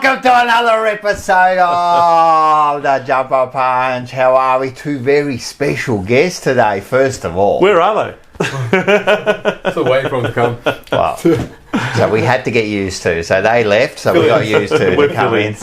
Welcome to another episode of the Jumper Punch. How are we? Two very special guests today, first of all. Where are they? Still waiting for them to come. Well, so we had to get used to. So they left, so we got used to come in.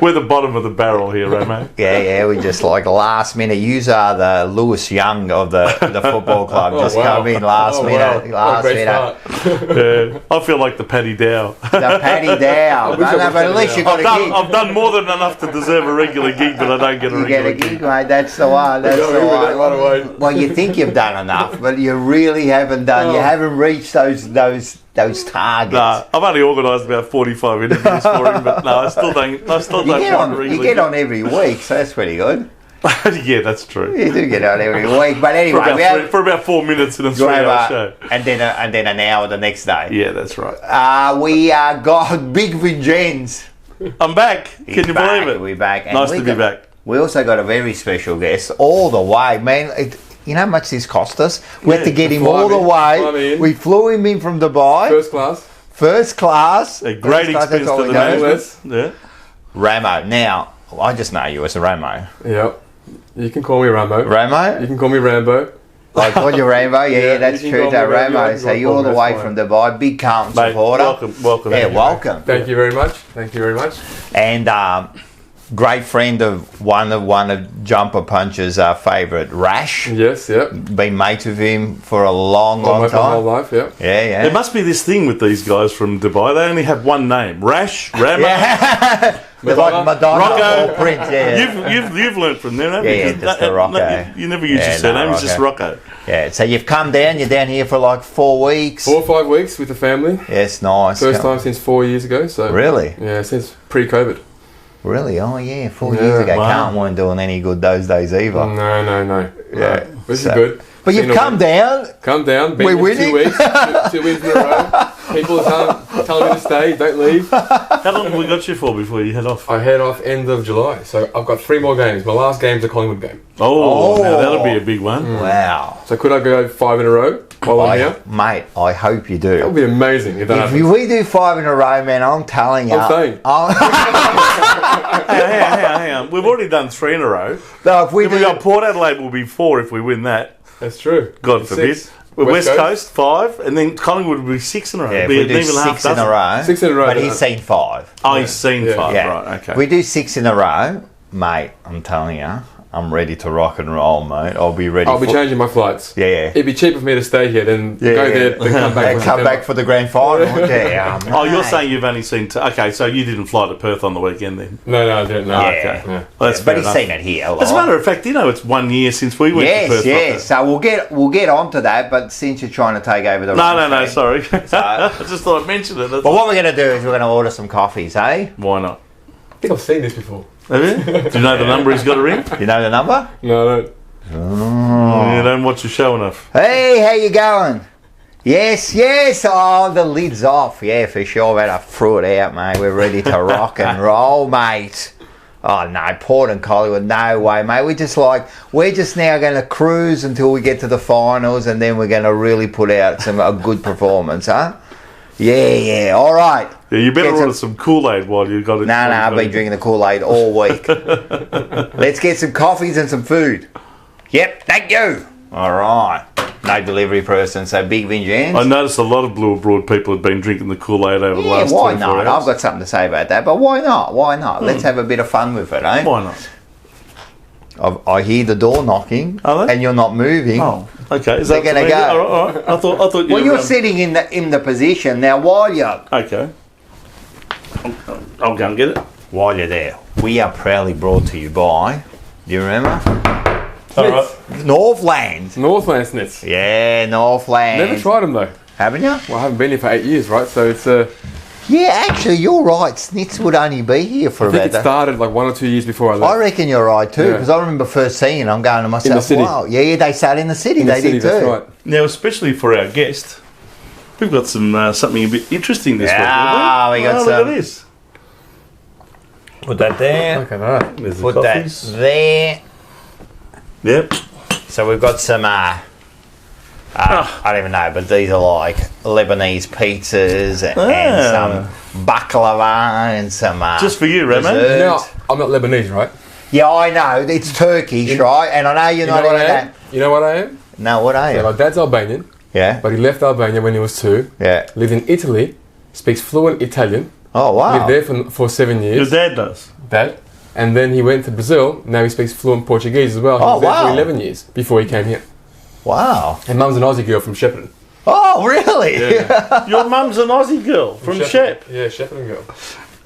We're the bottom of the barrel here, Ramo. Yeah, we just like last minute. Yous are the Lewis Young of the football club. Just come in last minute. Yeah, I feel like the Paddy Dow. The Paddy Dow. No, but at least you got a gig. I've done more than enough to deserve a regular gig, but I don't get a regular gig. You get a gig, mate. That's the one. That's the one. Right away. Well, you think you've done enough, but you really haven't done. You haven't reached those targets. Nah, I've only organised about 45 interviews for him, but no, I still don't You get on every week, so that's pretty good. Yeah, that's true. You do get on every week, but anyway, for about 4 minutes in a 3-hour show, and then an hour the next day. Yeah, that's right. We got Big Vincenz. I'm back. Can you believe it? We're back. Nice to be back. We also got a very special guest all the way, man. You know how much this cost us? We had to get him all the way. We flew him in from Dubai. First class. A great experience to the management. Yeah. Ramo. Now, I just know you as a Ramo. Yep. You can call me Rambo. Ramo? You can call me Rambo. I call you Rambo? Yeah, that's true. Ramo. So you're all the way from Dubai. Big Carlton supporter. Welcome. Yeah, welcome. Thank you very much. And great friend of one of Jumper Punch's favourite, Rash. Yes, yep. Been mates with him for a long time. My whole life, yep. Yeah. There must be this thing with these guys from Dubai. They only have one name: Rash, Ramo. Yeah. They're like Madonna Rocco. or Prince. Yeah. You've learnt from them, haven't you? Yeah, just the Rocco. You never use your surname. It's just Rocco. Yeah. So you've come down. You're down here for like 4 weeks. 4 or 5 weeks with the family. Yes, nice. First time since 4 years ago. So really? Yeah, since pre-COVID. Really? Oh yeah, 4 years ago. Wow. Carlton weren't doing any good those days either. No. Yeah. This is good. But you've come down. Been We're here winning. 2 weeks. 2 wins in a row. People are telling me to stay, don't leave. How long have we got you for before you head off? I head off end of July, so I've got 3 more games. My last game's a Collingwood game. Oh, now that'll be a big one. Wow. So could I go 5 in a row while I'm here? Mate, I hope you do. That would be amazing if that happens. we do 5 in a row, man, I'm telling you. I'm saying. Hang on. We've already done 3 in a row. No, if we got Port Adelaide will be 4 if we win that. That's true. God forbid. 6. We're West Coast 5, and then Collingwood will be 6 in a row. Yeah, if we do 6 in a row. 6 in a row. But he's seen 5. Oh, he's seen 5, Yeah. right, okay. We do 6 in a row, mate, I'm telling you, I'm ready to rock and roll, mate. I'll be ready. I'll be changing my flights. Yeah. It'd be cheaper for me to stay here than go there, then come back. Come back for the grand final. Yeah. Oh, you're saying you've only seen... Okay, so you didn't fly to Perth on the weekend then? No, I didn't. No. Okay. Yeah. Well, that's but he's enough. seen it here. As a matter of fact, it's 1 year since we went to Perth. Yes. So we'll get onto that, but since you're trying to take over the... No, sorry. I just thought I'd mention it. But what we're going to do is we're going to order some coffees, eh? Why not? I think I've seen this before. Have you? Do you know the number he's got to ring? You know the number? No, I don't. You don't watch the show enough. Hey, how you going? Yes. Oh, the lid's off. Yeah, for sure. Better throw it out, mate. We're ready to rock and roll, mate. Oh no, Port and Collingwood, no way, mate. We're just now going to cruise until we get to the finals, and then we're going to really put out a good performance, huh? Yeah. All right. Yeah, you better order some Kool-Aid while you got it. No, I've been drinking the Kool-Aid all week. Let's get some coffees and some food. Yep, thank you. All right. No delivery person, so Big Vincenz. I noticed a lot of Blue Abroad people have been drinking the Kool-Aid over the last 24 why not? hours. I've got something to say about that, but why not? Let's have a bit of fun with it, eh? Why not? I hear the door knocking, Are they? and you're not moving. Oh, okay. Is They're that gonna go. All right. I thought you Well, you're sitting in the position now. Okay. I'll go and get it. While you're there, we are proudly brought to you by. Do you remember? All right. Northland. Snits. Yeah, Northland. Never tried them though. Haven't you? Well, I haven't been here for 8 years, right? So it's Yeah, actually, you're right. Snits would only be here for I think about it started like 1 or 2 years before I left. I reckon you're right too, because I remember first seeing it, I'm going to myself, In the city. wow. Yeah, they sat in the city. In They the city, did too. that's right. Now, especially for our guest, we've got something a bit interesting this week. Ah, we got Look some. at this. Put that there. Look at that. There's the Put that coffees. there. Yep. So we've got some I don't even know, but these are like Lebanese pizzas and some baklava and some Just for you, Remo. dessert. No, I'm not Lebanese, right? Yeah, I know. It's Turkish, right? And I know you're not what even I am? that. You know what I am? No, what are So you? my dad's Albanian, Yeah, but he left Albania when he was 2. yeah. Lived in Italy, speaks fluent Italian. Oh, wow. Lived there for 7 Your years. dad does. Dad. And then he went to Brazil. Now he speaks fluent Portuguese as well. He Oh, was there wow. for 11 years before he came here. Wow. And mum's an Aussie girl from Shepparton. Oh, really? Your mum's an Aussie girl from Shep. Yeah, Shepparton girl.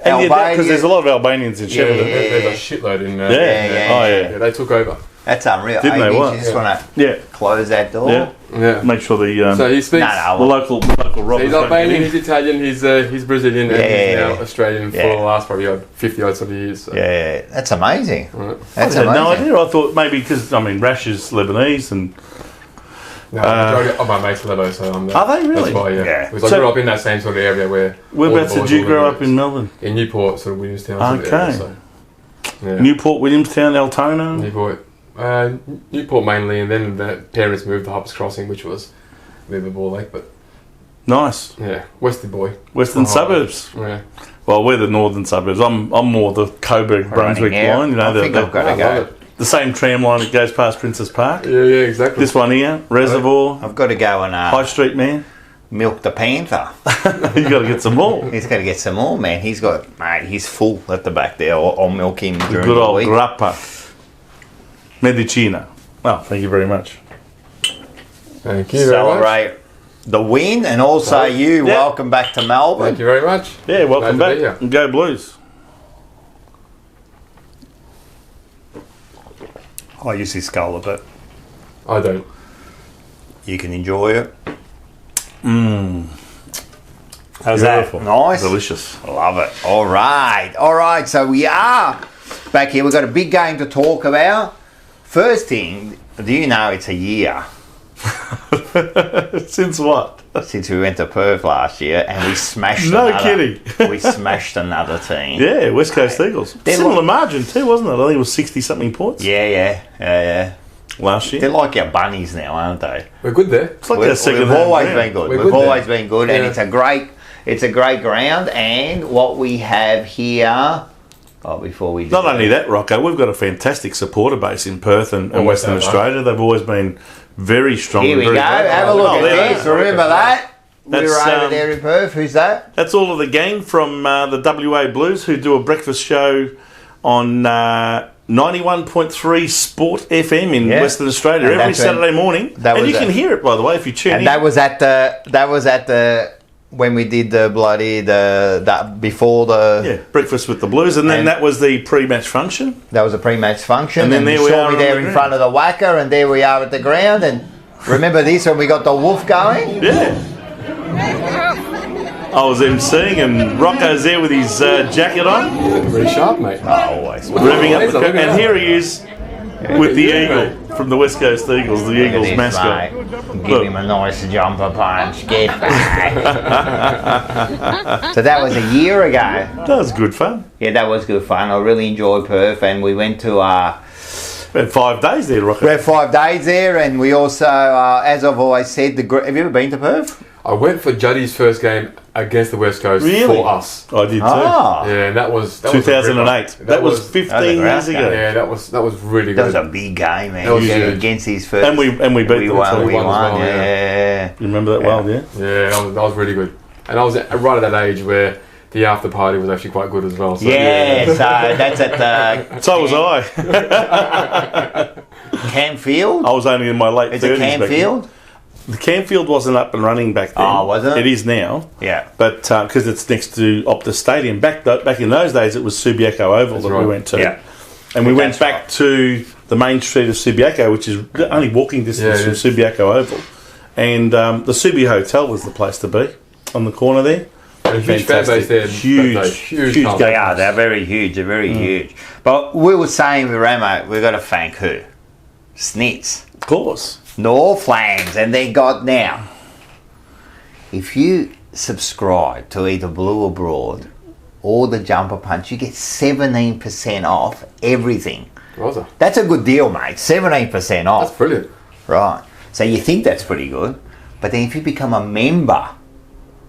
And your dad, Albania. because there's a lot of Albanians in Yeah, Shepparton. there's a shitload in there. yeah. Oh, Yeah, they took over. That's unreal. Didn't they? Amy, What? you just want to Yeah. close that door? Yeah. Yeah. Make sure the So he speaks. No, the no. local robbers He's don't get Albanian, in. he's Italian, he's Brazilian, and he's Yeah. now Australian Yeah. for the last probably 50 odd sort of years. So. Yeah, that's amazing. Right. That's I had amazing. no idea. I thought maybe because Rash is Lebanese and No, the majority of my mates are Lebo, so I'm there. Are they really? That's why, yeah. Yeah. Because I So- grew up in that same sort of area where... whereabouts all the did you boys grow were up in Melbourne? In Newport, sort of Williamstown. Sort of Okay. area, so, yeah. Newport, Williamstown, Altona. Newport. Newport mainly, and then the parents moved to Hoppers Crossing, which was a bit of a ball lake, but Nice. yeah, Western boy. Western Oh, suburbs. Yeah. Well, we're the northern suburbs. I'm more the Coburg Brunswick Running out. line. You know, I think I've got to I love go. it. the same tram line that goes past Princess Park. Yeah, exactly. This one here, Reservoir, I've got to go and High Street Man. milk the panther. You got to get some more. He's got to get some more, man. He's full at the back there. I'll milk him during Good the old week. grappa. Medicina. Well, thank you very much. Thank you very much. Celebrate the win, and also you. Yeah. Welcome back to Melbourne. Thank you very much. Yeah, welcome Glad to be back. here. And go Blues. I use this skull a bit. I don't. You can enjoy it. How's Beautiful. Nice. Delicious. Love it. All right. So we are back here. We've got a big game to talk about. First thing, do you know it's a year Since what? since we went to Perth last year and we smashed No another, kidding. we smashed another team. Yeah, West Coast Eagles. They're Similar like- margin too, wasn't it? I think it was 60-something points Yeah. last year. They're like our bunnies now, aren't they? We're good there. It's like our second We've home always ground. been good. We're We've good always there. been good, and Yeah. it's a great ground. And what we have here, before we do Not only that, Rocco, we've got a fantastic supporter base in Perth and Always Western have, Australia. They've always been very strong. Here and we very go. vocal. Have a look Oh, at there they this. are. Remember that? We were That's, over there in Perth. Who's that? That's all of the gang from the WA Blues who do a breakfast show on 91.3 Sport FM in Yeah. Western Australia And every that's when- Saturday morning. that And was you can it. hear it, by the way, if you tune And in. that was at the when we did the before the Yeah, breakfast with the Blues, and then And- that was the pre-match function. that was a pre-match function. And then there you we saw are me on there the in ground. front of the whacker, and there we are at the ground. And remember this when we got the wolf going? Yeah. I was emceeing, and Rocco's there with his jacket on, Very sharp, mate. Always. revving up He's the a- and here he is with the Yeah, eagle mate. from the West Coast Eagles, the Eagles Look at this, mascot. mate. Give him a nice jumper punch. Get back. So that was a year ago. That was good fun. Yeah, that was good fun. I really enjoyed Perth, and we went to Spent 5 days there, Rocco. we had 5 days there, and we also, as I've always said, have you ever been to Perth? I went for Juddy's first game against the West Coast Really? for us. I did too. Ah, Yeah, and that was 2008. Was That was that 15 was a years great ago. Yeah, that was really that was good. a big game, man. That was Yeah, huge. against his first. And we beat them We won. too. We won as won. well, Yeah. You remember that well, yeah? Yeah, that was really good. And I was right at that age where the after party was actually quite good as well. So, Yeah, so that's at the So was I. Camfield. I was only in my late 30s. Is it back then. Camfield? The Camfield wasn't up and running back then. Oh, wasn't it? It is now. Yeah. But because it's next to Optus Stadium. Back in those days, it was Subiaco Oval That's that we right. went to. Yeah. And we went That's back right. to the main street of Subiaco, which is only walking distance Yeah, from it is. Subiaco Oval. And the Subi Hotel was the place to be, on the corner there. A huge fan base there. Huge, that day. Huge. huge club. They are. They're very huge. They're very huge. But we were saying with Ramo, we've got to thank who? Snits. Of course. Northlands, and they got now. If you subscribe to either Blue Abroad or the Jumper Punch, you get 17% off everything. Was it? That's a good deal, mate. 17% That's off. brilliant. Right. So you think that's pretty good, but then if you become a member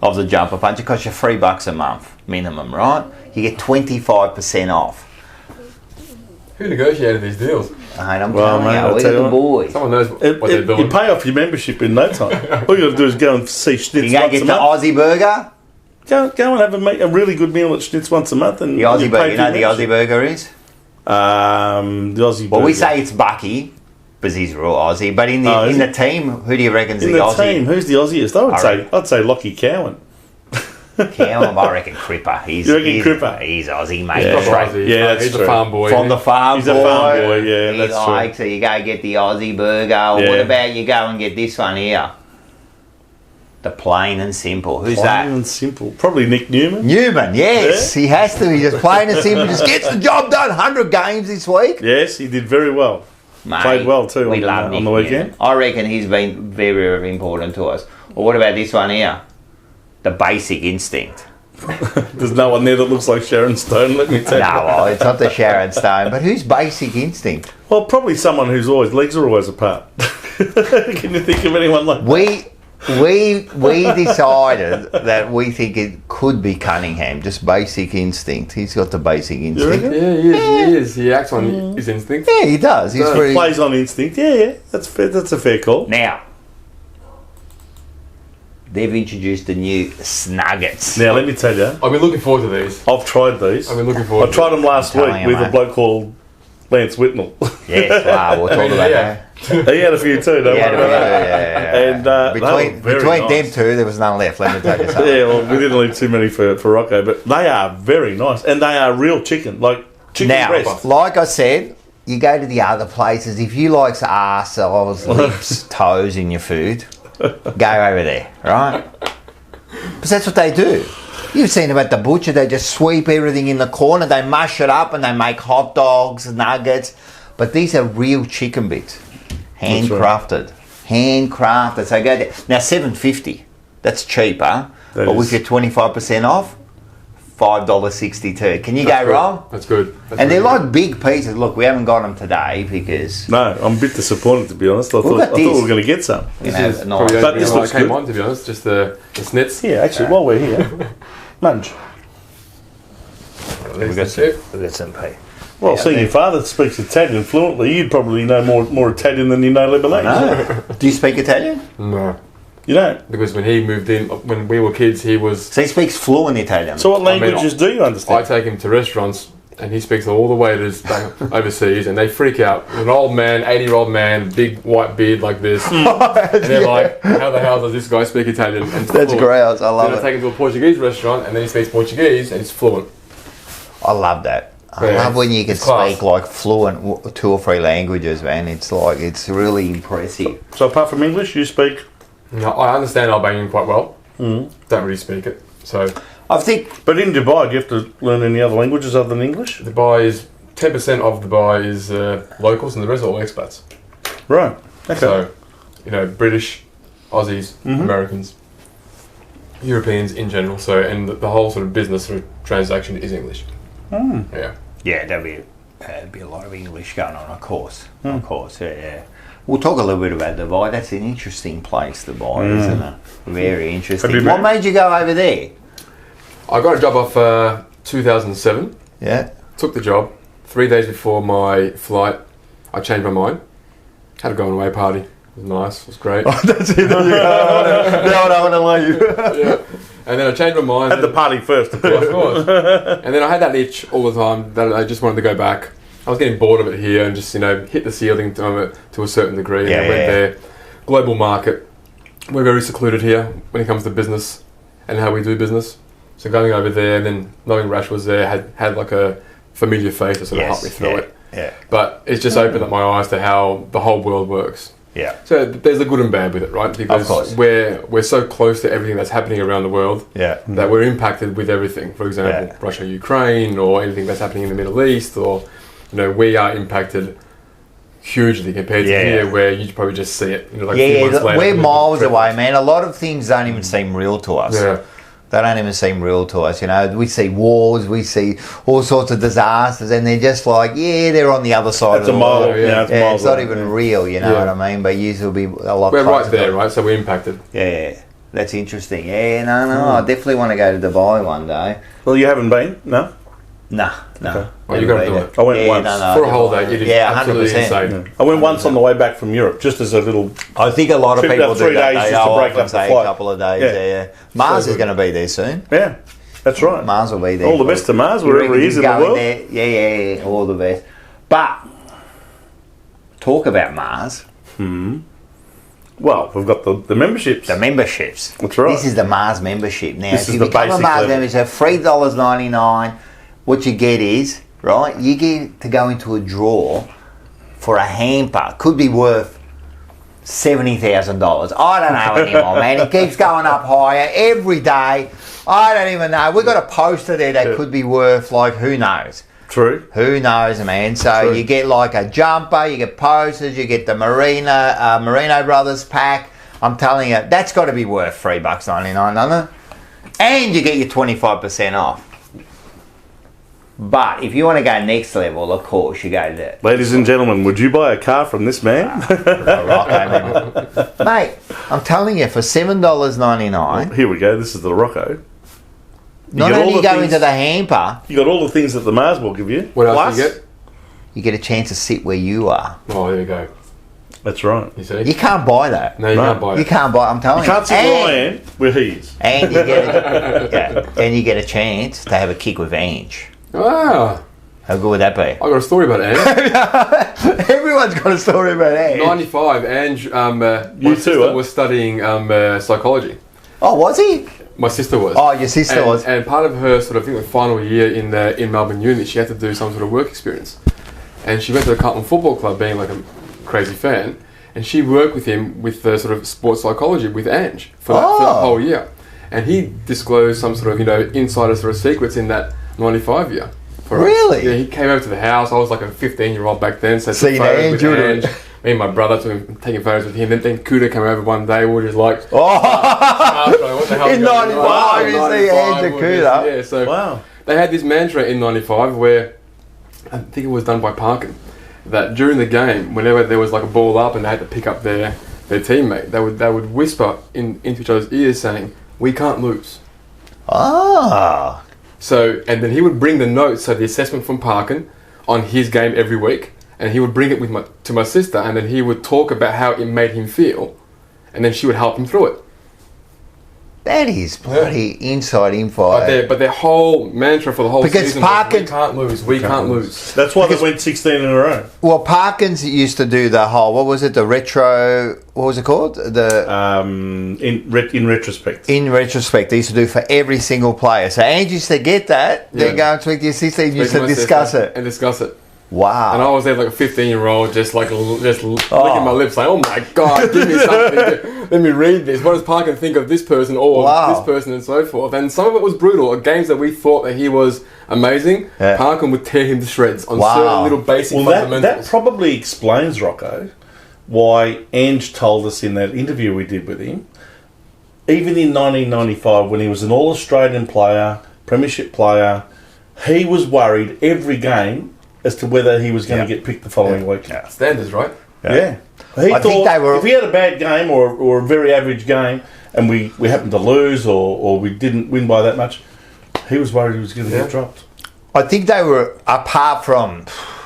of the Jumper Punch, it costs you $3 a month minimum, right? You get 25% off. Who negotiated these deals? And I'm Well, mate, I'll telling you, tell we're you the what. boys. Someone knows what they're doing. You pay off your membership in no time. All you got to do is go and see Schnitz You go once get a the month. Aussie burger. Go and have a really good meal at Schnitz once a month. And The Aussie you burger, pay you for know your the Aussie membership. burger is? The Aussie burger. Well, we say it's Bucky, because he's real Aussie. But in the Oh, is the team, who do you reckon's in the the Aussie? team, who's the Aussiest? I'd say Lockie Cowan. Callum, I reckon Cripper. You reckon Cripper? He's Aussie, mate. Yeah. Proper. Aussie. Yeah, that's he's true. a farm boy. From the farm He's boy. a farm boy, yeah, He that's true. likes it. You go get the Aussie burger. Or Yeah. what about you go and get this one here? The plain and simple. Who's Plain that? and simple. Probably Nick Newman. Newman, yes. He has to. He's just plain and simple. Just gets the job done. 100 games this week. Yes, he did very well. Mate, Played well too we on love the Nick weekend. Newman. I reckon he's been very, very important to us. Or what about this one here? The basic instinct. There's no one there that looks like Sharon Stone, let me tell No, you. well, it's not the Sharon Stone, but who's basic instinct? Well, probably someone whose legs are always apart. Can you think of anyone like that? We decided that we think it could be Cunningham, just basic instinct. He's got the basic instinct. reckon? Yeah, he is. He acts on his instincts. Yeah, he does. He's He very plays on instinct. Yeah, that's fair. That's a fair call. now. They've introduced the new Snuggets. Now, let me tell you, I've been looking forward to these. I've tried these. I've been looking forward. I tried them last I'm week telling you, with a mate. bloke called Lance Whitnall. Yes, wow, we'll talk about Yeah. that. He had a few too, don't Yeah, worry about that. yeah. And they were very between them nice. two, there was none left. Let me tell you something. Yeah, well, we didn't leave too many for Rocco, but they are very nice, and they are real chicken, like chicken Now, breast. like I said, you go to the other places. If you like arseholes, lips, toes in your food, go over there, right? Because that's what they do. You've seen them at the butcher. They just sweep everything in the corner. They mush it up and they make hot dogs, nuggets. But these are real chicken bits, handcrafted, handcrafted. So go there now. $7.50. That's cheaper. That But with is. your 25% off, $5.62. Can you That's go good. wrong? That's good. That's And they're really good. like big pieces. Look, we haven't got them today because No, I'm a bit disappointed to be honest. I got thought we this. were going to get some. you This know, is nice. probably the But only this one looks that came good. on, to be honest. Just the snits. Yeah, actually, while we're here, munch. We've got some pea. Well, Yeah, seeing they- your father speaks Italian fluently, you'd probably know more Italian than you know Lebanese. No. Do you speak Italian? No, You don't. because when he moved in, when we were kids, he was. So he speaks fluent Italian. So what I mean, languages do you I understand? take him to restaurants, and he speaks to all the waiters back overseas, and they freak out. An old man, 80-year-old man, big white beard like this, and they're like, "How the hell does this guy speak Italian?" And it's That's fluent. great. I love Then I it. take him to a Portuguese restaurant, and then he speaks Portuguese, and it's fluent. I love that. I Yeah, love when you can it's class. speak like fluent 2 or 3 languages, man. It's like, it's really impressive. So apart from English, you speak. Now, I understand Albanian quite well. Don't really speak it. So I think, But in Dubai, do you have to learn any other languages other than English? Dubai is 10% of Dubai is locals, and the rest are all expats. Right. Okay. So, British, Aussies, Americans, Europeans in general. So, and the whole sort of business sort of transaction is English. Yeah. yeah, there'd be a lot of English going on, of course. Of course, yeah. We'll talk a little bit about Dubai. That's an interesting place, Dubai, isn't it? Very Have interesting. you What been? made you go over there? I got a job off 2007. Yeah. Took the job. 3 days before my flight, I changed my mind. Had a going away party. It was nice. It was great. That's it. Now I don't want to leave. Yeah. And then I changed my mind. Had the party first, of Of course. course. And then I had that itch all the time that I just wanted to go back. I was getting bored of it here and just, hit the ceiling to a certain degree. And I went there. Global market. We're very secluded here when it comes to business and how we do business. So going over there and then knowing Rash was there, had like a familiar face to sort of help me through it. Yeah. But it's just opened up my eyes to how the whole world works. Yeah. So there's a good and bad with it, right? Because course. we're so close to everything that's happening around the world Yeah. that we're impacted with everything. For example, Yeah. Russia, Ukraine, or anything that's happening in the Middle East, or we are impacted hugely compared to Yeah. here, where you probably just see it. Like a few Yeah, months later, we're the miles trend. away, man. A lot of things don't even seem real to us. Yeah, They don't even seem real to us, you know. We see wars, we see all sorts of disasters, and they're just like, yeah, they're on the other side It's of a the mile. world. Yeah, It's not even real, you know what I mean? But usually will be a lot We're right closer there, to- right? So we're impacted. Yeah, that's interesting. Yeah, no, I definitely want to go to Dubai one day. Well, you haven't been? No? No. Okay. Well, you got to do it. I went once. For a holiday, it is absolutely 100%. insane. I went once on the way back from Europe, just as a little... I think a lot of Trip people about 3 do that. days They just to go break off and up the stay a flight. couple of days. Yeah. Yeah. Mars So is good. going to be there soon. Yeah, that's right. Mars will be there. All the best to Mars, You wherever reckon he is you in the go world. there? Yeah, all the best. But, talk about Mars. Well, we've got the memberships. The memberships. That's right. This is the Mars membership. Now, This if is you the become a basic Mars level. member, so $3.99, what you get is, right, you get to go into a draw for a hamper. Could be worth $70,000. I don't know anymore, man. It keeps going up higher every day. I don't even know. We've got a poster there that could be worth, like, who knows? True. Who knows, man? So True. you get like a jumper, you get posters, you get the Merino Brothers pack. I'm telling you, that's got to be worth $3.99, doesn't it? And you get your 25% off. But if you want to go next level, of course, you go to the Ladies and gentlemen, would you buy a car from this man? Rocco. Mate, I'm telling you, for $7.99, Here we go. This is the Rocco. not get all only the go things- into the hamper, You got all the things that the Mars will give you. What else Plus, do you get? you get a chance to sit where you are. Oh, there you go. That's right. You see? You can't buy that. No, you No. can't buy You it. can't buy. I'm telling You you. can't see Ryan where he is. And you get a chance to have a kick with Ange. Ah, How good would that be? I got a story about Ange. Everyone's got a story about Ange. 95, Ange, my You sister too, huh? was studying psychology. Oh, was he? My sister was. Oh, your sister and, was. And part of her sort of, I think, the final year in Melbourne Uni, she had to do some sort of work experience. And she went to the Carlton Football Club, being like a crazy fan, and she worked with him with the sort of sports psychology with Ange for that whole year. And he disclosed some sort of, insider sort of secrets in that 95 year. For us. Really? Yeah, he came over to the house. I was like a 15-year-old back then, so Seen took photos Ange, with would've- Ange. Me and my brother taking photos with him. Then Kuda came over one day. We were just like, Oh, what the hell in 95, you see Ange and Kuda. Yeah, so Wow. they had this mantra in 95 where, I think it was done by Parkin, that during the game, whenever there was like a ball up and they had to pick up their teammate, they would whisper into each other's ears saying, "We can't lose." Ah. So, and then he would bring the notes, so the assessment from Parkin on his game every week, and he would bring it to my sister, and then he would talk about how it made him feel, and then she would help him through it. That is bloody inside info. But their whole mantra for the whole Because season was, Parkin- we can't lose, we can't lose. That's why they went 16 in a row. Well, Parkins used to do the whole, what was it, the retro, what was it called? The In retrospect. in retrospect, they used to do for every single player. So Ange used to get that, then Yeah. go and speak to your sister and used Speak to my discuss sister it. And discuss it. Wow. And I was there like a 15-year-old, just licking my lips, like, "Oh my god, give me something! Let me read this. What does Parkin think of this person or Wow. this person, and so forth?" And some of it was brutal. Games that we thought that he was amazing, Yeah. Parkin would tear him to shreds on Wow. certain little basic Well, fundamentals. that probably explains, Rocco, why Ange told us in that interview we did with him, even in 1995, when he was an All-Australian player, Premiership player, he was worried every game as to whether he was going to get picked the following week. Standards, right? Yeah. He I thought think they were- if he had a bad game or a very average game and we happened to lose or we didn't win by that much, he was worried he was going to get dropped. I think they were, apart from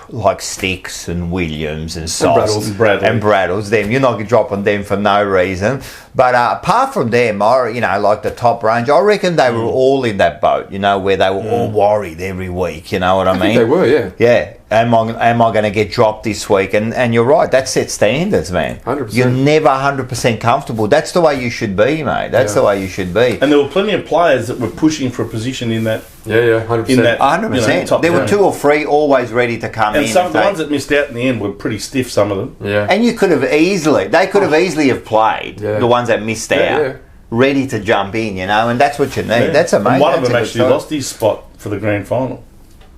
like Sticks and Williams and Sauce Braddles. And Bradley. them, you're not dropping them for no reason. But apart from them, like the top range, I reckon they were all in that boat, where they were all worried every week, you know what I mean? think they were, yeah. Yeah. Am I going to get dropped this week? And you're right, that sets standards, man. 100%. You're never 100% comfortable. That's the way you should be, mate. That's the way you should be. And there were plenty of players that were pushing for a position in that. Yeah, 100%. In that 100%. top There were team. 2 or 3 always ready to come And in. some of the take- ones that missed out in the end were pretty stiff, some of them. Yeah. And they could have easily have played, Yeah. the ones that missed out, Yeah. ready to jump in, and that's what you need. Yeah. That's amazing. And one of That's them a good actually sign. lost his spot for the grand final.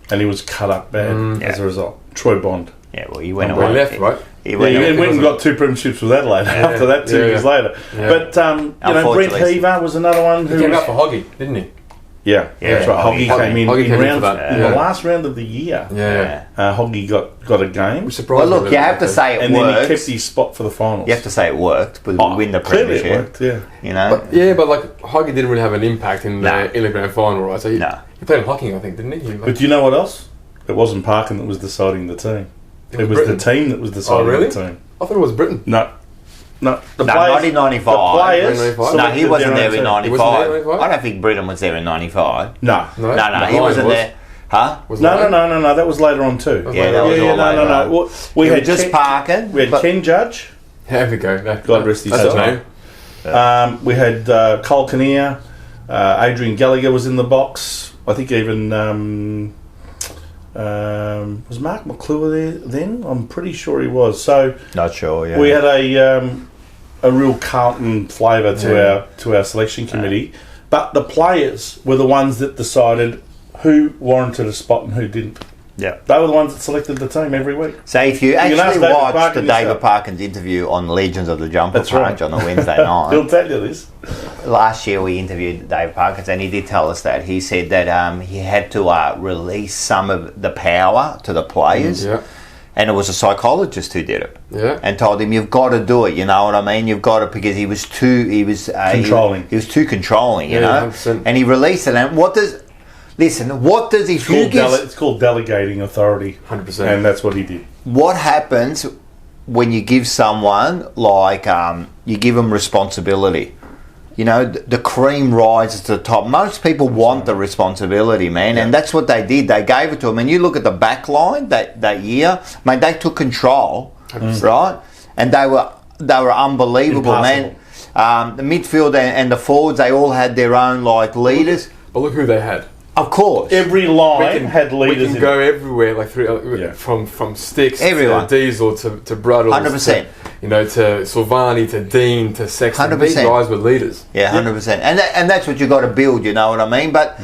And he was cut up bad as a result. Troy Bond. Yeah, well, he went Number away. left, right? He Yeah, went, he went and got 2 premierships with Adelaide after that 2 years later. Yeah. But, Brent Heaver was another one who He came was... out for Hoggy, didn't he? Yeah, that's right. Hoggy came in Hoggy came in round, for that, in the last round of the year. Yeah. Hoggy got a game. Which surprised well, me look, a you little have to bit. say it And then he works. kept his spot for the finals. You have to say it worked, but we win the Clearly premiership. it worked, yeah. You know? But like Hoggy didn't really have an impact in the grand final, right? So he played in Hocking, I think, didn't he? But do you know what else? It wasn't Parkin that was deciding the team. It was the team that was deciding the team. I thought it was Britain. No. The not in 95. The players. 95? No, he wasn't there in 95. He wasn't there in 95? I don't think Britain was there in 95. No, No, he wasn't there. Huh? No. That was later on too. Yeah, that was all later on. Well, we had just Parkin. We had Ken Judge. There we go. God rest his soul. We had Cole Kinnear. Adrian Gallagher was in the box. I think even was Mark McClure there then? I'm pretty sure he was. So Not sure. Yeah. we had a real Carlton flavour to our selection committee, but the players were the ones that decided who warranted a spot and who didn't. Yeah. They were the ones that selected the team every week. So if you can ask actually David watch Parkin the David yourself. Parkins interview on Legends of the Jumper That's right. Punch on the Wednesday night, He'll tell you this. last year we interviewed David Parkins and he did tell us that. He said that he had to release some of the power to the players. Yeah. And it was a psychologist who did it. Yeah. And told him, you've got to do it, you know what I mean? You've got to, because he was too... Controlling. He was too controlling, you know? 100%. And he released it. And what does... Listen, what does... If you give... It's called delegating authority. 100%. And that's what he did. What happens when you give someone, like, you give them responsibility? You know, the cream rises to the top. Most people want the responsibility, man, and that's what they did. They gave it to them. And you look at the back line that year, mate, they took control, right? And they were unbelievable, man. The midfield and the forwards, they all had their own, like, leaders. But look who they had. Of course. Every line had leaders. We can go everywhere, like through from Sticks Everyone. to Diesel to Bruddles, 100%. To Silvani to Dean to Sexton. 100%. These guys were leaders. Yeah, 100%. And that's what you got to build. You know what I mean? But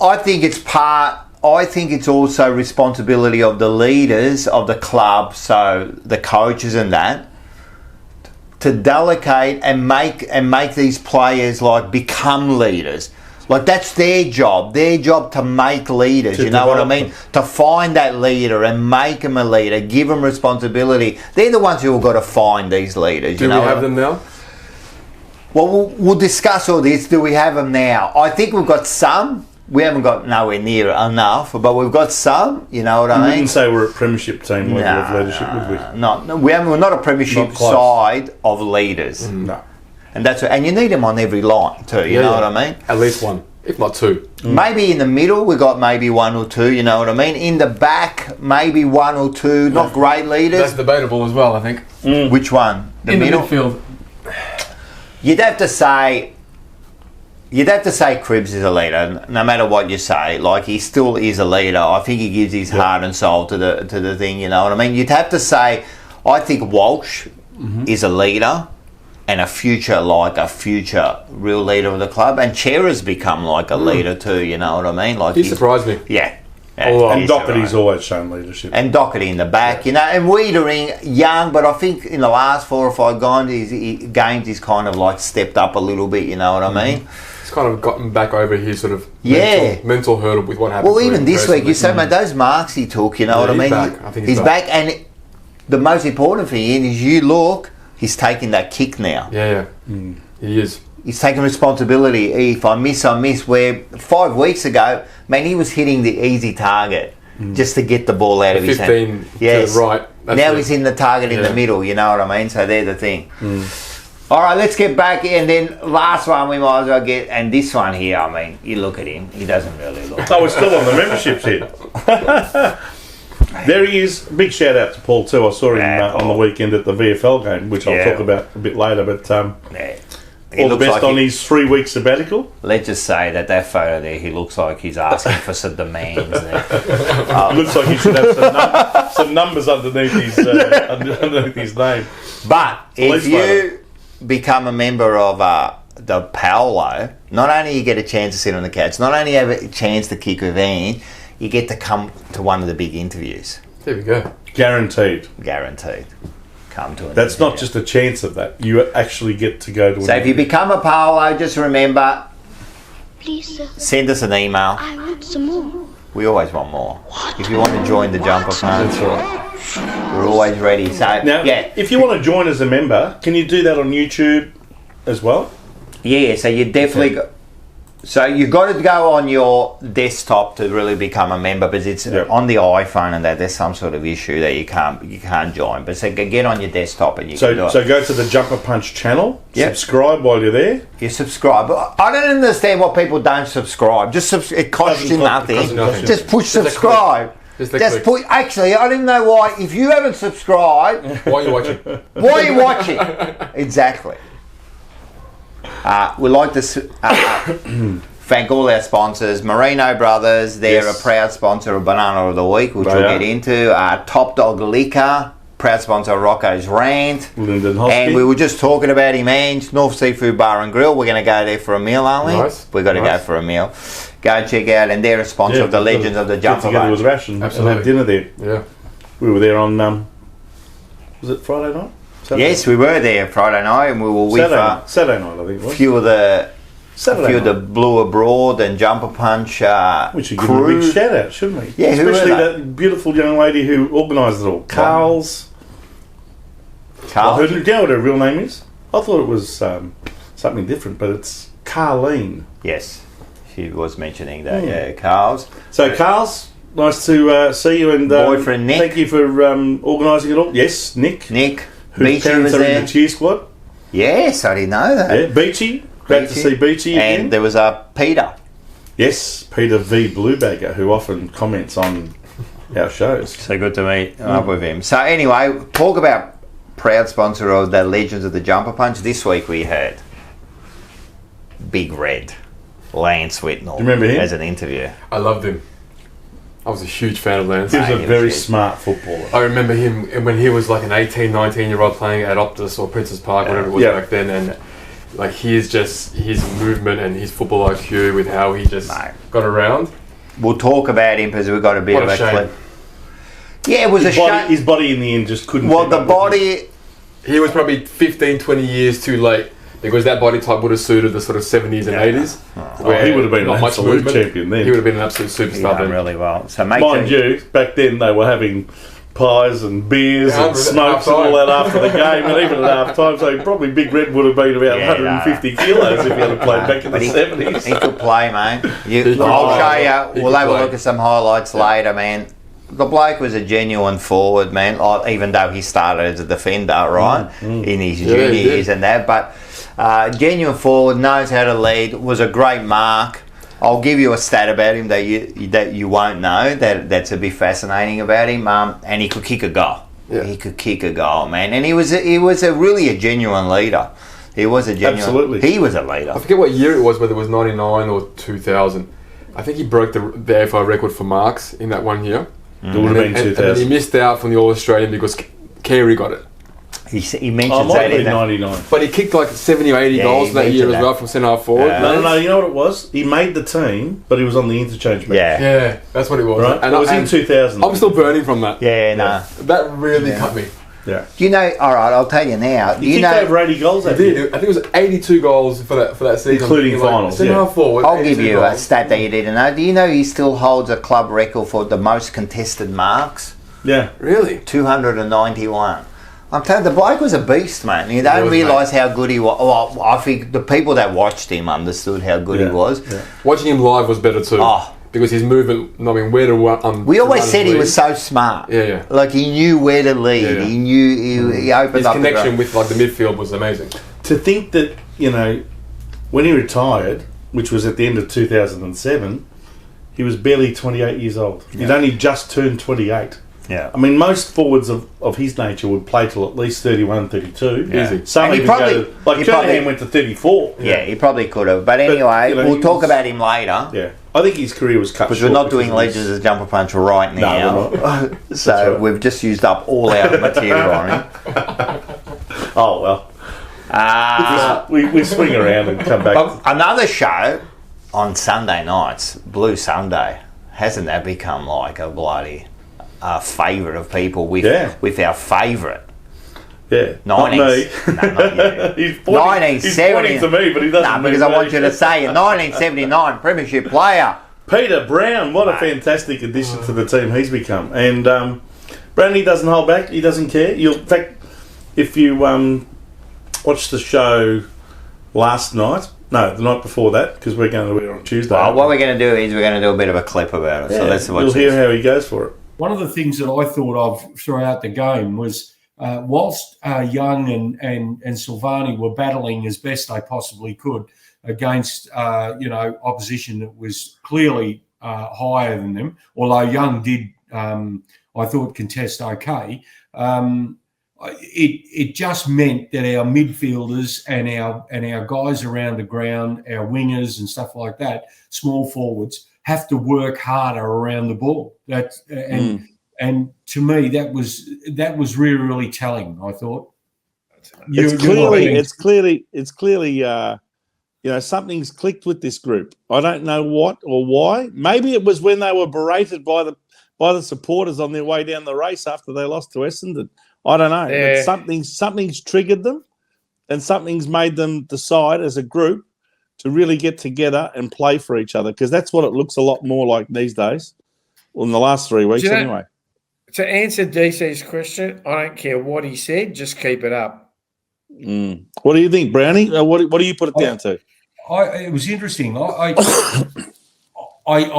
I think it's I think it's also responsibility of the leaders of the club, so the coaches and that, to delegate and make these players like become leaders. Like that's their job to make leaders, you know what I mean? To find that leader and make them a leader, give them responsibility. They're the ones who have got to find these leaders. Do we have them now? Well, we'll discuss all this. Do we have them now? I think we've got some. We haven't got nowhere near enough, but we've got some, you know what I mean? We wouldn't say we're a premiership team level of leadership, would we? No, we're not a premiership side of leaders. No. And and you need them on every line too, you know what I mean? At least one, if not two. Maybe in the middle we got maybe one or two, you know what I mean? In the back, maybe one or two, not great leaders. That's debatable as well, I think. Which one? In the midfield. You'd have to say Cribs is a leader, no matter what you say. Like, he still is a leader. I think he gives his heart and soul to the thing, you know what I mean? You'd have to say, I think Walsh is a leader and a future real leader of the club. And Chera's become like a leader too, you know what I mean? Like He surprised me. Yeah. And Doherty's always shown leadership. And Doherty in the back, you know, and Wiedering, young, but I think in the last 4 or 5 games he's kind of like stepped up a little bit, you know what I mean? He's kind of gotten back over his sort of mental hurdle with what happened. Well, even this week, you say, mate, those marks he took, you know what I mean? Back. I think he's back, and the most important thing is you look, he's taking that kick now. Yeah. He is. He's taking responsibility. If I miss, I miss. Where 5 weeks ago, man, he was hitting the easy target just to get the ball out of his hand. 15 to the right. Now he's in the target in the middle, you know what I mean? So they're the thing. All right, let's get back. And then last one we might as well get, and this one here, I mean, you look at him, he doesn't really look. Oh, we're still on the memberships here. There he is. Big shout out to Paul too. I saw him on the weekend at the VFL game, which I'll talk about a bit later. But all the best on his 3-week sabbatical. Let's just say that photo there, he looks like he's asking for some demands there. Looks like he should have some numbers underneath his name. But if you become a member of the Paolo, not only you get a chance to sit on the couch, not only have a chance to kick with Ian, you get to come to one of the big interviews. There we go. Guaranteed. Guaranteed. Come to it. That's not just a chance of that. You actually get to go to So if you become a polo, just remember, Please, sir. send us an email. I want some more. We always want more. If you want to join the jumper punch, That's right. we're always ready. So Now, yeah, if you want to join as a member, can you do that on YouTube as well? yeah. So you definitely. So you got to go on your desktop to really become a member, because it's Yep. on the iPhone and that there's some sort of issue that you can't join. But so get on your desktop and you can do So, it. so go to the Jumper Punch channel, Yep. subscribe while you're there. You subscribe. But I don't understand why people don't subscribe. Just it costs you nothing. costs you nothing. Just push Just a subscribe. Just a Just click. put. Actually, I don't know why. If you haven't subscribed, Why are you watching? why are you watching? Exactly. We'd like to thank all our sponsors. Merino Brothers, they're Yes. a proud sponsor of Banana of the Week, which They we'll are. get into. Top Dog Liquor, proud sponsor of Rocco's Rant. Lyndon And Hospital. we were just talking about him, Ange, North Seafood Bar and Grill. We're going to go there for a meal, aren't we? Nice. We've got to go Nice. for a meal. Go check out, and they're a sponsor of the we've got Legends to of the get Jumper together with Punch. Ration and Absolutely. have dinner there. Yeah. We were there on, was it Friday night? Saturday Yes, we were there Friday night, and we were with Saturday night, I think it a was. few of the Saturday the night. Blue Abroad and Jumper Punch We should give them a crew. big shout out, shouldn't we? Yeah, who were especially they? that beautiful young lady who organised it all. Carl's. Carl. Do you know what her real name is? I thought it was something different, but it's Carleen. Yes, she was mentioning that. Yeah, Carl's. So, Carl's, nice to see you, and Boyfriend Nick. thank you for organising it all. Yes, Nick, Nick. whose Beachy parents was are in there. the cheer squad. Yes, I didn't know that. Yeah, Beachy. Great to Beachy. see Beachy again. And there was Peter. Yes, Peter V. Bluebagger, who often comments on our shows. So good to meet up with him. So anyway, talk about proud sponsor of the Legends of the Jumper Punch. This week we had Big Red, Lance Whitnall. Do you remember him? As an interview. I loved him. I was a huge fan of Lance. He was he a was very good. smart footballer. I remember him when he was like an 18, 19-year-old playing at Optus or Princess Park, whatever it was Yeah. back then, and like his movement and his football IQ with how he just Mate. got around. We'll talk about him because we've got a bit What of a a shame. clip. Yeah, it was His a body, shame. his body in the end just couldn't. Well, keep the up with him. body. He was probably 15, 20 years too late because that body type would have suited the sort of 70s and 80s. Oh, he would have been an absolute champion then. He would have been an absolute He superstar done then. really well. So make Mind sure you, back then they were having pies and beers Yeah, and at smokes and all half-time. that after the game, and even at half time, so probably Big Red would have been about Yeah, 150 kilos if he had played back in the But he 70s. could play, mate. He could I'll play. show He you. We'll could have a play. look at some highlights later, man. The bloke was a genuine forward, man. Like, even though he started as a defender, right, in his junior he did. years and that, but genuine forward, knows how to lead. Was a great mark. I'll give you a stat about him that you won't know. That's a bit fascinating about him. And he could kick a goal. Yeah. He could kick a goal, man. And he was really a genuine leader. He was a genuine. Absolutely. He was a leader. I forget what year it was, whether it was 99 or 2000. I think he broke the AFL record for marks in that 1 year. It would have been And then he 2000. missed out from the All-Australian because Carey got it. He Oh, mentions might that have in been that. 99. But he kicked like 70 or 80 Yeah, goals he that year mentioned as that. well from centre-half forward. No, you know what it was? He made the team, but he was on the interchange bench. Yeah. Yeah, that's what it was. Right? It was in 2000. I'm still burning from that. Yeah, no. That really cut me. Yeah. You know, all right, I'll tell you now. He You kicked know, over 80 goals I that did. year. I think it was 82 goals for that season. Including finals, Centre-half forward. I'll give 82 you a goals. stat that you didn't know. Do you know he still holds a club record for the most contested marks? Yeah. Really? 291. I'm telling you, the bloke was a beast, man. You don't was, realise how good he was. Well, I think the people that watched him understood how good he Yeah. was. Yeah. Watching him live was better too. Oh. Because his movement, I mean, where to run. We always run said and he lead. was so smart. Yeah, yeah. Like he knew where to lead. Yeah, yeah. He knew he opened His up the connection ground. with like the midfield was amazing. To think that, you know, when he retired, which was at the end of 2007, he was barely 28 years old. He'd only just turned 28. Yeah. I mean, most forwards of his nature would play till at least 31, 32. Yeah. Easy. Some And he even probably- go to, like he Kernahan probably- went to 34. Yeah, he probably could have. But anyway, you know, we'll he talk was- about him later. Yeah. I think his career was cut Because short. we're not doing because of Legends of Jumper Punch right now. we're not. So That's right. we've just used up all our material on him. this. Oh, well. Uh, We swing around and come back. another show on Sunday nights, Blue Sunday. Hasn't that become like a bloody favourite of people with our favourite. Yeah, not me. No, not you. He's pointing to me, but he doesn't. No, because I want you to say it. 1979 Premiership player. Peter Brown, what a fantastic addition to the team he's become. And Brownie doesn't hold back. He doesn't care. In fact, if you watched the show last night, no, the night before that, because we're going to do it on Tuesday. Well, what we're going to do is we're going to do a bit of a clip about it. Yeah, so let's watch. You'll hear how he goes for it. One of the things that I thought of throughout the game was whilst Young and Silvani were battling as best they possibly could against opposition that was clearly higher than them, although Young did I thought contest okay. It just meant that our midfielders and our guys around the ground, our wingers and stuff like that, small forwards, have to work harder around the ball. And to me, that was really, really telling. I thought it's clearly something's clicked with this group. I don't know what or why. Maybe it was when they were berated by the supporters on their way down the race after they lost to Essendon. I don't know. Yeah. But something's triggered them, and something's made them decide as a group to really get together and play for each other, because that's what it looks a lot more like these days. Well, in the last 3 weeks, anyway. To answer DC's question, I don't care what he said, just keep it up. What do you think, Brownie? What do you put it down to? It was interesting. I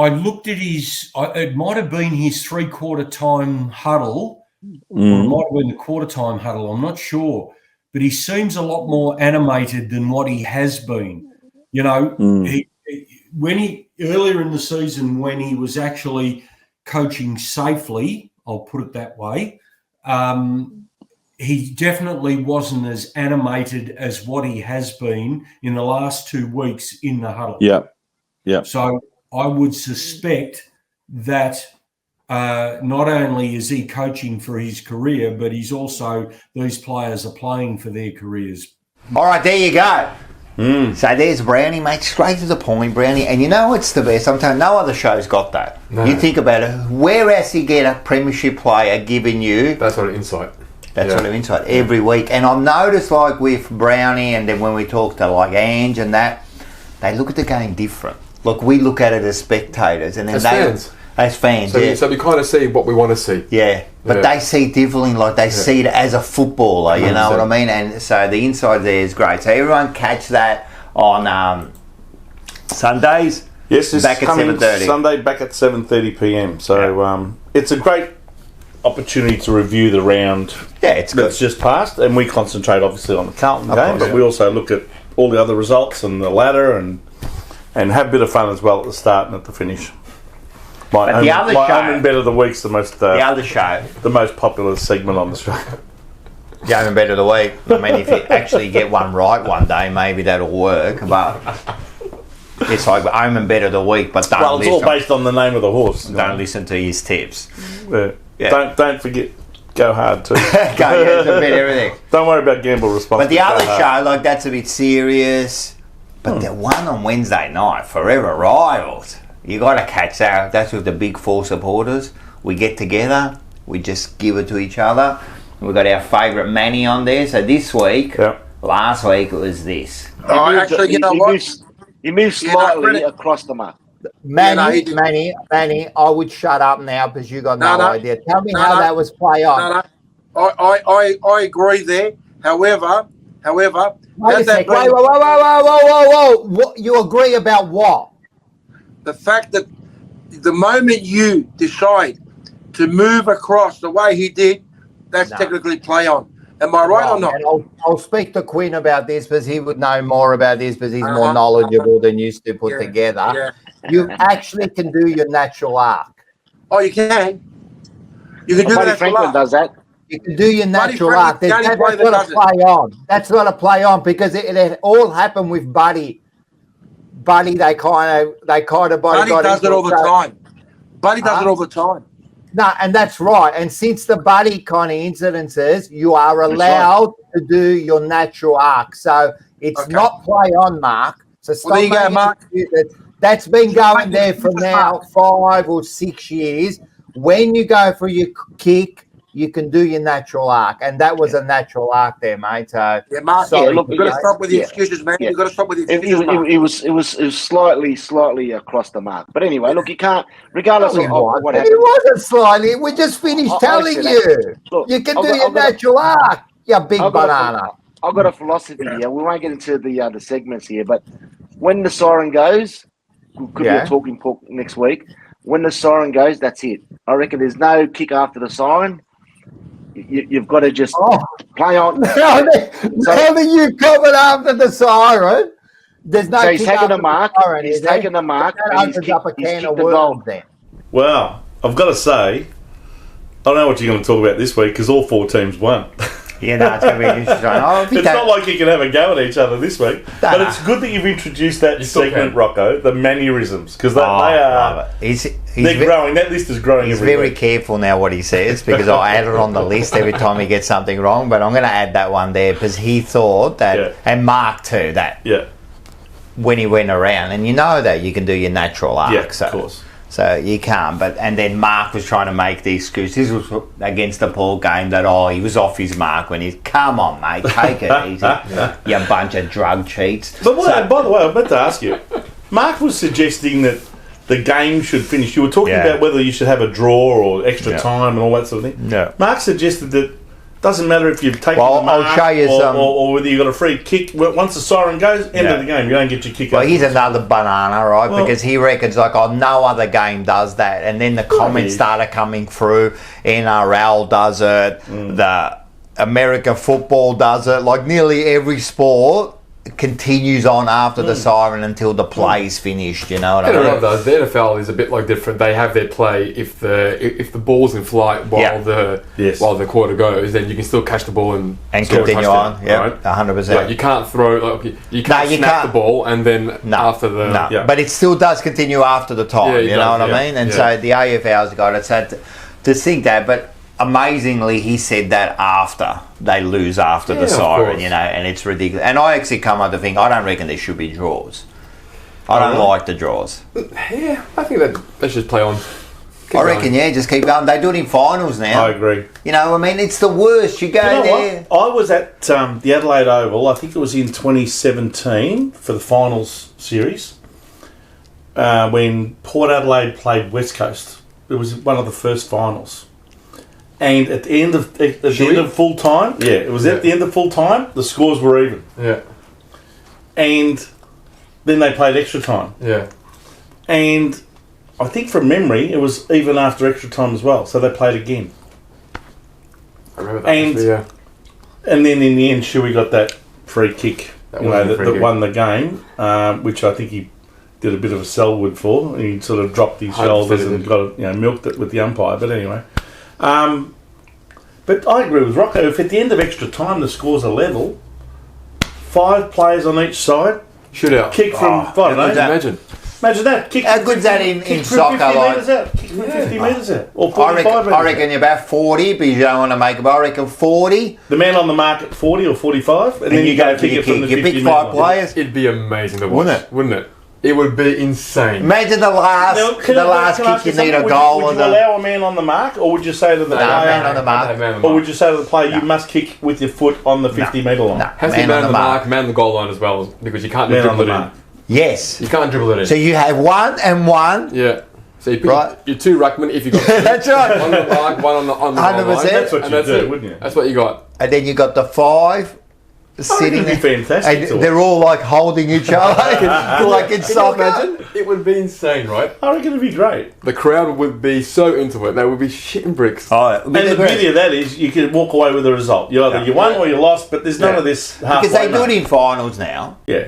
looked at his. It might have been his 3/4 time huddle, or it might have been the quarter time huddle. I'm not sure, but he seems a lot more animated than what he has been. When earlier in the season, when he was actually coaching safely, I'll put it that way, he definitely wasn't as animated as what he has been in the last 2 weeks in the huddle. Yeah. So I would suspect that not only is he coaching for his career, but he's also, these players are playing for their careers. All right, there you go. So there's Brownie, mate, straight to the point, Brownie. And you know what's the best? Sometimes no other show's got that. No. You think about it. Where else you get a premiership player giving you... That sort of insight. That sort of insight every week. And I've noticed, like, with Brownie, and then when we talk to, like, Ange and that, they look at the game different. Look, we look at it as spectators. And then as fans, So we kind of see what we want to see. Yeah. But they see differently, like they see it as a footballer, you know what I mean? And so the inside there is great. So everyone catch that on Sundays. Yes, it's back at 7:30. Sunday back at 7:30 p.m. So it's a great opportunity to review the round that's just passed, and we concentrate obviously on the Carlton game, but we also look at all the other results and the ladder and have a bit of fun as well at the start and at the finish. My Omen Bet of the Week's the most the most popular segment on the show. The Omen Bet of the Week. I mean, if you actually get one right one day, maybe that'll work. But it's like Omen Bet of the Week, but don't it's all based on the name of the horse. Don't listen to his tips. Yeah. Don't forget. Go hard too. It's a bit everything. Don't worry about gamble responsibly. But the other show, like that's a bit serious. But the one on Wednesday night, Forever Rivals. You got to catch that. That's with the big four supporters. We get together. We just give it to each other. We've got our favourite Manny on there. So this week, last week it was this. Actually, you know what? He moved slightly across the map. Manny, I would shut up now because you got no idea. Tell me how that was play on. I agree there. However, wait a second. Whoa. What, you agree about what? The fact that the moment you decide to move across the way he did, that's technically play on. Am I right or not? I'll speak to Quinn about this because he would know more about this because he's more knowledgeable than you two put together. Yeah. You actually can do your natural arc. Oh, you can? You can do that. Franklin does that. You can do your natural arc. That's not a play on. That's not a play on because it all happened with Buddy. Buddy does it all the time. Buddy does it all the time. No, and that's right. And since the Buddy kind of incidences, you are allowed to do your natural arc. So it's not play on, Mark. So there you go, Mark. That's been going there for now 5 or 6 years. when you go for your kick, you can do your natural arc, and that was a natural arc there, mate. So Yeah, Mark. sorry, Look, you've got to mate. stop with the excuses, man. Yeah. You've got to stop with the It, excuses, Mark. it was slightly across the mark. But anyway, look, you can't, regardless No, of it what wasn't. happened. It wasn't slightly. We just finished I telling said you. that. Look, You can I've do got- your I've got a- natural arc, you big I've got a- banana. I've got a philosophy here. We won't get into the segments here, but when the siren goes, could be Yeah. a talking point next week. When the siren goes, that's it. I reckon there's no kick after the siren. You've got to just play on. Now that you covered after the siren, there's no So he's kick taken after a mark. the siren, He's is there? taken a mark. That And he's opens up a kicked can the of goal. worms then. Well, I've got to say, I don't know what you're going to talk about this week because all 4 teams won. Yeah, no, it's going to be interesting. It's not like you can have a go at each other this week. But Nah. it's good that you've introduced that You still segment, can. Rocco, the mannerisms, because they love are it. they're growing. That list is growing He's every very week. careful now what he says because I add it on the list every time he gets something wrong. But I'm going to add that one there because he thought that, Yeah. and Mark too, that Yeah, when he went around, and you know that you can do your natural arc. yeah, so, of course. So you can't. And then Mark was trying to make the excuse. This was against the Paul game that, he was off his mark when he's, come on, mate, take it easy. You bunch of drug cheats. But by the way, I meant to ask you, Mark was suggesting that the game should finish. You were talking Yeah. about whether you should have a draw or extra Yeah. time and all that sort of thing. Yeah. Mark suggested that doesn't matter if you've taken Well, the mark I'll show you or, some- or whether you got a free kick. Once the siren goes, end Yeah. of the game. You don't get your kick. Well, he's afterwards. another banana, right? Well- Because he reckons like, no other game does that. And then the comments yeah. started coming through. NRL does it. The America football does it. Like nearly every sport continues on after the siren until the play's finished. You know what I NRL mean? does. The NFL is a bit like different. They have their play if the ball's in flight while Yeah. while the quarter goes, then you can still catch the ball and score a continue touchdown, on. Yeah, right? 100%. Like you can't throw. Like, you can't you snap can't. the ball and then after the No, Yeah. but it still does continue after the time. Yeah, it you know does, what I yeah. mean? And Yeah. so the AFL's got it. So to think that, but amazingly, he said that after they lose after Yeah, the of siren, course. you know, and it's ridiculous. And I actually come up to think I don't reckon there should be draws. I don't really? like the draws. Yeah, I think that they should play on. Keep I reckon, going. just keep going. They do it in finals now. I agree. You know, I mean, it's the worst. You go You know there. what? I was at the Adelaide Oval. I think it was in 2017 for the finals series when Port Adelaide played West Coast. It was one of the first finals. And at the end of full time, it was at the end of full time. The scores were even, Yeah, and then they played extra time. yeah. And I think from memory, it was even after extra time as well. So they played again. I remember that. And- actually, yeah. And then in the end, Shuey got that free kick That you was know, the that, free that kick. won the game, which I think he did a bit of a Selwood for. He sort of dropped his 100% shoulders he and did. got it, milked it with the umpire. But anyway, but I agree with Rocco. If at the end of extra time the scores are level, 5 players on each side, Shootout. kick from I don't know. Imagine. Imagine that. Kick How from good's that in kick from soccer, 50 like- metres out. Kick from 50 metres out. Or I 45 reckon, metres I reckon you're about 40, but you don't want to make it. I reckon 40. The man on the mark at 40 or 45, and then And you go for kick your it from the You 50 pick metre 5 line. players. It'd be amazing to watch, Wouldn't it? Wouldn't it? It would be insane. Imagine the last, Now, can I ask kick you need a something? goal. Would or you the, allow a man on the mark, or would you say to the No, player, man on the mark. No, man on the or mark. would you say to the player, you must kick with your foot on the 50 metre line? No. Has to be Man man on on the the mark. mark, man on the goal line as well, because you can't Man on dribble the it mark. Yes. in. You can't dribble it in. So you have 1 and 1. Yeah. So you pick Right. your 2 ruckmen if you got 2. That's right. One on the mark, one on the goal 100%. line. That's what And you that's do, it. wouldn't you? That's what you got. And then you got the 5 sitting it'd be there. fantastic to And they're all like holding each other, like in Can you soccer. imagine? It would be insane, right? I reckon it'd be great. The crowd would be so into it. They would be shitting bricks. Oh, And the beauty of that is you can walk away with a result. You either you won or you lost, but there's none Yeah. of this halfway. because they do it mark. in finals now. Yeah.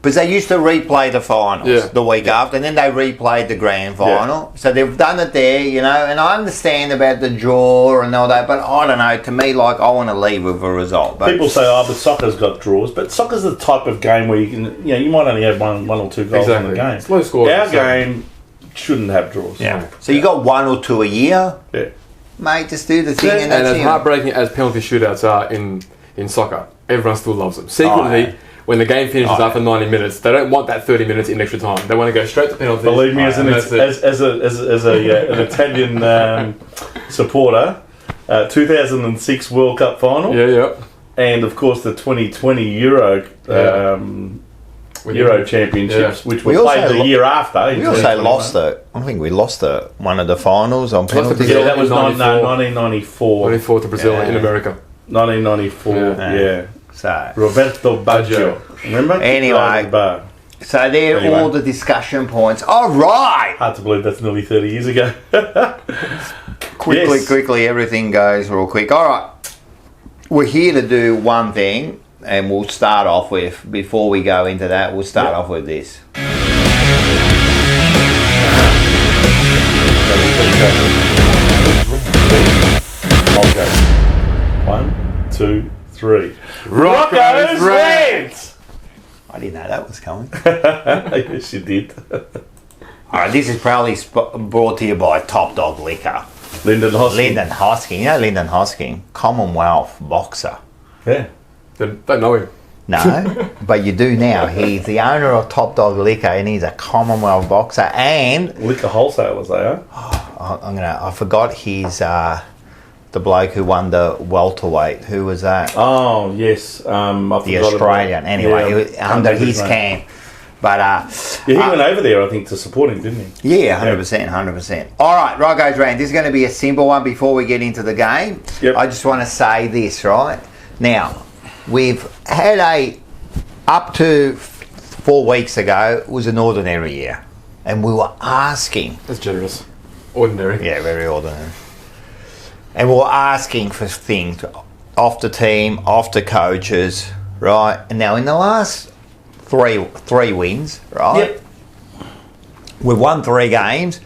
Because they used to replay the finals Yeah. the week after, and then they replayed the grand final. So they've done it there, and I understand about the draw and all that, but I don't know. To me, like, I want to leave with a result. But People say, but soccer's got draws. But soccer's the type of game where you can, you might only have one or 2 goals in the Exactly. game. It's low score. Our game shouldn't have draws. yeah. So you got 1 or 2 a year, Yeah. mate. Just do the thing, Yeah, and And that's as it. heartbreaking as penalty shootouts are in soccer, everyone still loves them. Secretly, when the game finishes Oh, after 90 minutes, they don't want that 30 minutes in extra time. They want to go straight to penalties. Believe me, as an and that's it. an Italian supporter, 2006 World Cup final, Yeah. and of course the 2020 Euro Championships, which We were also played the year after. We also lost I think we lost one of the finals on penalties. Brazil. Yeah, that was 94. 1994. 94 to Brazil in America. 1994, yeah. So, Roberto Baggio. Remember? Anyway. so they're Anyway. all the discussion points. All right. Hard to believe that's nearly 30 years ago. Quickly, everything goes real quick. All right. We're here to do one thing, and we'll start off with, before we go into that, we'll start off with this. Okay. 1, 2, 3. Rocco's Rants! I didn't know that was coming. Yes, you did. All right, this is proudly brought to you by Top Dog Liquor. Lyndon Hosking. Lyndon Hosking. You know Lyndon Hosking? Commonwealth boxer. Yeah. Don't know him. No, but you do now. He's the owner of Top Dog Liquor, and he's a Commonwealth boxer. And Liquor wholesalers, they are. I forgot he's the bloke who won the welterweight. Who was that? Oh, yes. I forgot The Australian. about- Anyway, Yeah, he was under his name. camp. But Yeah, he went over there, I think, to support him, didn't he? yeah, 100%, 100%. All right, Rocco's Rant. This is going to be a simple one before we get into the game. Yep. I just want to say this, right? Now, we've had up to 4 weeks ago, it was an ordinary year. And we were asking. That's generous. Ordinary. Yeah, very ordinary. And we were asking for things off the team, off the coaches, right? And now in the last three wins, right? Yep. We've won 3 games,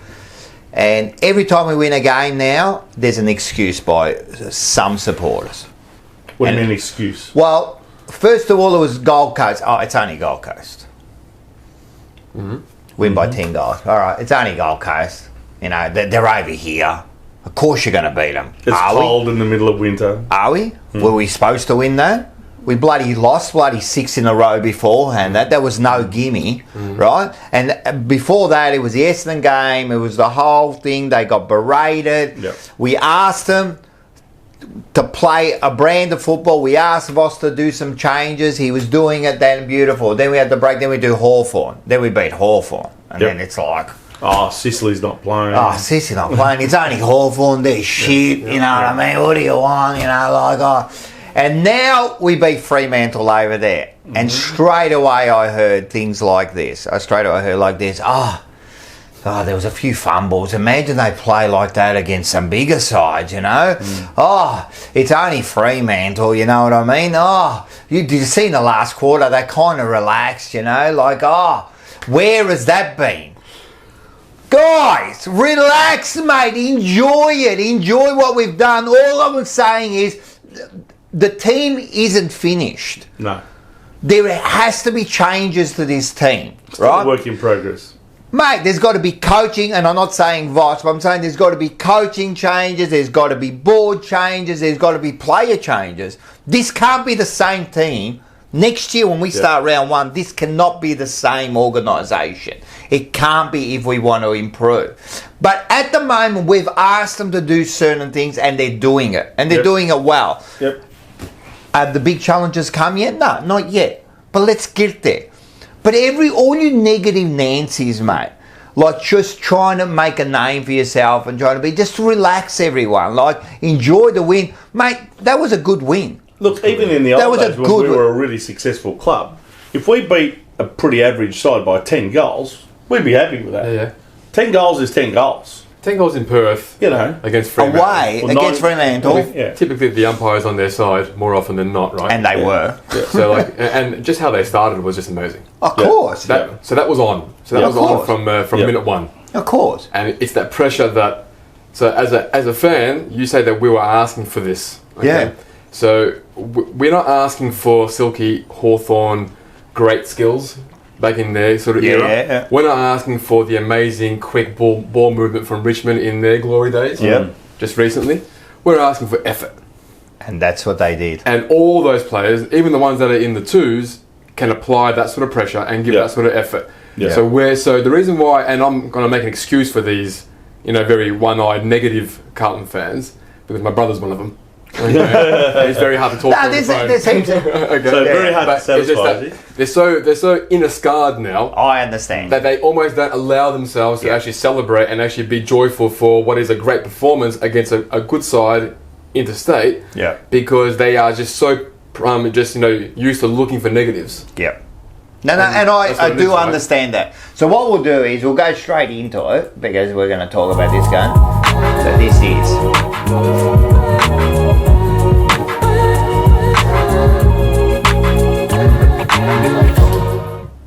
and every time we win a game now, there's an excuse by some supporters. What do you And- mean excuse? Well, first of all, it was Gold Coast. Oh, it's only Gold Coast. Win by 10 goals. All right, it's only Gold Coast. You know, they're over here. Of course you're going to beat them. It's cold in the middle of winter. Are we? Were we supposed to win that? We bloody lost 6 in a row beforehand. That was no gimme, right? And before that, it was the Essendon game. It was the whole thing. They got berated. Yep. We asked them to play a brand of football. We asked Voss to do some changes. He was doing it then beautiful. Then we had the break. Then we do Hawthorn. Then we beat Hawthorn. And Yep. then it's like, Oh, Sicily's not playing. oh, Sissy not playing. It's only Hawthorn. They're shit. You know what I mean? What do you want? You know, like, oh. And now we beat Fremantle over there. And straight away I heard things like this. Oh, there was a few fumbles. Imagine they play like that against some bigger sides, you know? Oh, it's only Fremantle, you know what I mean? Oh, did you see in the last quarter, they kind of relaxed, you know? Like, oh, where has that been? Guys, relax, mate. Enjoy it. Enjoy what we've done. All I'm saying is the team isn't finished. No. There has to be changes to this team, Still right? a work in progress. Mate, there's got to be coaching, and I'm not saying Voss, but I'm saying there's got to be coaching changes, there's got to be board changes, there's got to be player changes. This can't be the same team. Next year when we start round 1, this cannot be the same organisation. It can't be if we want to improve. But at the moment, we've asked them to do certain things, and they're doing it. And they're doing it well. Yep. Have the big challenges come yet? No, not yet. But let's get there. But all you negative Nancy's, mate, like just trying to make a name for yourself and trying to be, just relax everyone. Like, enjoy the win. Mate, that was a good win. Look, even in the That old was a days when good we were a really successful club, if we beat a pretty average side by 10 goals, we'd be happy with that. Yeah. 10 goals is 10 goals. 10 goals in Perth. You know. Against Fremantle. Away Well, against Fremantle. Yeah. Typically the umpire's on their side more often than not, right? And they were. So and just how they started was just amazing. Of course. So that was on. So that Yeah, was of on course. from minute 1. Of course. And it's that pressure that. So as a fan, you say that we were asking for this. Okay? Yeah. So we're not asking for Silky Hawthorn great skills back in their sort of era. Yeah. We're not asking for the amazing quick ball movement from Richmond in their glory days. Yeah. Just recently. We're asking for effort. And that's what they did. And all those players, even the ones that are in the 2s, can apply that sort of pressure and give that sort of effort. Yeah. So the reason why, and I'm going to make an excuse for these, very one-eyed negative Carlton fans, because my brother's one of them. It's very hard to talk to. There seems to... Okay. So very hard to satisfy. They're so inner scarred now. I understand. That they almost don't allow themselves to actually celebrate and actually be joyful for what is a great performance against a good side interstate. Yeah. Because they are just so used to looking for negatives. Yeah. No, and I do understand that. So what we'll do is we'll go straight into it because we're going to talk about this game. So this is...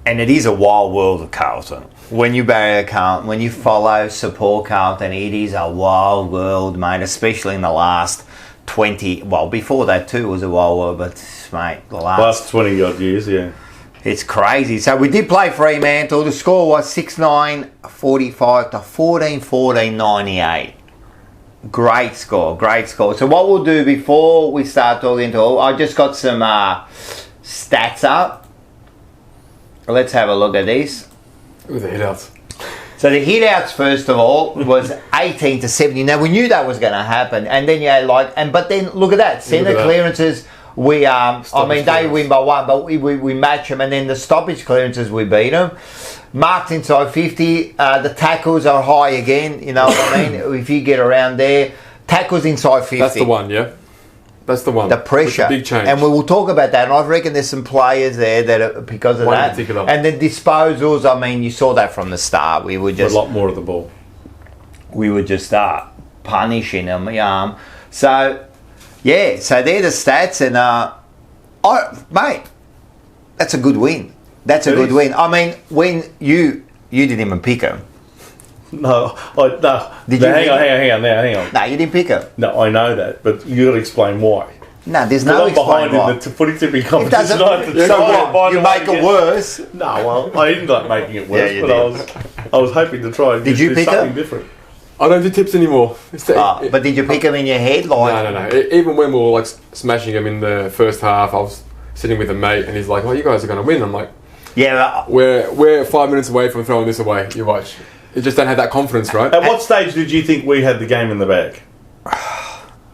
And it is a wild world of Carlton. When you barrier Carlton, when you support Carlton, it is a wild world, mate, especially in the last 20... Well, before that too was a wild world, but, mate, the last 20-odd years, yeah. It's crazy. So we did play Fremantle. The score was 6-9, 45 to 14-14, 98. Great score, great score. So what we'll do before we start talking to all, I just got some stats up. Let's have a look at this. Look at the hitouts. So the hitouts, first of all, was 18 to 70. Now we knew that was going to happen, and then you had but then look at that. Centre clearances. We they win by one, but we match them, and then the stoppage clearances we beat them. Marks inside 50. The tackles are high again. You know what I mean? If you get around there, tackles inside 50. That's the one, yeah. That's the one. The pressure, big change, and we will talk about that. And I reckon there's some players there that are, because of that, and the disposals. I mean, you saw that from the start. We were just a lot more of the ball. We would just start punishing them. So they're the stats, and mate, that's a good win. That's a good win. I mean, when you didn't even pick them. No. Did you? Hang on. No, you didn't pick them. No, I know that, but you got to explain why. No, there's no explain behind why. in the footy tipping competition. So what? You make it worse? No, well, I ended up making it worse, but I was hoping to try and do something different. I don't do tips anymore. But did you pick them in your head? No. Even when we were smashing them in the first half, I was sitting with a mate, and he's like, "Oh, you guys are going to win." I'm like, "Yeah, we're 5 minutes away from throwing this away. You watch." You just don't have that confidence, right? At what stage did you think we had the game in the bag?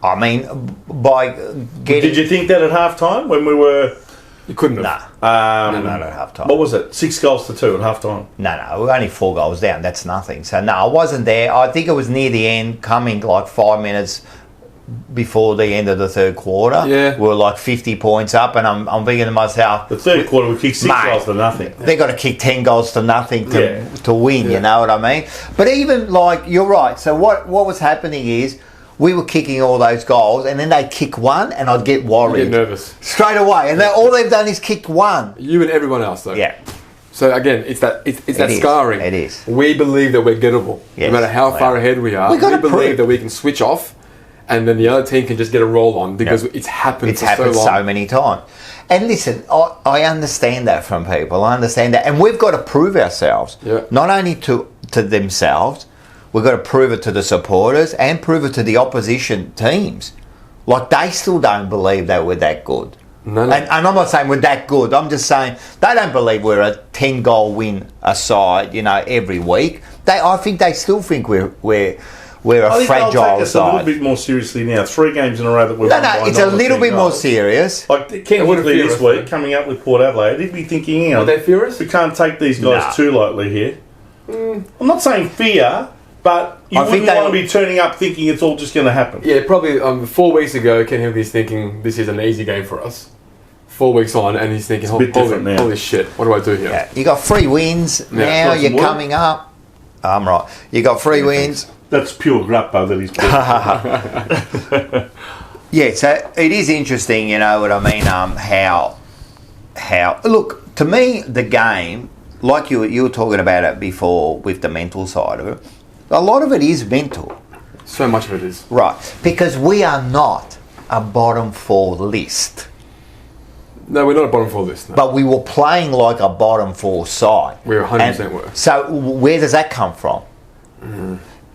I mean, by getting... Did you think that at half-time when we were... You couldn't have. No, at half-time. What was it? 6 goals to 2 at half-time? No, we were only 4 goals down. That's nothing. So, no, I wasn't there. I think it was near the end, coming 5 minutes before the end of the third quarter. Yeah. We were 50 points up, and I'm thinking to myself... The third quarter, we kicked 6 goals to nothing. They got to kick 10 goals to nothing to win, you know what I mean? But even, you're right. So what was happening is we were kicking all those goals, and then they'd kick one, and I'd get worried. Get nervous. Straight away. And all they've done is kick one. You and everyone else, though. Yeah. So again, it's that scarring. It is. We believe that we're gettable. Yes. No matter how far ahead we are, we believe that we can switch off, and then the other team can just get a roll on because it's happened It's happened so many times. And listen, I understand that from people. I understand that. And we've got to prove ourselves. Yeah. Not only to themselves, we've got to prove it to the supporters and prove it to the opposition teams. They still don't believe that we're that good. No. And I'm not saying we're that good. I'm just saying they don't believe we're a 10-goal win aside, every week. I think they still think we're a fragile I'll take this side. a little bit more seriously now. 3 games in a row that we've won by it's a little bit more serious. Ken Whitley this week, coming up with Port Adelaide, he'd be thinking, Are they furious? We can't take these guys too lightly here. I'm not saying fear, but you wouldn't want to be turning up thinking it's all just going to happen. Yeah, probably 4 weeks ago, Ken Whitley's thinking this is an easy game for us. 4 weeks on, and he's thinking, holy shit, what do I do here? Yeah. You got 3 wins now. You're coming up. I'm right. You got 3 wins. That's pure grappa that he's put. Yeah, so it is interesting, you know what I mean, how... Look, to me, the game, like you were talking about it before with the mental side of it, a lot of it is mental. So much of it is. Right, because we are not a bottom 4 list. No, we're not a bottom 4 list. No. But we were playing like a bottom 4 side. We 100% were. So where does that come from?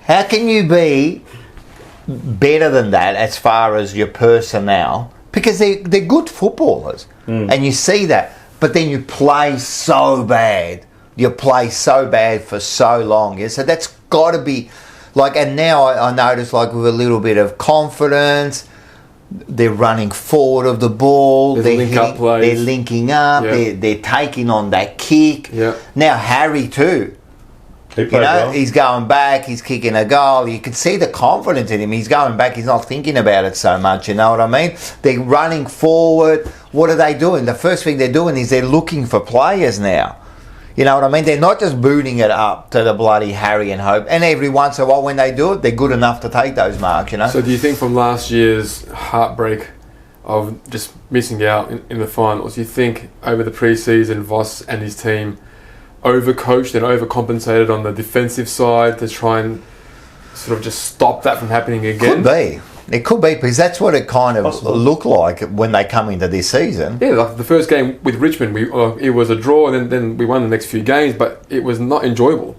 How can you be better than that as far as your personnel? Because they're good footballers, and you see that. but then you play so bad. You play so bad for so long. Yeah? So that's got to be like, and now I notice like with a little bit of confidence, they're running forward of the ball. They're linking up. Yeah. They're taking on that kick. Yeah. Now Harry too. He played well. He's going back. He's kicking a goal. You can see the confidence in him. He's going back. He's not thinking about it so much. You know what I mean? They're running forward. What are they doing? The first thing they're doing is they're looking for players now. You know what I mean? They're not just booting it up to the bloody Harry and Hope. And every once in a while when they do it, they're good enough to take those marks, you know? So do you think from last year's heartbreak of just missing out in the finals, you think over the pre-season Voss and his team overcoached and overcompensated on the defensive side to try and sort of just stop that from happening again? Could be. It could be, because that's what it kind of looked like when they come into this season. Yeah, like the first game with Richmond, it was a draw, and then we won the next few games, but it was not enjoyable.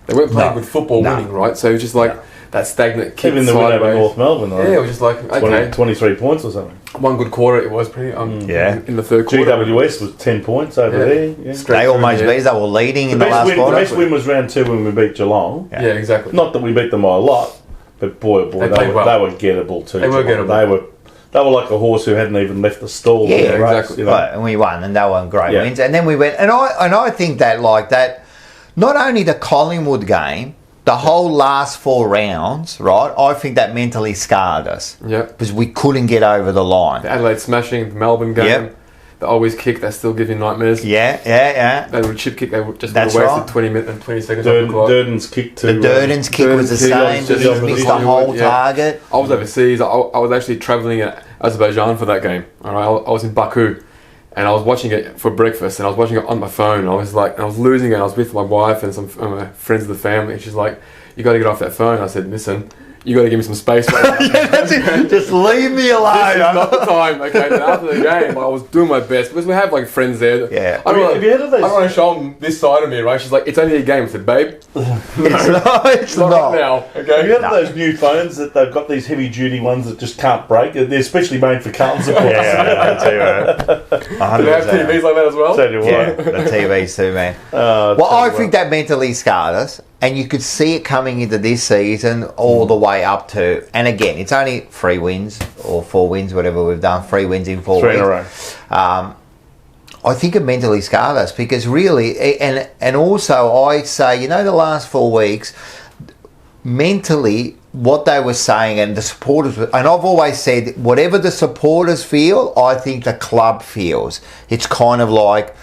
They weren't playing good football winning, right? So it was just like that stagnant kick Even the win over North Melbourne, yeah, it was just like, okay. 23 points or something. One good quarter, it was pretty, in the third quarter. GWS was 10 points over there. Yeah. They almost beat, they were leading in the last quarter. The best win was round 2 when we beat Geelong. Yeah, exactly. Not that we beat them by a lot, but boy, they were gettable too. They were gettable. They were like a horse who hadn't even left the stall. Yeah, exactly. Right, and we won, and they were great wins. And then we went, and I think that like that, not only the Collingwood game, the whole last 4 rounds, right? I think that mentally scarred us. Yeah, because we couldn't get over the line. The Adelaide smashing, the Melbourne game. They always kick, that still gives you nightmares. Yeah. They would chip kick, they would just That's wasted 20 minutes and 20 seconds off the clock. Durden's kick too. The Durden's kick was the same. He missed the whole target. I was overseas. I was actually travelling at Azerbaijan for that game. All right, I was in Baku, and I was watching it for breakfast, and I was watching it on my phone. And I was losing it. I was with my wife and some friends of the family, and she's like, "You got to get off that phone." I said, "Listen, you got to give me some space right now." Yeah, that's it. Just leave me alone. This is not the time, okay? And after the game, I was doing my best because we have like friends there. Yeah. I don't want to show them this side of me, right? She's like, "It's only a game." I said, "Babe, it's not right now." Okay. Have you had those new phones that they've got these heavy duty ones that just can't break? They're especially made for Carlton supporters. Yeah, too, right. Do they have TVs like that as well? Yeah, the TVs too, man. Well, I think that mentally scarred us. And you could see it coming into this season all the way up to, and again, it's only 3 wins or 4 wins, whatever we've done, 3 wins in 4 3 weeks. in a row. I think it mentally scarred us because really, and also I say, the last 4 weeks, mentally, what they were saying and the supporters, and I've always said, whatever the supporters feel, I think the club feels. It's kind of like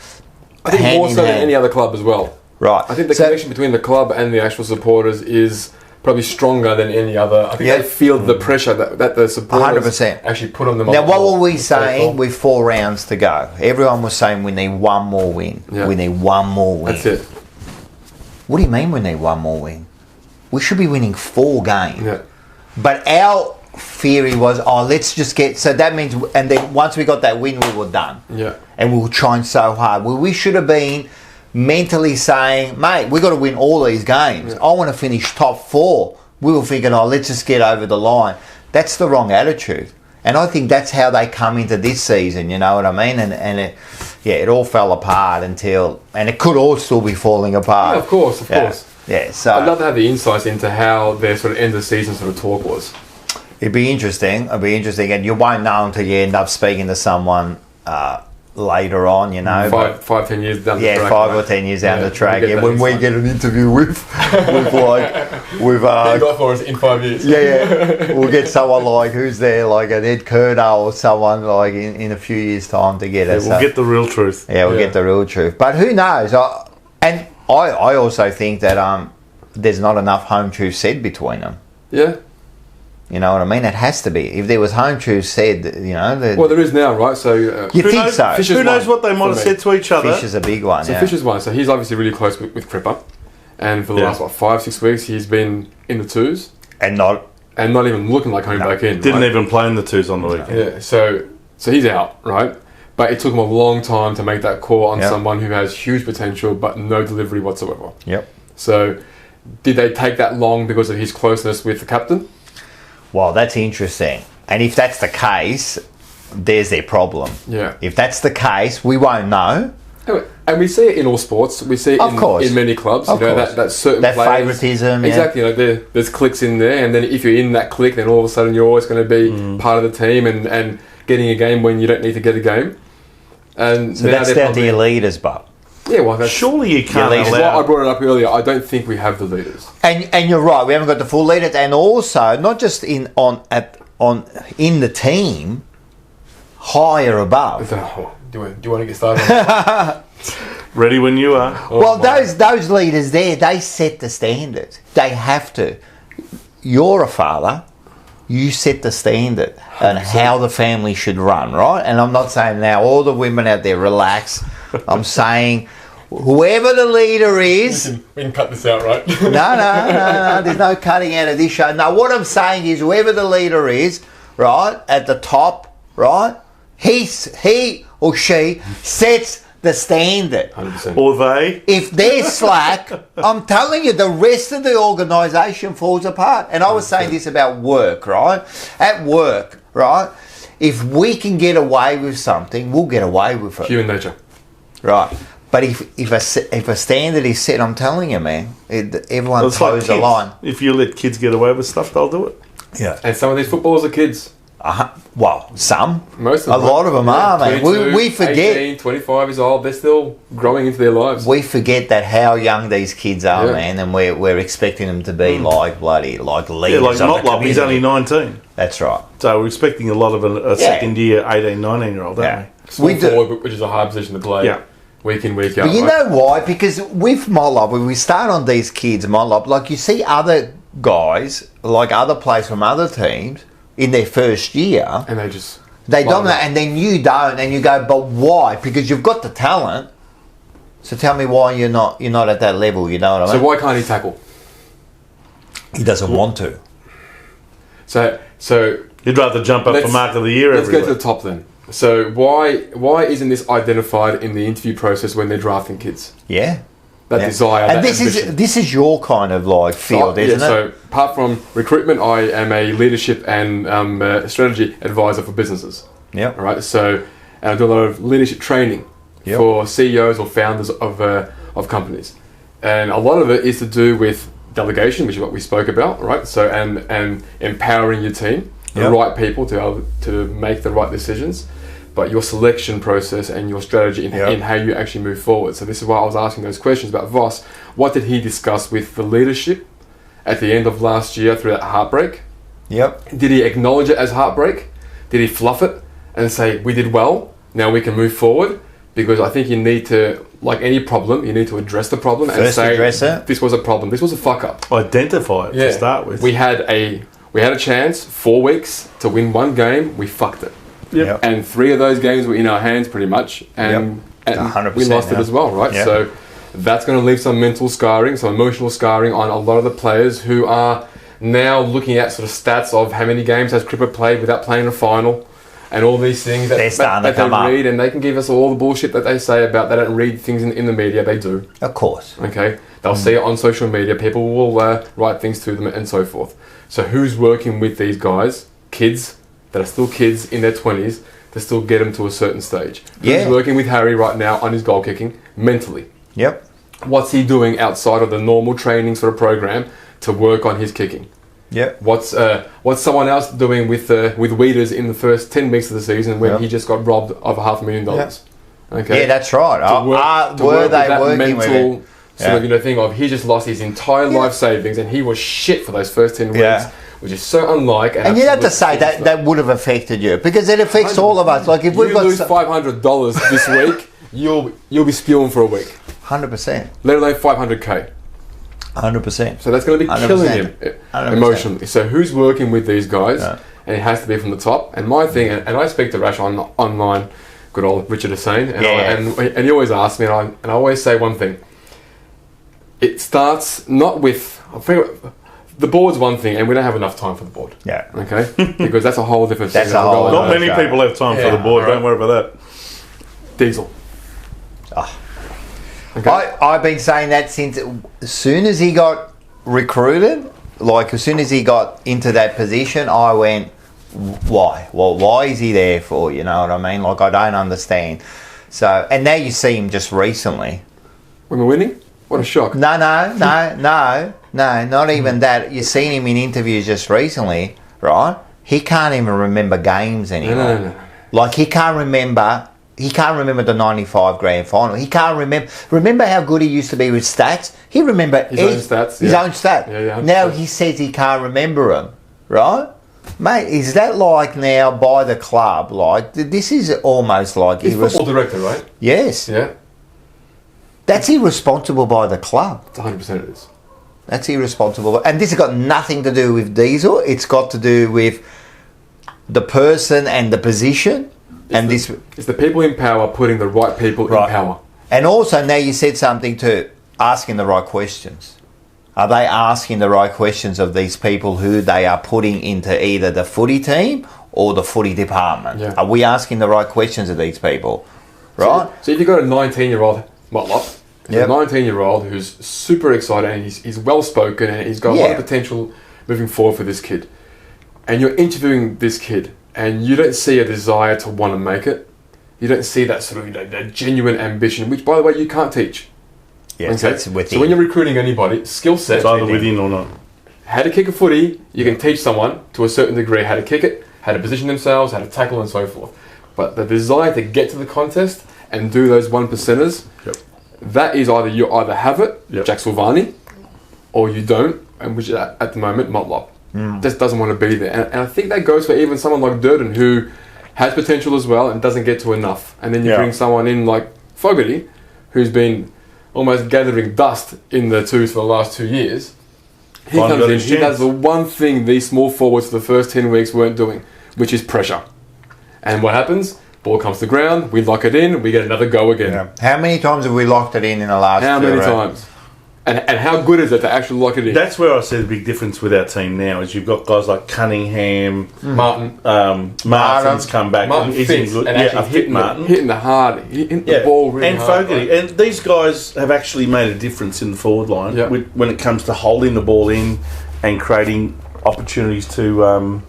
I think more so than any other club as well. Right. I think the connection between the club and the actual supporters is probably stronger than any other. I think they feel the pressure that the supporters 100%. actually put on them. Now, what were we saying with 4 rounds to go? Everyone was saying we need 1 more win. Yeah. We need 1 more win. That's it. What do you mean we need 1 more win? We should be winning 4 games. Yeah. But our theory was, let's just get... So that means... And then once we got that win, we were done. Yeah. And we were trying so hard. Well, we should have been mentally saying, mate, we've got to win all these games. I want to finish top 4. We were thinking, let's just get over the line. That's the wrong attitude. And I think that's how they come into this season, you know what I mean? And it all fell apart until... And it could all still be falling apart. Yeah, of course. Yeah, so... I'd love to have the insights into how their sort of end of season sort of talk was. It'd be interesting. And you won't know until you end up speaking to someone... later on, 5, 10 years down the track. 5 or 10 years down the track. When we get an interview you got for us in 5 years. We'll get someone like who's there, like an Ed Curda or someone like in a few years' time to get us. We'll get the real truth. We'll get the real truth. But who knows? I also think that there's not enough home truth said between them. Yeah. You know what I mean? It has to be. If there was home truth said, well, there is now, right? So you think so? Who knows what they might have said to each other? Fish is a big one. So Fish is one. So he's obviously really close with Cripper, and for the last 5-6 weeks, he's been in the 2s and not even looking like coming back in. Didn't even play in the 2s on the weekend. Yeah. So he's out, right? But it took him a long time to make that call on someone who has huge potential but no delivery whatsoever. Yep. So did they take that long because of his closeness with the captain? Well, that's interesting. And if that's the case, there's their problem. Yeah. If that's the case, we won't know. And we see it in all sports. We see it in many clubs. Of course. That certain that players, favouritism. Exactly. There's cliques in there, and then if you're in that clique, then all of a sudden you're always going to be part of the team and getting a game when you don't need to get a game. And so that's down to your leaders, but. Yeah, well, that's, surely you can't allow. Why I brought it up earlier. I don't think we have the leaders. And you're right. We haven't got the full leaders, and also not just in the team, higher above. Do you want to get started? Ready when you are. Those leaders there, they set the standard. They have to. You're a father. You set the standard and how the family should run, right? And I'm not saying now all the women out there relax. I'm saying whoever the leader is. We can cut this out, right? No. There's no cutting out of this show. No, what I'm saying is whoever the leader is, right, at the top, right, he or she sets the standard. 100%. Or they. If they're slack, I'm telling you, the rest of the organisation falls apart. And I was saying this about work, right? At work, right? If we can get away with something, we'll get away with it. Human nature. Right. But if a standard is set, I'm telling you, man, everyone toes the line. If you let kids get away with stuff, they'll do it. Yeah. And some of these footballers are kids. Well, some. Most of them. A lot of them are, man. We forget. 18, 25 years old, they're still growing into their lives. We forget that how young these kids are, man, and we're expecting them to be like leaders. Yeah, like Motlop, he's only 19. That's right. So we're expecting a lot of a second year 18, 19-year-old, don't we? Forward, which is a hard position to play. Yeah. Week in, week out. But you know why? Because with Motlop, when we start on these kids, Motlop, like you see other guys, like other players from other teams, in their first year, and they dominate, and then you don't, and you go, but why? Because you've got the talent. So tell me why you're not at that level. You know what I mean? So why can't he tackle? He doesn't want to. So you'd rather jump up for Mark of the Year. Let's go to the top then. So why isn't this identified in the interview process when they're drafting kids? Yeah. That desire, and that this is your kind of like field, isn't it? So apart from recruitment, I am a leadership and strategy advisor for businesses. Yeah. All right. So and I do a lot of leadership training for CEOs or founders of companies, and a lot of it is to do with delegation, which is what we spoke about, right? So and empowering your team, the right people to make the right decisions. But your selection process and your strategy in how you actually move forward. So this is why I was asking those questions about Voss. What did he discuss with the leadership at the end of last year through that heartbreak? Yep. Did he acknowledge it as heartbreak? Did he fluff it and say, we did well, now we can move forward? Because I think you need to, like any problem, you need to address the problem and say, address it. This was a problem, this was a fuck up. Identify it to start with. We had a chance, 4 weeks, to win one game, we fucked it. Yep. And 3 of those games were in our hands pretty much, and 100%, we lost it as well, right? Yep. So that's going to leave some mental scarring, some emotional scarring on a lot of the players who are now looking at sort of stats of how many games has Cripper played without playing a final, and all these things that they read, and they can give us all the bullshit that they say about they don't read things in the media. They do. Of course. Okay? They'll see it on social media. People will write things to them and so forth. So who's working with these guys, kids, that are still kids in their 20s, to still get them to a certain stage? Who's working with Harry right now on his goal kicking mentally? Yep. What's he doing outside of the normal training sort of program to work on his kicking? Yep. What's someone else doing with Weeders in the first 10 weeks of the season when he just got robbed of $500,000? Yep. Okay. Yeah, that's right. Were they working with it? Sort of thing of he just lost his entire life savings and he was shit for those first 10 weeks. Which is so unlike. And you have to say that would have affected you because it affects all of us. Like if we've got lose $500 this week, you'll be spewing for a week. 100%. Let alone $500K. 100%. So that's going to be 100%. killing him 100%. emotionally. So who's working with these guys? Yeah. And it has to be from the top. And my thing, and I speak to Rash online, good old Richard Hussain, and he always asks me, and I always say one thing. It starts not with. The board's one thing, and we don't have enough time for the board. Yeah. Okay? Because that's a whole different thing. Not many people have time for the board. Right. Don't worry about that. Diesel. Oh. Okay. I've been saying that since as soon as he got recruited, like as soon as he got into that position, I went, why? Well, why is he there for? You know what I mean? Like I don't understand. So, and now you see him just recently. When we're winning? What a shock. No, not even that. You've seen him in interviews just recently, right? He can't even remember games anymore. No. Like, he can't remember the 95 grand final. He can't remember how good he used to be with stats. He remember his own stats. His own stats. Yeah, now he says he can't remember them, right? Mate, is that like now by the club? Like, this is almost like... He's football director, right? Yes. Yeah. That's irresponsible by the club. It's 100% it is. That's irresponsible. And this has got nothing to do with Diesel. It's got to do with the person and the position. It's the people in power putting the right people in power. And also, now you said something too, asking the right questions. Are they asking the right questions of these people who they are putting into either the footy team or the footy department? Yeah. Are we asking the right questions of these people? Right? So if you've got a 19-year-old Motlop, a 19-year-old who's super excited and he's well-spoken and he's got a lot of potential moving forward for this kid, and you're interviewing this kid and you don't see a desire to want to make it, you don't see that sort of that genuine ambition, which, by the way, you can't teach. Yes, okay? that's within. So when you're recruiting anybody, skill set... It's either within or not. How to kick a footy, you can teach someone to a certain degree how to kick it, how to position themselves, how to tackle and so forth. But the desire to get to the contest and do those 1%ers, that is either you either have it, Jack Silvani, or you don't, and which at the moment, Motlop. Just doesn't want to be there. And I think that goes for even someone like Durden, who has potential as well and doesn't get to enough. And then you bring someone in like Fogarty, who's been almost gathering dust in the twos for the last 2 years. He comes in, he does the one thing these small forwards for the first 10 weeks weren't doing, which is pressure. And what happens? Ball comes to ground, we lock it in, we get another go again. Yeah. How many times have we locked it in the last How many times? And how good is it to actually lock it in? That's where I see the big difference with our team now, is you've got guys like Cunningham, Martin's come back. Martin he's fits good. and actually hitting the ball really and hard. Fogarty. And these guys have actually made a difference in the forward line when it comes to holding the ball in and creating opportunities to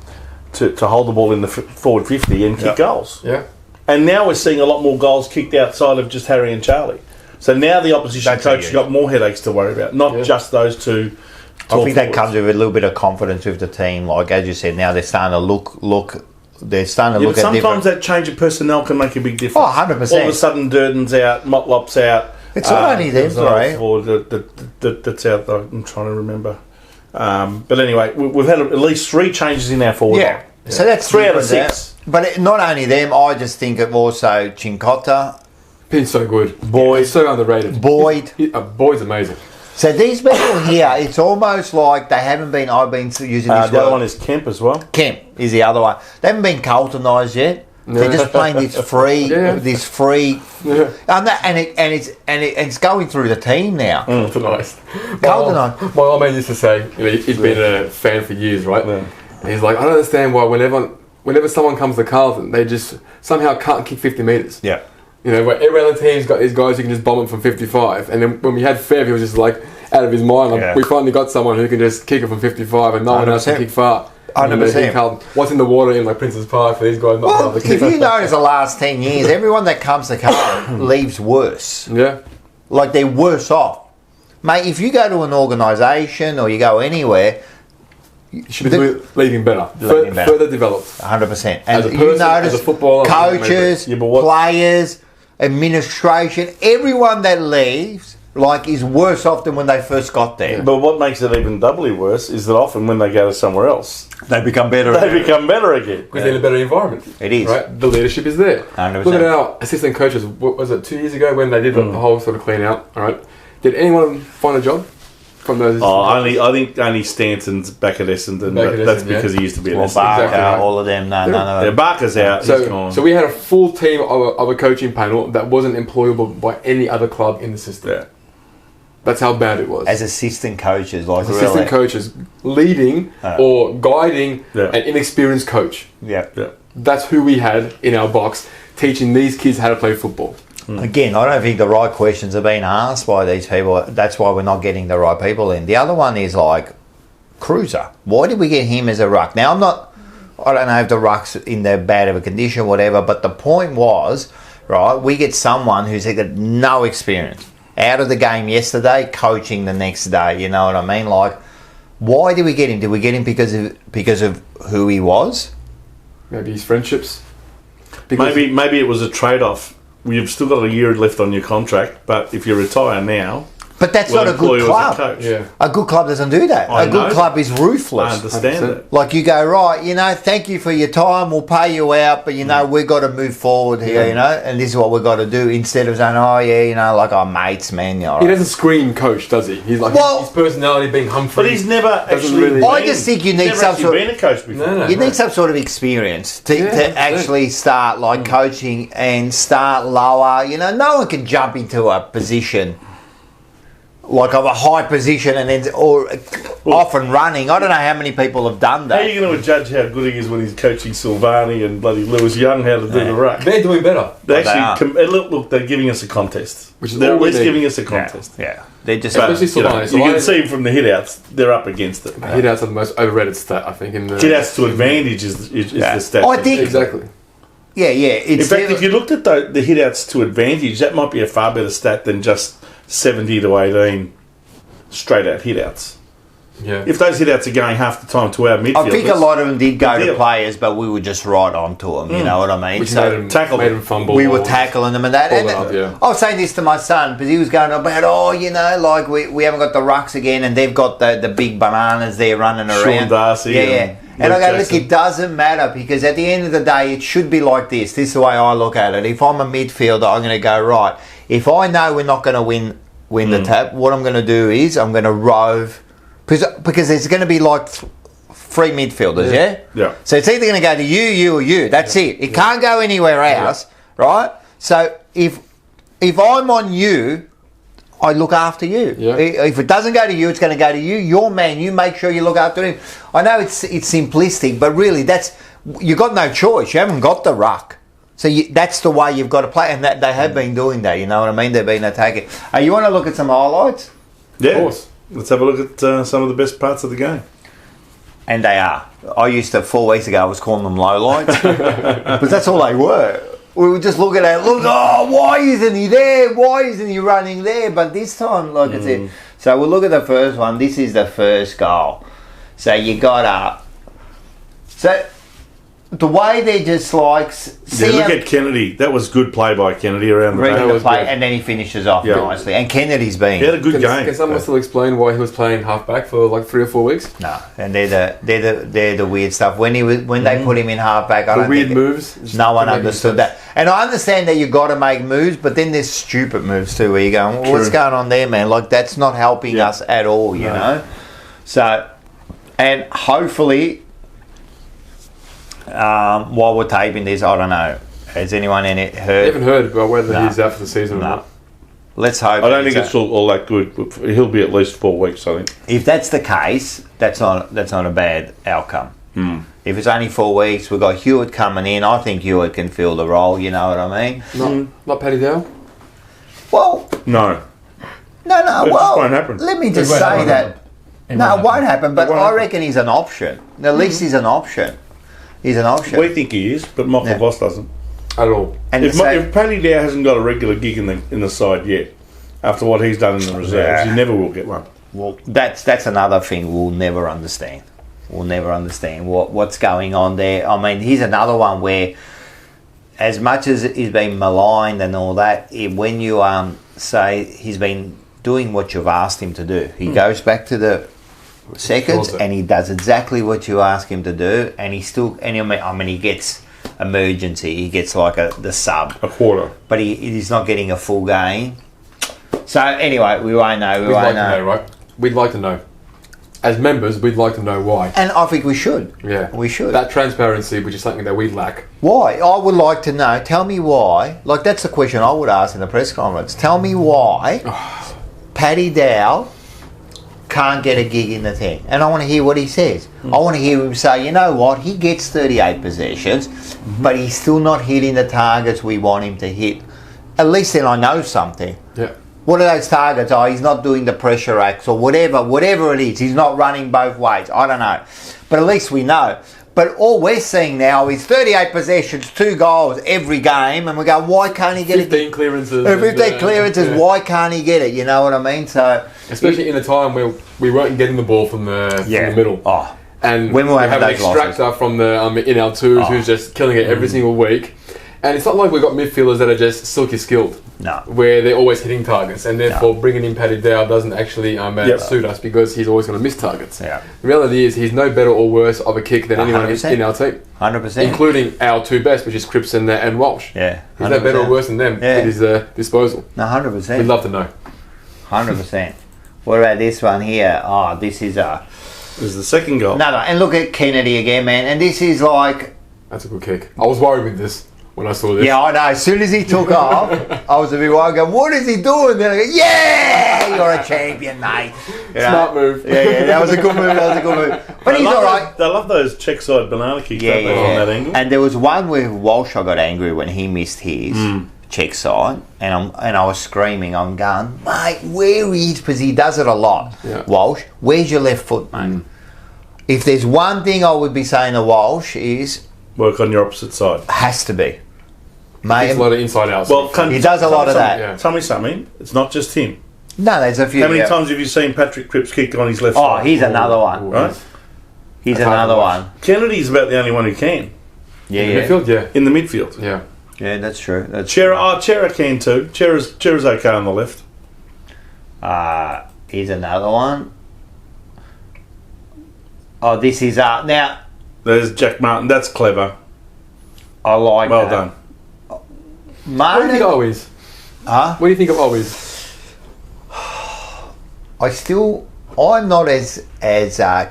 hold the ball in the forward 50 and kick goals. Yeah. And now we're seeing a lot more goals kicked outside of just Harry and Charlie. So now the opposition coach has got more headaches to worry about, not just those two. I think that comes with a little bit of confidence with the team. Like, as you said, now they're starting to look. They're starting to look at different. Sometimes that change of personnel can make a big difference. Oh, 100%. All of a sudden, Durden's out, Motlop's out. It's not only them, right? That's out. I'm trying to remember. But anyway, we've had at least 3 changes in our forward line. So that's 3 out of 6. But not only them, I just think of also Chincotta. Been so good. Boyd. So underrated. Boyd's amazing. So these people here, it's almost like they haven't been... I've been using this word. The other one is Kemp as well. Kemp is the other one. They haven't been Carltonised yet. They're just playing this free... And it's going through the team now. Carltonised. Carltonised. My old man used to say, he's been a fan for years, right? Yeah. And he's like, I don't understand why whenever someone comes to Carlton, they just somehow can't kick 50 metres. Yeah. You know, where every other team's got these guys who can just bomb it from 55. And then when we had Fev, he was just like out of his mind. Like, we finally got someone who can just kick it from 55 and no one else can kick far. 100%. What's in the water in like Princess Park for these guys not to be able to kick? If you notice the last 10 years, everyone that comes to Carlton leaves worse. Yeah. Like, they're worse off. Mate, if you go to an organisation or you go anywhere... You should be leaving better. Further developed. 100%. And as a person, you notice as a footballer, coaches, players, administration, everyone that leaves is worse off than when they first got there. But what makes it even doubly worse is that often when they go to somewhere else, they become better again. Because they're in a better environment. It is. Right? The leadership is there. 100%. Look at our assistant coaches. What was it, 2 years ago when they did the whole sort of clean out? All right. Did anyone find a job? From those I think only Stanton's back at Essendon, but that's because he used to be at Essendon. Barker, exactly. All of them, none of them. Barker's out, he's gone. So we had a full team of a coaching panel that wasn't employable by any other club in the system. Yeah. That's how bad it was. As assistant coaches, assistant coaches leading or guiding an inexperienced coach. Yeah. That's who we had in our box, teaching these kids how to play football. Again, I don't think the right questions are being asked by these people. That's why we're not getting the right people in. The other one is like Cruiser. Why did we get him as a ruck? Now, I don't know if the ruck's in that bad of a condition or whatever, but the point was right? We get someone who's got no experience, out of the game yesterday, coaching the next day. You know what I mean? Like, why did we get him? Did we get him because of who he was? Maybe his friendships. Maybe it was a trade-off. You've still got a year left on your contract, but if you retire now... But that's not a good club. A good club doesn't do that. A good club is ruthless. I understand it. Like, you go, right, you know, thank you for your time, we'll pay you out, but, you know, we've got to move forward here, you know, and this is what we've got to do, instead of saying, oh, yeah, you know, like our mates, man. You know, he doesn't scream coach, does he? He's like, his personality being Humphrey. But he's never actually really I just think you need some sort of... been a coach before. You need some sort of experience to actually start, like, coaching and start lower. You know, no one can jump into a position... like of a high position and then off and running. I don't know how many people have done that. How are you going to judge how good he is when he's coaching Silvani and bloody Lewis Young how to do the ruck? They're doing better. They actually look, they're giving us a contest. They're at least giving us a contest. Yeah. They're just... Especially Silvani. You can see from the hit-outs, they're up against it. Hit-outs are the most overrated stat, I think. In the hit-outs to advantage is the stat. I think... Exactly. Yeah. In fact, if you looked at the hit-outs to advantage, that might be a far better stat than just 70 to 18 straight out hit-outs. Yeah. If those hit-outs are going half the time to our midfielders... I think a lot of them did go to players, but we were just right onto them, you know what I mean? Which made them fumble. We were tackling them and that. And I was saying this to my son, because he was going about, you know, like we haven't got the rucks again, and they've got the big bananas there running around. Sean Darcy. Yeah. And I go, look, it doesn't matter, because at the end of the day, it should be like this. This is the way I look at it. If I'm a midfielder, I'm going to go, right, if I know we're not going to win the tap, what I'm going to do is I'm going to rove, because there's going to be like three midfielders, yeah. So it's either going to go to you or you. That's it. It can't go anywhere else, right? So if I'm on you, I look after you. Yeah. If it doesn't go to you, it's going to go to you. Your man, you make sure you look after him. I know it's simplistic, but really you've got no choice. You haven't got the ruck. So that's the way you've got to play, and that they have been doing that. You know what I mean? They've been attacking. You want to look at some highlights? Yeah, of course. Let's have a look at some of the best parts of the game. And they are. I used to 4 weeks ago. I was calling them lowlights, but that's all they were. We were just looking at it. Look, why isn't he there? Why isn't he running there? But this time, like I said, so we'll look at the first one. This is the first goal. So you got the way they just like... look at Kennedy. That was good play by Kennedy around the play, and then he finishes off nicely. And Kennedy's been... He had a good game. Can someone still explain why he was playing halfback for like 3 or 4 weeks? No, and they're the weird stuff. When they put him in halfback, I don't think... moves? No one understood that. And I understand that you've got to make moves, but then there's stupid moves too, where you're going, well, what's going on there, man? Like, that's not helping us at all, you know? So, and hopefully... while we're taping this, I don't know. Has anyone in it heard? I haven't heard about whether he's out for the season or not. Let's hope. I don't think it's all that good. He'll be at least 4 weeks, I think. If that's the case, that's not a bad outcome. If it's only 4 weeks, we've got Hewitt coming in. I think Hewitt can fill the role. You know what I mean? Not Paddy Dow. Well, no. It just won't happen. Let me just say that. It won't happen. But I reckon he's an option. At least he's an option. He's an option. We think he is, but Michael Voss doesn't at all. And if Paddy Dow hasn't got a regular gig in the side yet, after what he's done in the reserves, he never will get one. Well, that's another thing we'll never understand. We'll never understand what's going on there. I mean, here's another one where, as much as he's been maligned and all that, when you say he's been doing what you've asked him to do, he goes back to the seconds and he does exactly what you ask him to do, and he still, and I mean, he gets emergency, he gets like the sub, a quarter, but he's not getting a full game. So anyway, we won't know. We'd like to know, right? We'd like to know. As members, we'd like to know why. And I think we should. Yeah. We should. That transparency, which is something that we lack. Why? I would like to know. Tell me why. Like, that's the question I would ask in the press conference. Tell me why Paddy Dow can't get a gig in the thing. And I want to hear what he says. I want to hear him say, you know what, he gets 38 possessions, but he's still not hitting the targets we want him to hit. At least then I know something. Yeah. What are those targets? Oh, he's not doing the pressure acts or whatever it is. He's not running both ways. I don't know. But at least we know. But all we're seeing now is 38 possessions, 2 goals every game, and we go, why can't he get 15 clearances. 15 clearances, why can't he get it? You know what I mean? So, especially in a time where we weren't getting the ball from the middle. Oh. And when we have an those extractor losses. from the in our twos who's just killing it every single week. And it's not like we've got midfielders that are just silky skilled. No. Where they're always hitting targets, and therefore bringing in Paddy Dow doesn't actually suit us because he's always going to miss targets. Yeah. The reality is he's no better or worse of a kick than anyone in our team. 100%. Including our 2 best, which is Cripps and Walsh. Yeah. 100%. He's no better or worse than them at his disposal. No, 100%. We'd love to know. 100%. What about this one here? Oh, this is This is the second goal. No, and look at Kennedy again, man. And this is like... That's a good kick. I was worried with this when I saw this. Yeah, I know. As soon as he took off, I was a bit worried. I go, what is he doing? Then I go, yeah, you're a champion, mate. You know? Smart move. Yeah, that was a good move. But he's all right. They love those check side banana kicks, don't they, on that angle? And there was one with Walsh. I got angry when he missed his check side, and I was screaming. I'm going, mate, where is? Because he does it a lot. Yeah. Walsh, where's your left foot, mate? If there's one thing I would be saying to Walsh is work on your opposite side. Has to be. Mate, it's a lot of inside out. Well, he does a lot of that. Yeah. Tell me something. It's not just him. No, there's a few. How many times have you seen Patrick Cripps kick on his left Oh, side? he's another one. Right? He's another one. Kennedy's about the only one who can. Yeah, In the midfield, yeah. In the midfield. Yeah. Yeah, that's true. Chera can too. Chera's okay on the left. Here's another one. Oh, this is now. There's Jack Martin. That's clever. I like well that. done. What do you think of Owies? Huh? What do you think of Owies? I'm not as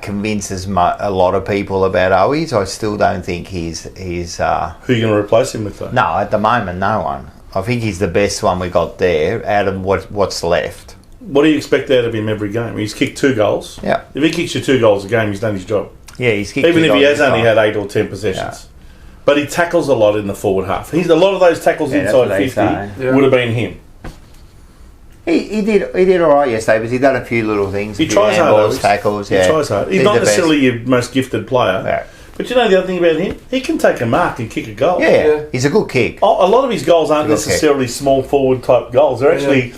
convinced as a lot of people about Owies. I still don't think he's. Who are you going to replace him with though? No, at the moment, no one. I think he's the best one we got there out of what's left. What do you expect out of him every game? He's kicked 2 goals. Yeah. If he kicks you 2 goals a game, he's done his job. Yeah, he's kicked. Even 2 if he goals has only time. had 8 or 10 possessions. Yeah. But he tackles a lot in the forward half. A lot of those tackles inside 50 would have been him. He did all right yesterday, but he done a few little things. He tries hard. Tackles. He tries hard. He's not necessarily your most gifted player. Yeah. But you know the other thing about him? He can take a mark and kick a goal. Yeah. He's a good kick. A lot of his goals aren't necessarily small forward type goals. They're actually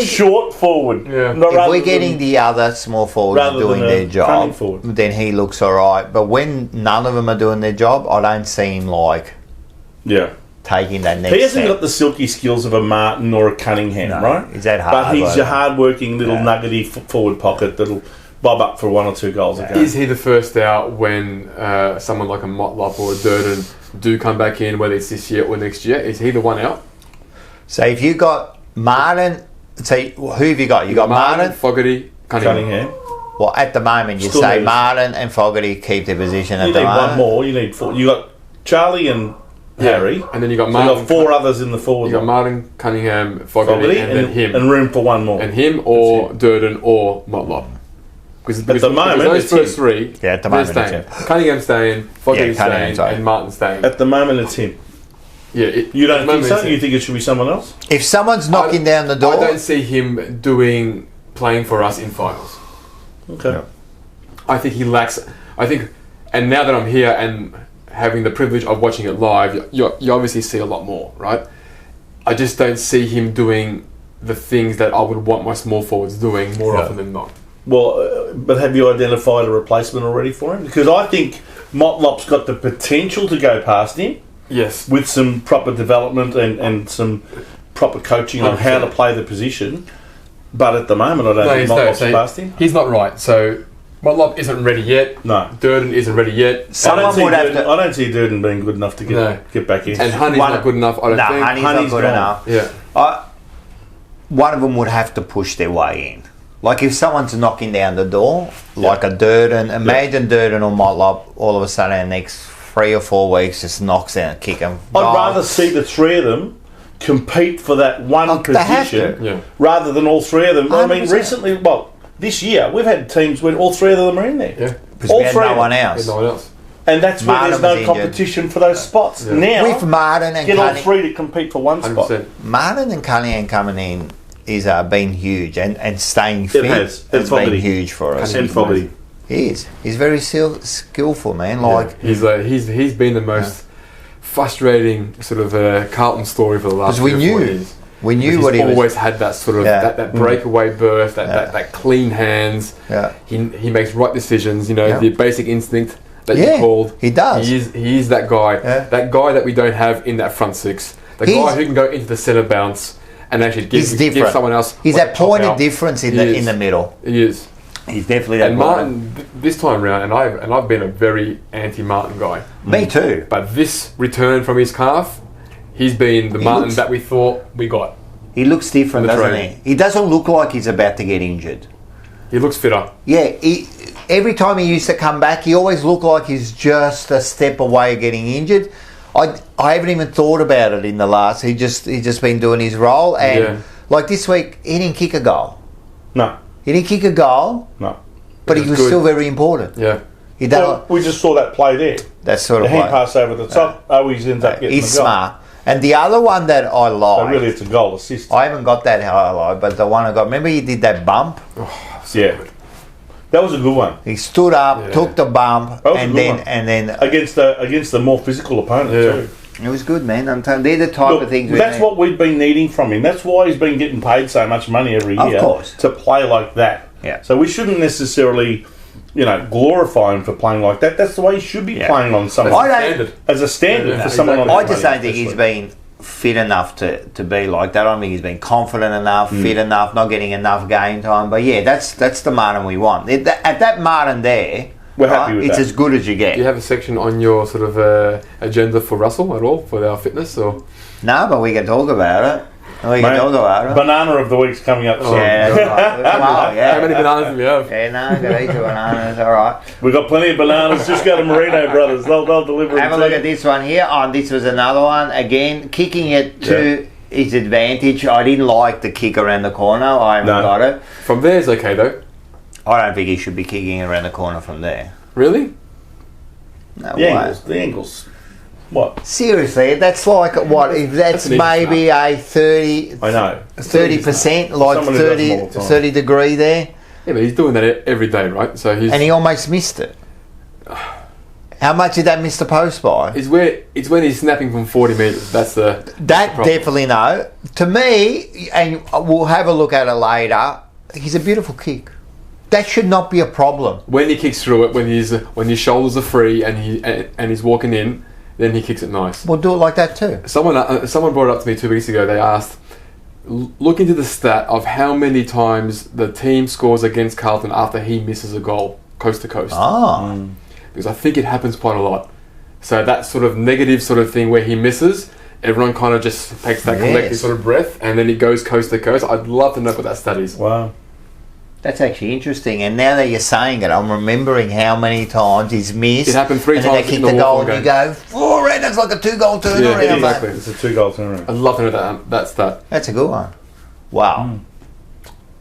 short forward. Yeah. If we're getting the other small forwards doing their job, then he looks all right. But when none of them are doing their job, I don't see him taking that next step. He hasn't got the silky skills of a Martin or a Cunningham, right? He's that hard. But he's your hard-working little nuggety forward pocket that'll bob up for 1 or 2 goals a game. Is he the first out when someone like a Motlop or a Durden do come back in, whether it's this year or next year? Is he the one out? So if you got Martin, who have you got? You got Martin, Fogarty, Cunningham. Well, at the moment, you say Martin and Fogarty keep their position at the moment. You need one more. You need 4. You got Charlie and Harry, and then you got Martin. You got 4 others in the forward. You got Martin, Cunningham, Fogarty, and then him, and room for one more. And him or Durden or Motlop. Because at the moment, those first 3, at the moment, staying. Cunningham staying, Fogarty staying, and Martin staying. At the moment, it's him. Yeah, you don't think so? You think it should be someone else? If someone's knocking down the door, I don't see him playing for us in finals. Okay. No. I think he lacks. And now that I'm here and having the privilege of watching it live, you obviously see a lot more, right? I just don't see him doing the things that I would want my small forwards doing more often than not. Well, but have you identified a replacement already for him? Because I think Motlop's got the potential to go past him. Yes. With some proper development and some proper coaching on how to play the position. But at the moment, I don't think Motlop's past him. He's not right. So Motlop isn't ready yet. No. Durden isn't ready yet. I don't see Durden being good enough to get back in. And Honey's not good enough, I don't think. Honey's not good enough. Yeah. One of them would have to push their way in. Like if someone's knocking down the door, like a Durden, imagine Durden or Motlop all of a sudden in the next 3 or 4 weeks just knocks in a kick and I'd rather see the 3 of them compete for that one position rather than all 3 of them. 100%. I mean, recently, this year, we've had teams where all 3 of them are in there. Yeah. Because we had no one else. And that's where there's no competition for those spots. Yeah. Now, with Martin and get all 3 to compete for one 100%. Spot. Martin and Cunningham coming in is been huge and staying fit has been huge for us. And Fogarty. He is. He's very skillful, man. Like he's been the most frustrating sort of Carlton story for the last 3 or 4 years. We knew what he was. He's always had that sort of that breakaway burst, that clean hands. Yeah. He makes right decisions. You know, the basic instinct that you called. He does. He is that guy. Yeah. That guy that we don't have in that front six. The guy who can go into the centre bounce and actually give someone else. He's that point of difference in the middle. He is. He's definitely that. And Martin, this time round, and I've been a very anti-Martin guy. Me too. But this return from his calf, he's been the Martin that we thought we got. He looks different, doesn't he? He doesn't look like he's about to get injured. He looks fitter. Yeah. Every time he used to come back, he always looked like he's just a step away of getting injured. I haven't even thought about it in the last. He just been doing his role, and like this week, he didn't kick a goal. No. He didn't kick a goal. No. But he was still very important. Yeah. We just saw that play there. That sort of the hand pass over the top. He ends up getting he's the goal. Smart. And the other one that I like... So really, it's a goal assist. I haven't got that highlight, but the one I got... Remember he did that bump? Oh, good. That was a good one. He stood up, took the bump, and then against the more physical opponent too. It was good, man. I'm telling you, they're the type of things. That's what we've been needing from him. That's why he's been getting paid so much money every year. Of course. To play like that. Yeah. So we shouldn't necessarily, glorify him for playing like that. That's the way he should be playing on someone. As a standard for someone on. I just don't think he's been fit enough to be like that. I don't think he's been confident enough, fit enough, not getting enough game time. But yeah, that's the Martin we want. At that Martin there, we're happy with it's that. as good as you get. Do you have a section on your sort of agenda for Russell at all, for our fitness? Or no, but we can talk about it. Banana of the week's coming up soon. Yeah, that's right. How many bananas do we have? Yeah, no, got each bananas, all right. We've got plenty of bananas. Just go to Merino Brothers. They'll deliver them. Have a look at this one here. This was another one. Again, kicking it to his advantage. I didn't like the kick around the corner. I haven't got it. From there is okay, though. I don't think he should be kicking around the corner from there. Really? No way. The angles. What? Seriously, that's like what? If that's maybe a 30... I know. 30%, like 30 degree there. Yeah, but he's doing that every day, right? So he's... And he almost missed it. How much did that miss the post by? It's when he's snapping from 40 metres. That's the definitely no. To me, and we'll have a look at it later, he's a beautiful kick. That should not be a problem. When he kicks through it, when his shoulders are free and he's walking in, then he kicks it nice. We'll do it like that too. Someone brought it up to me 2 weeks ago. They asked, look into the stat of how many times the team scores against Carlton after he misses a goal, coast to coast. Because I think it happens quite a lot. So that sort of negative sort of thing where he misses, everyone kind of just takes that collective sort of breath, and then he goes coast to coast. I'd love to know what that stat is. Wow. That's actually interesting. And now that you're saying it, I'm remembering how many times he's missed. It happened 3 times. And then they kick the goal and you go, that's like a 2-goal turnaround. Yeah, exactly. It's a 2-goal turnaround. I'd love to know that stat. That's a good one. Wow.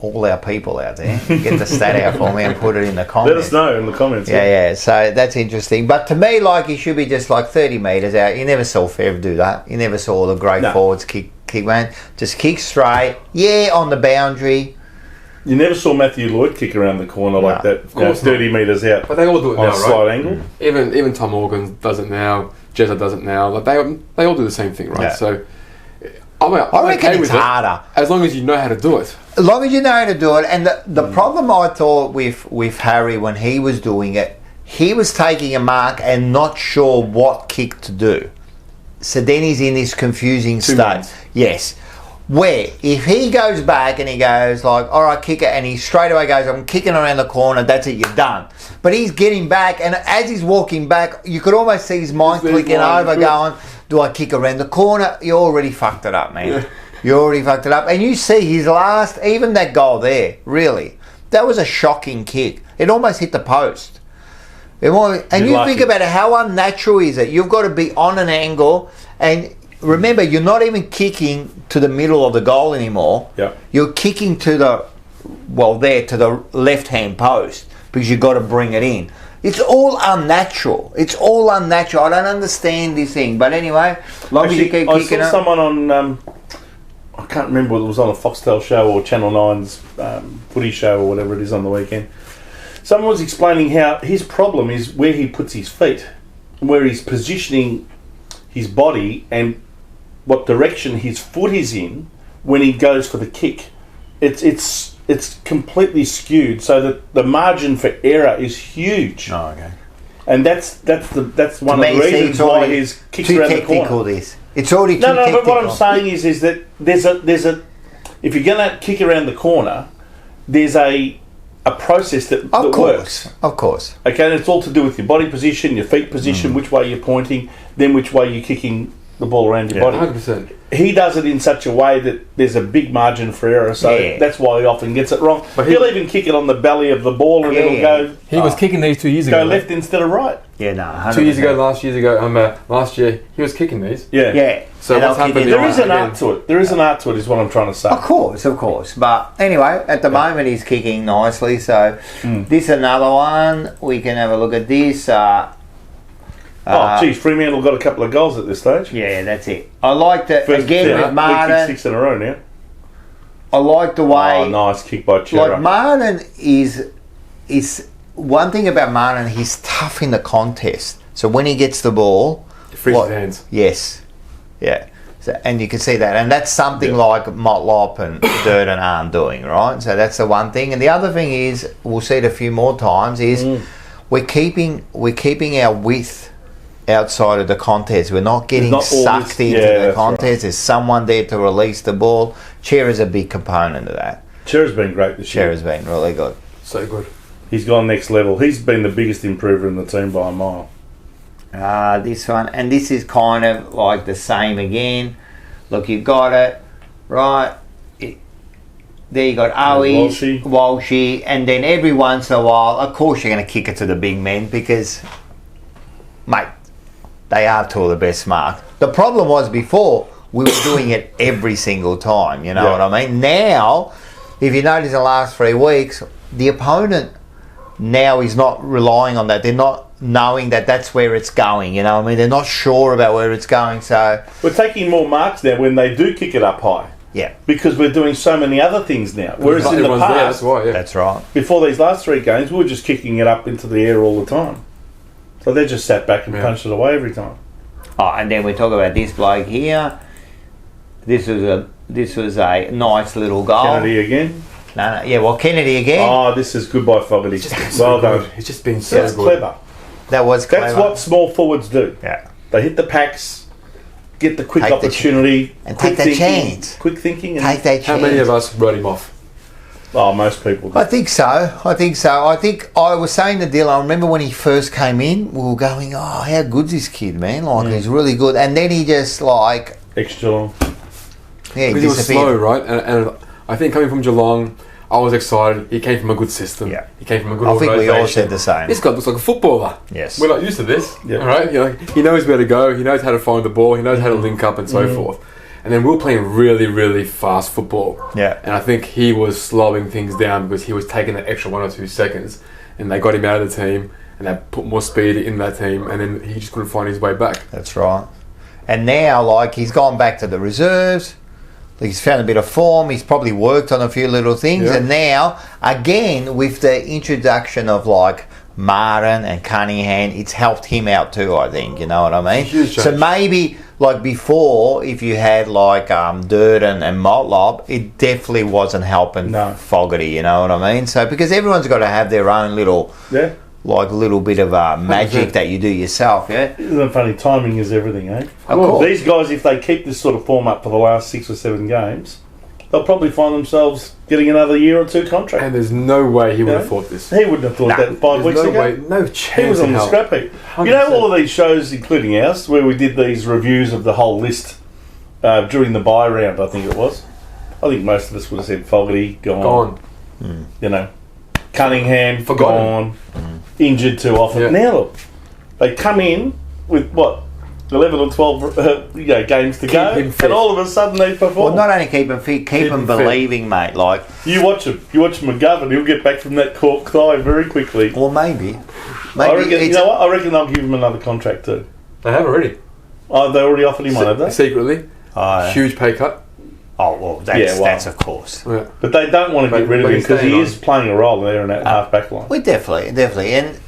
All our people out there, get the stat out for me and put it in the comments. Let us know in the comments. Yeah. So that's interesting. But to me, like, he should be just like 30 metres out. You never saw Fev do that. You never saw the great forwards kick, man. Just kick straight. Yeah, on the boundary. You never saw Matthew Lloyd kick around the corner like that, of course 30 metres out. But they all do it on now, a slight angle. Even Tom Morgan does it now. Jezza does it now. Like they all do the same thing, right? Yeah. So I reckon it's harder. As long as you know how to do it. As long as you know how to do it. And the problem I thought with Harry when he was doing it, he was taking a mark and not sure what kick to do. So then he's in this confusing state. Yes. Where if he goes back and he goes like, all right, kick it, and he straight away goes, I'm kicking around the corner, that's it, you're done. But he's getting back, and as he's walking back, you could almost see his mind clicking over going, do I kick around the corner? You already fucked it up, man. Yeah. You already fucked it up. And you see his last, even that goal there, really, that was a shocking kick. It almost hit the post. And you think about it, how unnatural is it? You've got to be on an angle, and remember, you're not even kicking to the middle of the goal anymore. Yep. You're kicking to the left-hand post because you've got to bring it in. It's all unnatural. I don't understand this thing. But anyway, long as you keep kicking it. I saw someone on, I can't remember whether it was on a Foxtel show or Channel 9's footy show or whatever it is on the weekend. Someone was explaining how his problem is where he puts his feet, where he's positioning his body, and what direction his foot is in when he goes for the kick. It's completely skewed, so that the margin for error is huge. Oh, okay. And that's one of the reasons why his kicks around the corner. It's already too No, technical. but what I'm saying is that there's a if you're going to kick around the corner, there's a process that works. Of course. Okay, and it's all to do with your body position, your feet position, which way you're pointing, then which way you're kicking the ball around your body. 100%. He does it in such a way that there's a big margin for error, so that's why he often gets it wrong. But he'll even kick it on the belly of the ball, and it'll go. He was kicking these 2 years ago. Go left instead of right. Yeah, no. 100%. 2 years ago, last year, he was kicking these. Yeah. So what's happened? There is an art to it. There is an art to it, is what I'm trying to say. Of course. But anyway, at the moment he's kicking nicely. So this is another one. We can have a look at this. Fremantle got a couple of goals at this stage. Yeah, that's it. I like that First, again with Martin. 6 in a row now. I like the way. Oh, nice kick by Chera. Like Martin is one thing about Martin. He's tough in the contest. So when he gets the ball, He frees his hands. Yes, yeah. So, and you can see that, and that's something like Motlop and Durden aren't doing, right? So that's the one thing. And the other thing is, we'll see it a few more times. Is we're keeping our width outside of the contest. We're not getting sucked into the contest. Right. There's someone there to release the ball. Chera's a big component of that. Chera's been great this year. Chera's been really good. So good. He's gone next level. He's been the biggest improver in the team by a mile. This one, and this is kind of like the same again. Look, you've got it, right? There you got Walshy, and then every once in a while, of course you're going to kick it to the big men because, mate, they are two of the best marks. The problem was before, we were doing it every single time, you know what I mean? Now, if you notice the last 3 weeks, the opponent now is not relying on that. They're not knowing that that's where it's going, you know what I mean? They're not sure about where it's going, so... We're taking more marks now when they do kick it up high. Yeah. Because we're doing so many other things now. Whereas in the past, that's why, that's right. Before these last 3 games, we were just kicking it up into the air all the time. So they just sat back and punched it away every time. Oh, and then we talk about this bloke here. This was a nice little goal. Kennedy again. No, yeah, well, Kennedy again. Oh, this is good by Fogarty. Well done. He's just been so That's good. clever. That was clever. That's what small forwards do. Yeah. They hit the packs, get the quick Take the opportunity, and quick take the thinking, chance. Quick thinking. Take that chance. How many of us wrote him off? Oh, most people do. I think so. I think I was saying to Dylan, I remember when he first came in, we were going, oh, how good's this kid, man? Like, he's really good. And then he just, like... Extra long. Yeah, Because he was slow, right? And I think coming from Geelong, I was excited. He came from a good system. Yeah. He came from a good I think organisation. we all said the same. This guy looks like a footballer. Yes. We're not used to this. Yeah. All right? He knows where to go. He knows how to find the ball. He knows how to link up and so forth. And then we were playing really, really fast football. Yeah. And I think he was slowing things down because he was taking that extra 1 or 2 seconds. And they got him out of the team. And they put more speed in that team. And then he just couldn't find his way back. That's right. And now, like, he's gone back to the reserves. He's found a bit of form. He's probably worked on a few little things. Yeah. And now, again, with the introduction of, like, Martin and Cunningham, it's helped him out too, I think. You know what I mean? Huge So change. maybe, like, before, if you had, like, Durden and Motlop, it definitely wasn't helping Fogarty, you know what I mean? So, because everyone's got to have their own little... Yeah. Like a little bit of magic that you do yourself, yeah? Isn't it funny? Timing is everything, eh? Of course. These guys, if they keep this sort of form up for the last 6 or 7 games, they'll probably find themselves getting another year or 2 contract. And there's no way he would have thought this. He wouldn't have thought that 5 weeks no ago. way, no chance. He was on in the hell. scrap heap. 100%. You know all of these shows, including ours, where we did these reviews of the whole list during the bye round, I think it was. I think most of us would have said Fogarty, gone. You know, Cunningham, Forgotten. gone. Injured too often. Yeah. Now look, they come in with what 11 or 12 games to go, him fit. and all of a sudden they perform. Well, not only keep him fit, keep him him fit. believing, mate. Like, You watch McGovern, he'll get back from that cork thigh very quickly. well, maybe I reckon, it's you know what? I reckon they'll give him another contract too. They have already. Oh, they already offered him one, have they? Secretly. Oh, Huge pay cut. Oh, well, that's of course. Yeah. But they don't want to get rid of him because he is playing a role there in that half-back line. We definitely. And,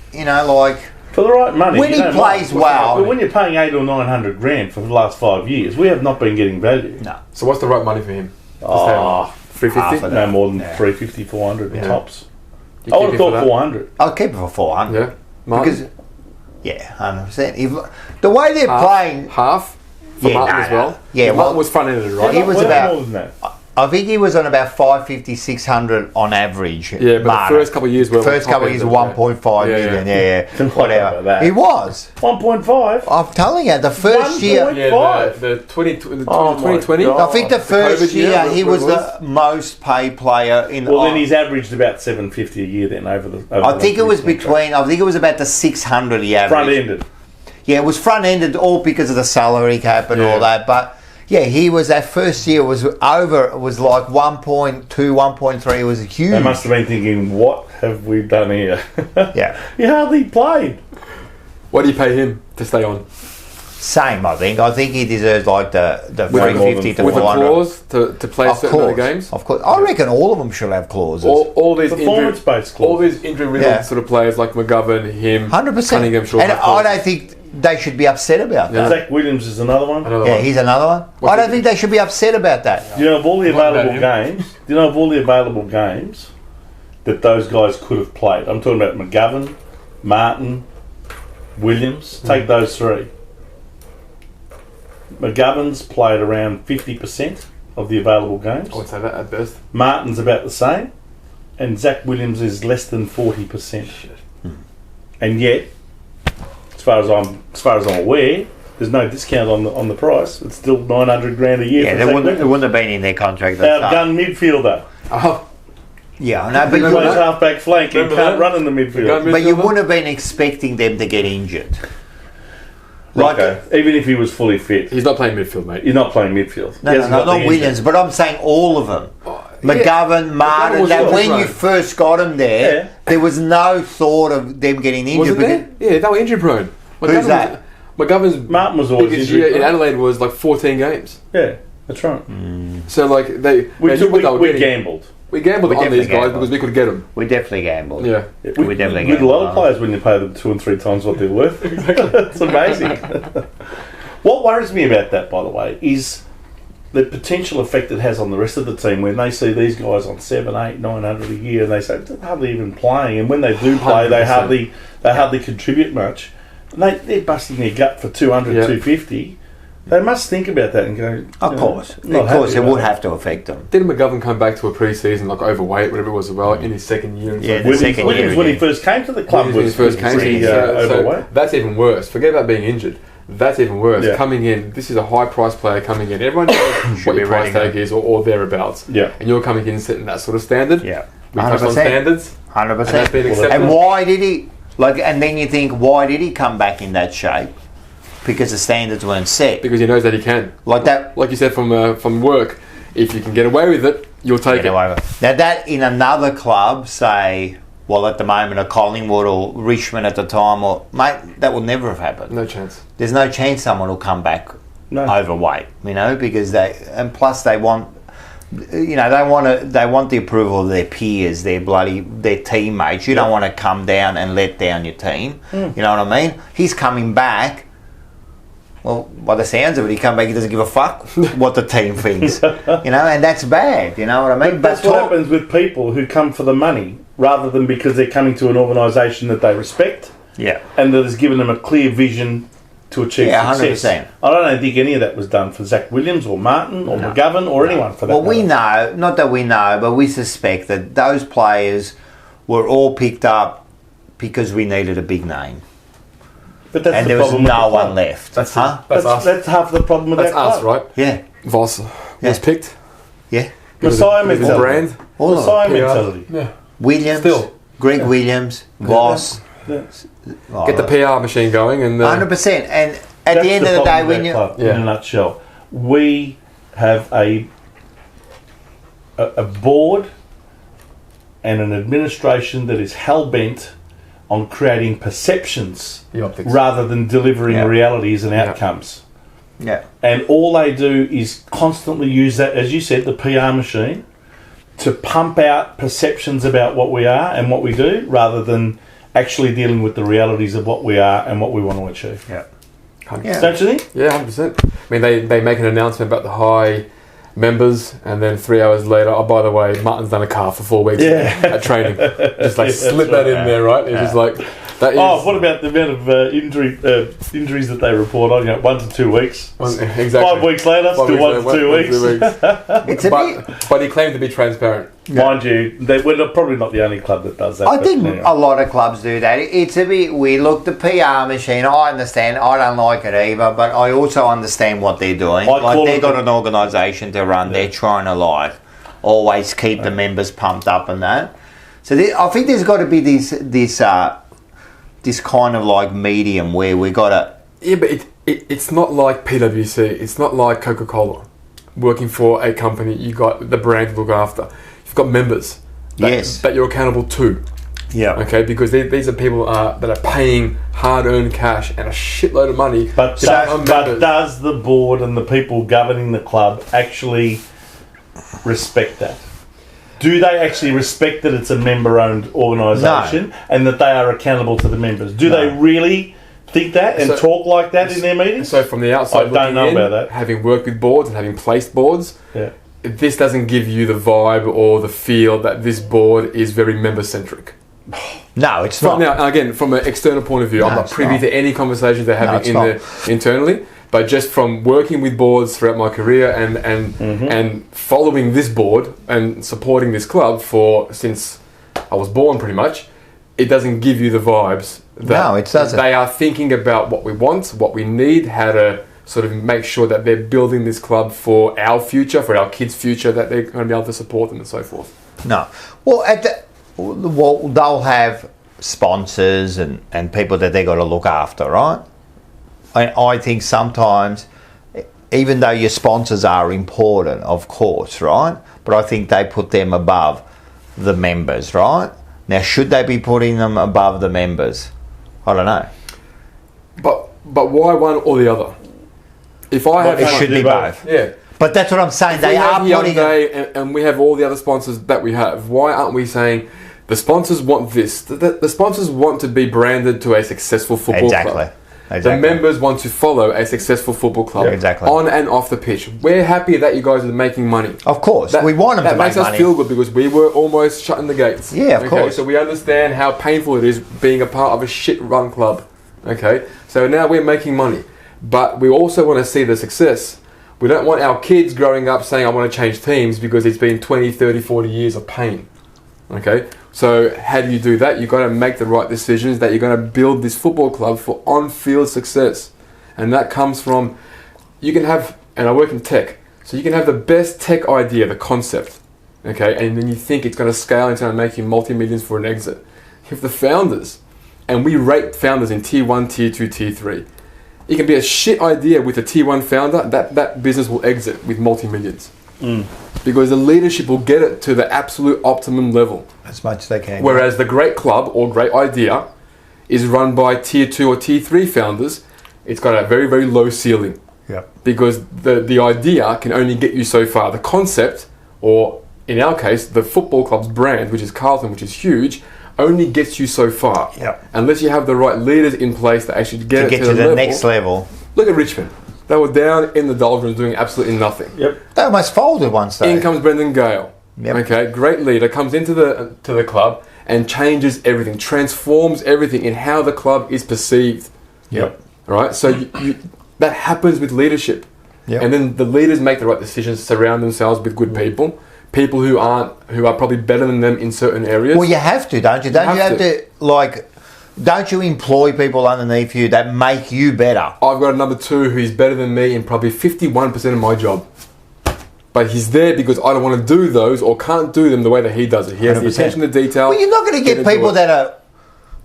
like... For the right money. When he plays well... But when you're paying 800 or 900 grand for the last 5 years, we have not been getting value. No. So what's the right money for him? 350? No more than 350, 400 tops. You I keep would have him for thought that? 400. I'll keep it for 400. Yeah. Martin? Because, 100%. The way they're playing... Half? For Martin as well? Yeah, Martin was front-ended, right? He was Well, about... more than that. I think he was on about 550, 600 on average. Yeah, but the first couple of years were... First couple of years, 1.5 million. Yeah. About that. He was. 1.5? I'm telling you, the first year... Yeah, the 2020. I think the first COVID year he was was the most paid player in... Well, then he's averaged about 750 a year then over the... I think it was about the 600 he averaged. Front-ended. Yeah, it was front-ended all because of the salary cap and all that, but... Yeah, he was, that first year was like 1.2, 1.3, it was huge. They must have been thinking, what have we done here? Yeah. He hardly played. What do you pay him to stay on? Same, I think. I think he deserves like the With 350 to With a 400. clause to play certain other games? Of course. I reckon all of them should have clauses. All these Performance-based all clauses. these injury-riddled sort of players like McGovern, him, 100%. Cunningham, Shaw. And I don't think they should be upset about that. Zach Williams is another one. Yeah, he's another one. I don't think they should be upset about that. Do you know of all the What about available games that those guys could have played? I'm talking about McGovern, Martin, Williams. Take those three. McGovern's played around 50% of the available games. I would say that at best. Martin's about the same, and Zach Williams is less than 40%. And yet, as far as I'm aware, there's no discount on the price. It's still 900 grand a year. Yeah, for it wouldn't have been in their contract. Outgun midfielder. Oh, Yeah, I know, but He plays half-back flank and Remember can't that? run in the midfield. but you wouldn't have been expecting them to get injured. Like, Okay, even if he was fully fit. he's not playing midfield, mate. You're not playing midfield. no, He hasn't got not the Williams, engine. but I'm saying all of them. McGovern, Martin, was that yours, when right? you first got them there, Yeah. there was no thought of them getting injured. Wasn't there? Yeah, they were injury prone. Who's that? McGovern's Martin was always biggest injury year in prone. Adelaide was like 14 games. Yeah, that's right. So like they We knew what they were getting. gambled. We gambled We on these definitely guys gambled. because we could get them. We definitely gambled. Yeah. We definitely With a lot of gambled. players when you pay them 2 and 3 times what they're worth. It's amazing. What worries me about that, by the way, is the potential effect it has on the rest of the team when they see these guys on 7, 8, 900 a year and they say they're hardly even playing, and when they do play, they 100%. hardly contribute much. And they're busting their gut for 200, Yeah. 250. They must think about that and go. Of course, not of course, happy it would about it. have to affect them. Didn't McGovern come back to a pre-season like overweight, whatever it was, as well, in his second year? And Yeah, stuff? the second Williams, year when he again. first came to the club, When he first came, pretty, so overweight. that's even worse. Forget about being injured. That's even worse. Yeah. Coming in, this is a high-priced player coming in. Everyone knows what be your price ready, tag is, or thereabouts. Yeah. And you're coming in and setting that sort of standard. Yeah, We touched on 100%. standards. 100%. And that's been accepted. And why did he and then you think, why did he come back in that shape? Because the standards weren't set. Because he knows that he can. Like that. Like you said from work, if you can get away with it, you'll take Get it. away with it. Now that in another club, say, well, at the moment, a Collingwood or Richmond at the time, or mate, that will never have happened. No chance. There's no chance someone will come back overweight, because plus they want, they want the approval of their peers, their teammates. You don't want to come down and let down your team. You know what I mean? He's coming back. Well, by the sounds of it, he come back. He doesn't give a fuck what the team thinks, and that's bad. You know what I mean? But that's what happens with people who come for the money rather than because they're coming to an organisation that they respect. Yeah, and that has given them a clear vision to achieve success. 100%. I don't think any of that was done for Zach Williams or Martin or McGovern or anyone for that. Well, we matter. know, not that we know, but we suspect that those players were all picked up because we needed a big name. But that's And the there was problem with no the club. one left. That's Huh? us. That's half the problem with That's that us, club. right? Yeah. Voss was picked. Yeah. Messiah Because of his mentality. brand. All of Messiah them. mentality. Yeah. Williams, Still. Greg Williams, Voss. Yeah. Get the PR machine going and 100%. And at That's the end of the day, problem with when that you... club, Yeah. in a nutshell, we have a board and an administration that is hell-bent on creating perceptions The optics. rather than delivering Yeah. realities and outcomes. Yeah. And all they do is constantly use that, as you said, the PR machine, to pump out perceptions about what we are and what we do, rather than actually dealing with the realities of what we are and what we want to achieve. Yeah. Yeah. Don't you think? Yeah, 100%. I mean, they make an announcement about the high members, and then 3 hours later, oh, by the way, Martin's done a car for 4 weeks at training. Just like slip that in there, right? It's just like... That is, what about the amount of injuries that they report on? 1 to 2 weeks. Exactly. 5 weeks later, still 1 to 2 weeks. But he claimed to be transparent. Mind you, we're probably not the only club that does that. I think a lot of clubs do that. It's a bit weird. Look, the PR machine, I understand. I don't like it either, but I also understand what they're doing. They've got an organisation to run. They're trying to always keep the members pumped up and that. So I think there's got to be this kind of medium where we got to... Yeah, but it's not like PwC. It's not like Coca-Cola. Working for a company, you got the brand to look after. You've got members that you're accountable to. Yeah. Okay, because these are people that are paying hard-earned cash and a shitload of money. But does the board and the people governing the club actually respect that? Do they actually respect that it's a member-owned organisation and that they are accountable to the members? Do they really think that and talk like that in their meetings? So from the outside, I don't know about that. Having worked with boards and having placed boards, this doesn't give you the vibe or the feel that this board is very member-centric. No, it's not. Now, again, from an external point of view, I'm not privy to any conversations they're having internally. But just from working with boards throughout my career and following this board and supporting this club since I was born, pretty much, it doesn't give you the vibes that it doesn't. They are thinking about what we want, what we need, how to sort of make sure that they're building this club for our future, for our kids' future, that they're going to be able to support them and so forth. No. Well, they'll have sponsors and people that they've got to look after, right? I think sometimes, even though your sponsors are important, of course, right? But I think they put them above the members, right? Now, should they be putting them above the members? I don't know. But why one or the other? If I have, it should be both. Yeah. But that's what I'm saying. They are putting and we have all the other sponsors that we have. Why aren't we saying the sponsors want this? The sponsors want to be branded to a successful football club. Exactly. The members want to follow a successful football club on and off the pitch. We're happy that you guys are making money. Of course, we want them to make money. That makes us feel good because we were almost shutting the gates. Yeah, of course. So we understand how painful it is being a part of a shit-run club. Okay, so now we're making money, but we also want to see the success. We don't want our kids growing up saying, I want to change teams because it's been 20, 30, 40 years of pain. Okay, so how do you do that? You've got to make the right decisions that you're going to build this football club for on-field success. And that comes from, you can have, and I work in tech, so you can have the best tech idea, the concept, okay, and then you think it's going to scale, it's going to make you multi-millions for an exit. You have the founders, and we rate founders in tier 1, tier 2, tier 3. It can be a shit idea with a tier 1 founder, that business will exit with multi-millions. Because the leadership will get it to the absolute optimum level. As much as they can. Whereas the great club or great idea is run by tier 2 or tier 3 founders, it's got a very, very low ceiling. Yeah. Because the idea can only get you so far. The concept, or in our case, the football club's brand, which is Carlton, which is huge, only gets you so far. Yeah. Unless you have the right leaders in place that actually get it to the next level. Look at Richmond. They were down in the doldrums doing absolutely nothing. Yep. They almost folded once though. In comes Brendan Gale. Yep. Okay, great leader, comes into the club and changes everything, transforms everything in how the club is perceived. Yep. Right? So that happens with leadership. Yep. And then the leaders make the right decisions, surround themselves with good people who are probably better than them in certain areas. Well, you have to, don't you? Don't you have to don't you employ people underneath you that make you better? I've got a number 2 who's better than me in probably 51% of my job. But he's there because I don't want to do those or can't do them the way that he does it. He has 100%. The attention to detail. Well, you're not going to get people that are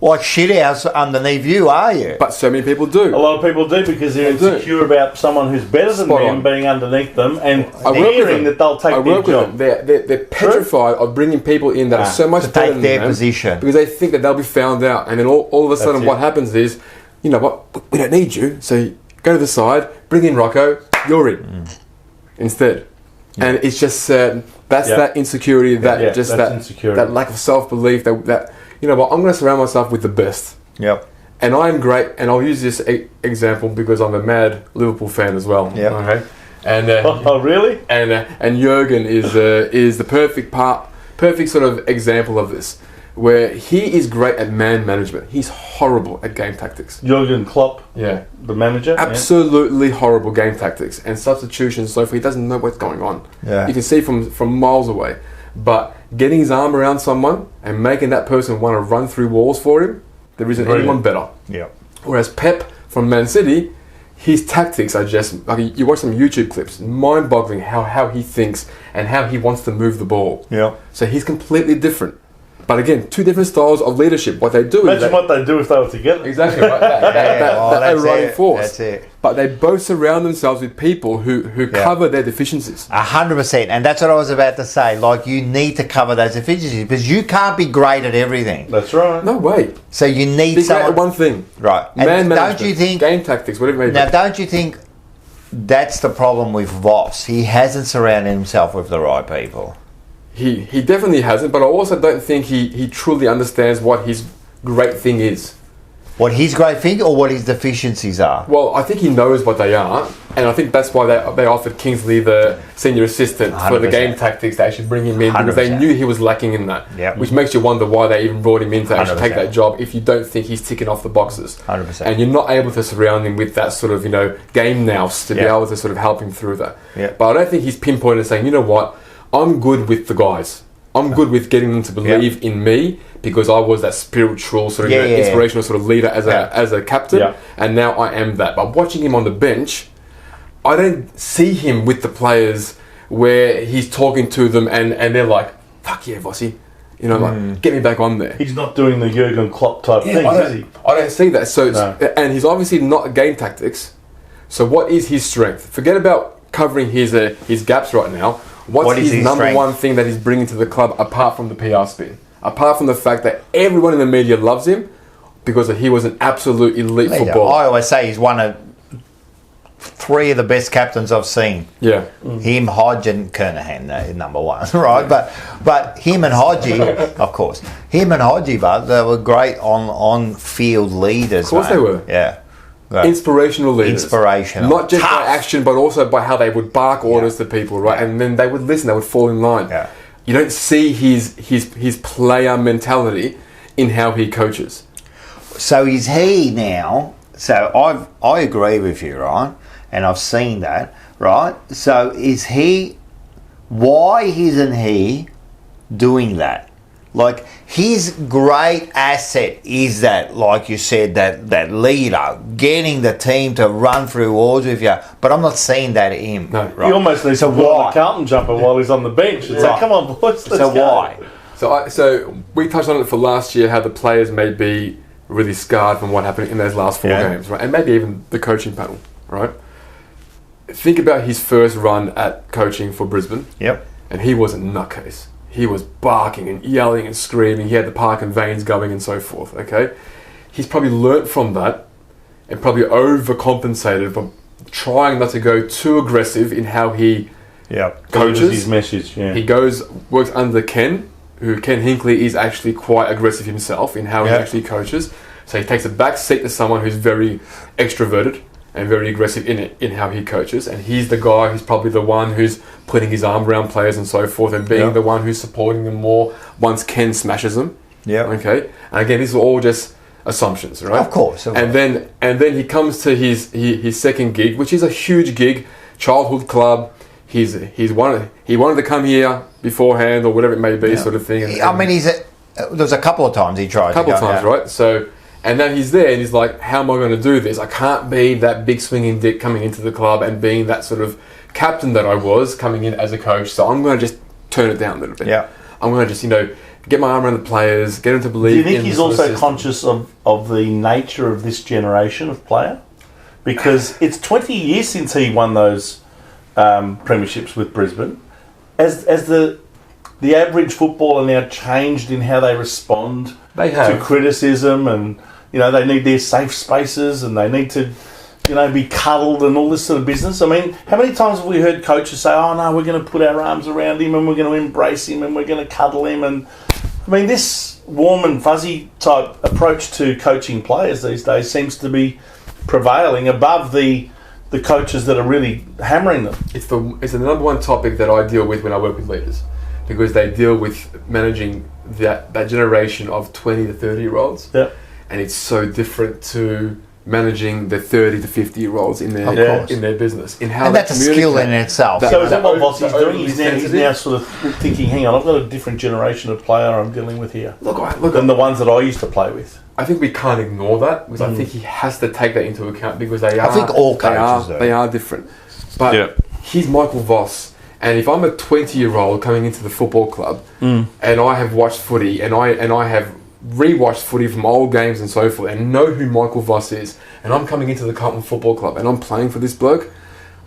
like shithouse underneath you, are you? But so many people do. A lot of people do because they're insecure about someone who's better than them being underneath them and hearing that they'll take their job. They're petrified of bringing people in that are so much better than them position because they think that they'll be found out. And then all of a sudden what happens is, you know what, we don't need you, so go to the side, bring in Rocco, you're in instead. And it's just that's that insecurity, that insecurity, that lack of self-belief. That you know what, I'm going to surround myself with the best. Yep. And I am great, and I'll use this example because I'm a mad Liverpool fan as well. Yep. Okay. And oh really? And Jurgen is the perfect sort of example of this, where he is great at man management. He's horrible at game tactics. Jurgen Klopp, the manager, absolutely horrible game tactics and substitutions. So if he doesn't know what's going on, you can see from miles away. But getting his arm around someone and making that person want to run through walls for him, there isn't anyone better. Yeah. Whereas Pep from Man City, his tactics are just like, you watch some YouTube clips, mind-boggling how he thinks and how he wants to move the ball. Yeah. So he's completely different. But again, two different styles of leadership. What they do Imagine what they'd do if they were together. Exactly right. That running force. That's it. But they both surround themselves with people who cover their deficiencies. 100%. And that's what I was about to say. Like, you need to cover those deficiencies because you can't be great at everything. That's right. No way. So you need Be someone... great at one thing. Right. Man and management, don't you think... game tactics, whatever it may Now, be. don't you think that's the problem with Voss? He hasn't surrounded himself with the right people. He definitely hasn't, but I also don't think he truly understands what his great thing is. What his great thing or what his deficiencies are? Well, I think he knows what they are, and I think that's why they offered Kingsley the senior assistant for the 100%. game tactics to actually bring him in, because they 100%. knew he was lacking in that. Yep. Which makes you wonder why they even brought him in to actually 100%. take that job if you don't think he's ticking off the boxes. 100%. And you're not able to surround him with that sort of, game nous to be able to sort of help him through that. Yep. But I don't think he's pinpointed saying, you know what, I'm good with the guys. I'm good with getting them to believe in me because I was that spiritual sort of inspirational sort of leader as a captain, and now I am that. But watching him on the bench, I don't see him with the players where he's talking to them and they're like, "Fuck yeah, Vossy," like, get me back on there. He's not doing the Jurgen Klopp type thing, is he? I don't see that. So, and he's obviously not game tactics. So, what is his strength? Forget about covering his gaps right now. What's his number strength? one thing that he's bringing to the club apart from the PR spin? Apart from the fact that everyone in the media loves him because he was an absolute elite footballer. I always say he's one of 3 of the best captains I've seen. Yeah. Him, Hodge and Kernahan, number 1, right? But him and Hodgie, of course. Him and Hodgie, but they were great on-field leaders. Of course they were. Yeah. Right. Inspirational leaders. Inspirational. Not just Tough. by action, but also by how they would bark orders to people, right? And then they would listen, they would fall in line. Yeah. You don't see his player mentality in how he coaches. So is he now? So I agree with you, right? And I've seen that, right? So is he? Why isn't he doing that? Like, his great asset is that, like you said, that leader, getting the team to run through walls with you. But I'm not seeing that in him. No. Right? He almost needs to put on a Carlton jumper while he's on the bench. It's like, come on, boys, let's So go. why? So we touched on it for last year, how the players may be really scarred from what happened in those last 4 games, right? And maybe even the coaching panel, right? Think about his first run at coaching for Brisbane. Yep. And he was a nutcase. He was barking and yelling and screaming. He had the park and veins going and so forth, okay? He's probably learnt from that and probably overcompensated for trying not to go too aggressive in how he coaches. His message, He works under Ken Hinckley is actually quite aggressive himself in how he actually coaches. So he takes a back seat to someone who's very extroverted and very aggressive in how he coaches, and he's the guy who's probably the one who's putting his arm around players and so forth, and being the one who's supporting them more once Ken smashes them. Yeah. Okay. And again, these are all just assumptions, right? Of course. And then he comes to his second gig, which is a huge gig, childhood club. He wanted to come here beforehand or whatever it may be, sort of thing. There was a couple of times he tried. A couple of times, right? So. And then he's there and he's like, how am I going to do this? I can't be that big swinging dick coming into the club and being that sort of captain that I was coming in as a coach. So I'm going to just turn it down a little bit. Yeah. I'm going to just, get my arm around the players, get them to believe in. Do you think he's also conscious of the nature of this generation of player? Because it's 20 years since he won those premierships with Brisbane. As the average footballer now changed in how they respond to criticism, and they need their safe spaces, and they need to be cuddled and all this sort of business. I mean, how many times have we heard coaches say, "Oh no, we're going to put our arms around him and we're going to embrace him and we're going to cuddle him"? And I mean, this warm and fuzzy type approach to coaching players these days seems to be prevailing above the coaches that are really hammering them. It's the number one topic that I deal with when I work with leaders, because they deal with managing that generation of 20 to 30-year-olds. Yeah. And it's so different to managing the 30 to 50-year-olds in their business. In how and that's a skill in itself. So is that what Voss is doing? He's now sort of thinking, hang on, I've got a different generation of player I'm dealing with here than the ones that I used to play with. I think we can't ignore that, because I think he has to take that into account, because they are. I think all coaches do. They are different. But he's Michael Voss, and if I'm a 20-year-old coming into the football club and I have watched footy and I have rewatched footy from old games and so forth and know who Michael Voss is, and I'm coming into the Carlton Football Club and I'm playing for this bloke,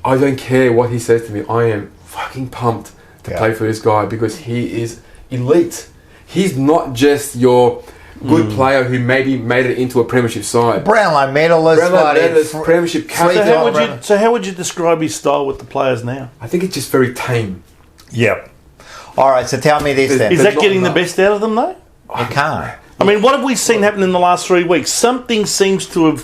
I don't care what he says to me. I am fucking pumped to play for this guy, because he is elite. He's not just your good player who maybe made it into a premiership side. Brownlow medalist, premiership captain. So how would you describe his style with the players now? I think it's just very tame. Yep. All right, so tell me this then. Is that getting the best out of them though? You can't. I mean, what have we seen happen in the last 3 weeks? Something seems to have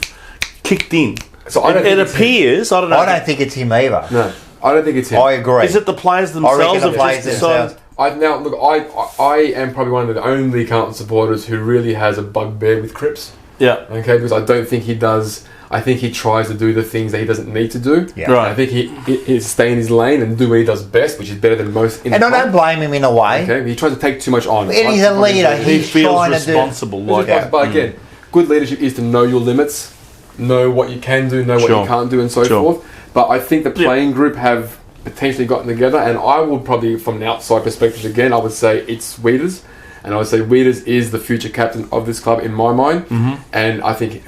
kicked in. So it appears. I don't know. I don't think it's him either. No, I don't think it's him. I agree. Is it the players themselves? I reckon the players themselves. I am probably one of the only Carlton supporters who really has a bugbear with Cripps. Yeah. Okay, because I don't think he does. I think he tries to do the things that he doesn't need to do. Yeah. Right. I think he stay in his lane and do what he does best, which is better than most. And I don't blame him in a way. Okay, he tries to take too much on. And he's a leader. He feels trying responsible. But again, good leadership is to know your limits, know what you can do, know what you can't do, and so forth. But I think the playing group have potentially gotten together, and I would probably, from an outside perspective again, I would say it's Wieders, and I would say Wieders is the future captain of this club in my mind, and I think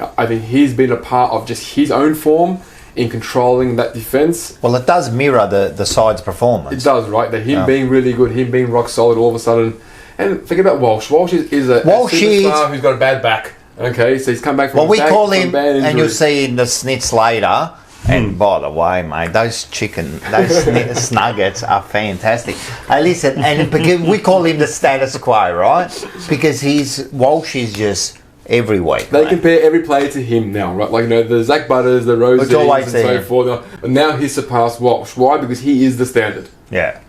he's been a part of just his own form in controlling that defence. Well, it does mirror the side's performance. It does, right? That him being really good, him being rock solid all of a sudden, and think about Walsh. Walsh is a superstar who's got a bad back. Okay, so he's come back from well, we call him, and you'll see in the snits later. And by the way, mate, those snuggets are fantastic. Listen, and because we call him the status quo, right? Because Walsh is just every week. They compare every player to him now, right? Like, the Zach Butters, the Rose, and so forth. And now he's surpassed Walsh. Why? Because he is the standard. Yeah.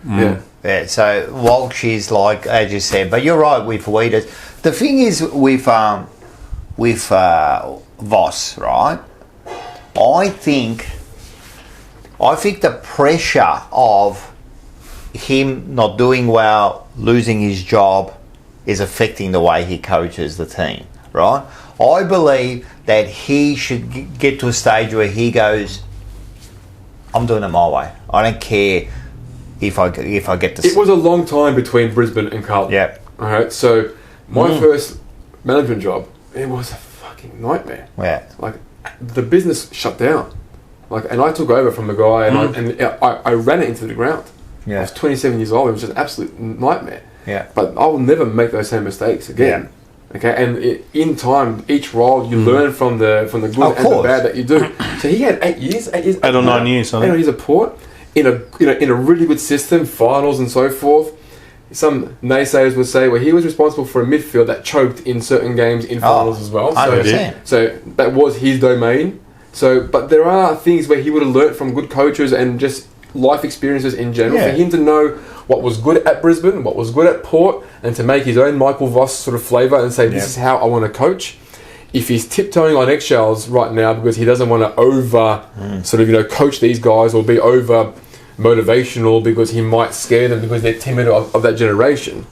Yeah. So Walsh is like, as you said, but you're right with Wieders. The thing is with Voss, right? I think the pressure of him not doing well, losing his job, is affecting the way he coaches the team, right? I believe that he should get to a stage where he goes, I'm doing it my way. I don't care if I get to... It was a long time between Brisbane and Carlton. Yeah. All right, so my first management job, it was a fucking nightmare. Yeah. Like, the business shut down, and I took over from the guy, and I ran it into the ground. Yeah. I was 27 years old. It was just an absolute nightmare. Yeah. But I will never make those same mistakes again. Yeah. Okay, and in time, each role you learn from the good and the bad that you do. So he had 8 years, 8 or 9 years. 8 years of Port in a really good system, finals and so forth. Some naysayers would say, well, he was responsible for a midfield that choked in certain games in finals as well. So that was his domain. But there are things where he would have learnt from good coaches and just life experiences in general. For him to know what was good at Brisbane, what was good at Port, and to make his own Michael Voss sort of flavour and say, this is how I want to coach. If he's tiptoeing on eggshells right now because he doesn't want to coach these guys or be over motivational because he might scare them because they're timid of that generation,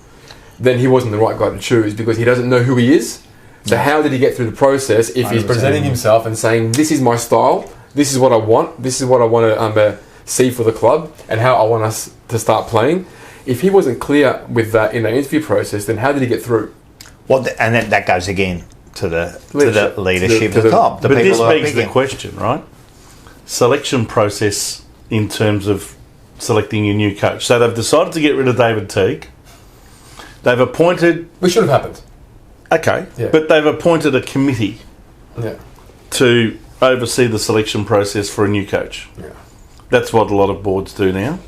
then he wasn't the right guy to choose, because he doesn't know who he is. So how did he get through the process if he's presenting himself and saying, this is my style, this is what I want, this is what I want to see for the club, and how I want us to start playing? If he wasn't clear with that in the interview process, then how did he get through? Well, and that goes again to the leadership at the top. But this begs the question, right? Selection process in terms of selecting your new coach. So they've decided to get rid of David Teague. They've appointed... Which should have happened. Okay, but they've appointed a committee to oversee the selection process for a new coach. Yeah. That's what a lot of boards do now.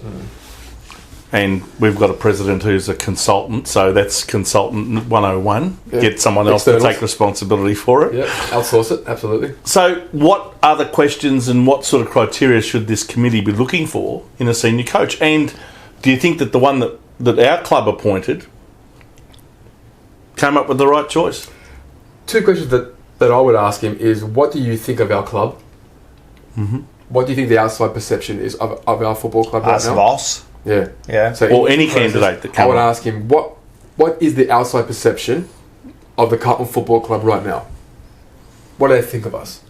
And we've got a president who's a consultant, so that's consultant 101. Yeah. Get someone else to Externals. take responsibility for it. Yeah, outsource it, absolutely. So what other questions and what sort of criteria should this committee be looking for in a senior coach? And do you think that the one that our club appointed came up with the right choice? Two questions that I would ask him is, what do you think of our club? Mm-hmm. What do you think the outside perception is of our football club right Us now? Voss. Yeah. Yeah. So Or in any this process, candidate that I comes would up. ask him, what is the outside perception of the Carlton Football Club right now? What do they think of us?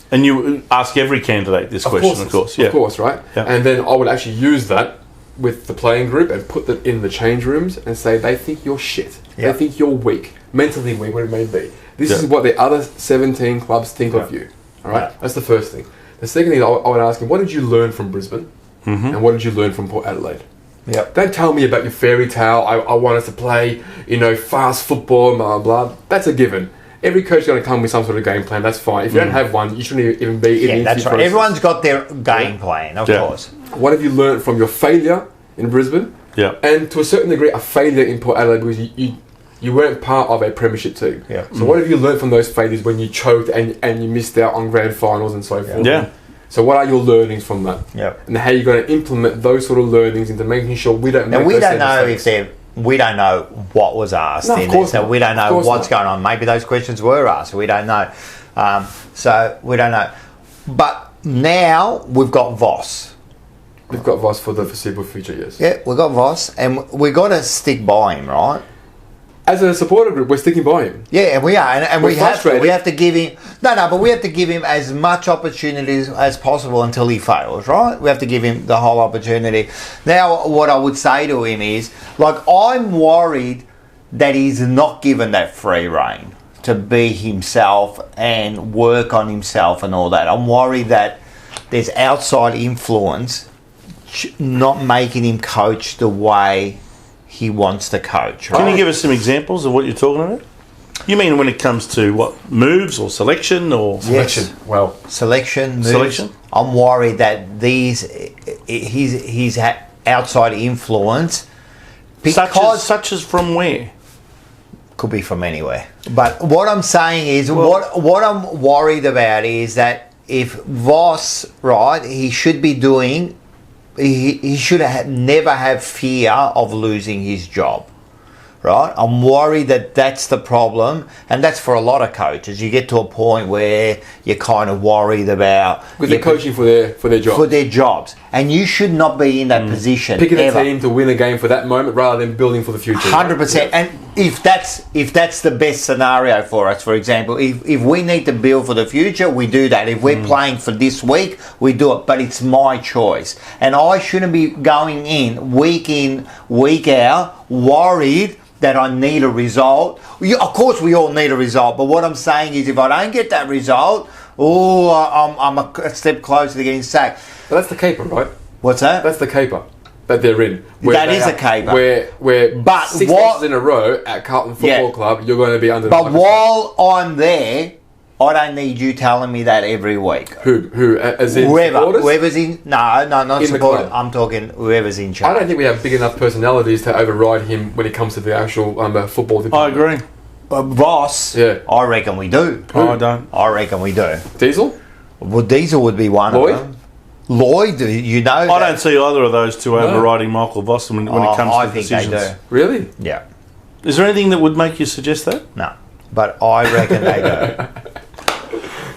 And you ask every candidate this question, of course. Of course, right? Yeah. And then I would actually use that with the playing group and put them in the change rooms and say, they think you're shit. Yeah. They think you're weak, mentally weak, whatever it may be. This Yeah. is what the other 17 clubs think of you. All right? Yeah. That's the first thing. The second thing, I would ask him, what did you learn from Brisbane? And what did you learn from Port Adelaide? Yep. Don't tell me about your fairy tale. I want us to play, fast football, blah, blah. That's a given. Every coach is going to come with some sort of game plan. That's fine. If you don't have one, you shouldn't even be in the Yeah, interview that's right. process. Everyone's got their game plan, of Yeah. course. What have you learned from your failure in Brisbane? Yeah. And to a certain degree, a failure in Port Adelaide because you weren't part of a premiership team. Yeah. So what have you learned from those failures when you choked and you missed out on grand finals and so forth? Yeah. So what are your learnings from that? Yeah. And how are you going to implement those sort of learnings into making sure we don't make And we those don't same know mistakes? we don't know what was asked No, of in course there, so not. we don't Of know course what's not. going on. Maybe those questions were asked. We don't know. So we don't know. But now we've got Voss. We've got Voss for the foreseeable future, yes. Yeah, we've got Voss, and we've got to stick by him, right? As a supporter group, we're sticking by him. Yeah, and we are, and We're we have to. frustrated. We have to give him but we have to give him as much opportunities as possible until he fails, right? We have to give him the whole opportunity. Now, what I would say to him is, I'm worried that he's not given that free rein to be himself and work on himself and all that. I'm worried that there's outside influence not making him coach the way he wants to coach, right? Can you give us some examples of what you're talking about? You mean when it comes to what, moves or selection or Yes. Well, Selection, moves. Selection? I'm worried that his outside influence, because such as from where? could be from anywhere. But what I'm saying is, what I'm worried about is that if Voss, right, he should be doing. He should never have fear of losing his job, right? I'm worried that that's the problem, and that's for a lot of coaches. You get to a point where you're kind of worried about because they're coaching for their job. for their jobs, and you should not be in that position. Picking ever. a team to win a game for that moment rather than building for the future. 100%. And if that's the best scenario for us, for example, if we need to build for the future, we do that. If we're playing for this week, we do it. But it's my choice, and I shouldn't be going in, week out, worried that I need a result. Of course, we all need a result. But what I'm saying is, if I don't get that result, I'm a step closer to getting sacked. But that's the caper, right? What's that? That's the caper that they're in. That is a caper. Where But 6 what- months in a row at Carlton Football Yeah. Club, you're going to be under. But the while I'm there, I don't need you telling me that every week. who as in supporters? Whoever's in, not In the support. club. I'm talking whoever's in I charge. don't think we have big enough personalities to override him when it comes to the actual football I department. agree. Voss, Yeah. I reckon we do. I don't. I reckon we do. Diesel? Well, Diesel would be one Lloyd? of them. Lloyd, you know. I don't see either of those two overriding Michael Voss when it comes I to think decisions. they do. Really? Yeah, Is there anything that would make you suggest that? no, but I reckon they do.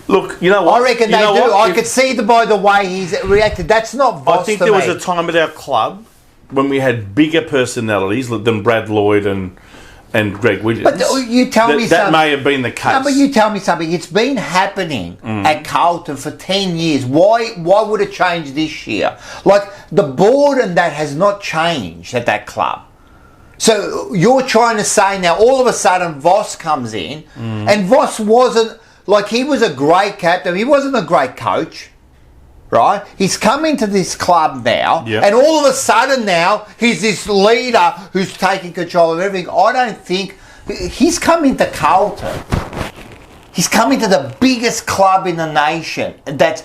Look, you know what? I reckon You they know do. what? I could see by the way he's reacted. That's not Voss I think to there was me. a time at our club when we had bigger personalities than Brad Lloyd and Greg Williams. But you tell me that something. may have been the case. No, but you tell me something. It's been happening at Carlton for 10 years. Why would it change this year? Like, the board and that has not changed at that club. So you're trying to say now, all of a sudden, Voss comes in, and Voss wasn't, like, he was a great captain. He wasn't a great coach. Right? He's come into this club now, Yep. and all of a sudden now, he's this leader who's taking control of everything. I don't think... He's come into Carlton He's coming to the biggest club in the nation that's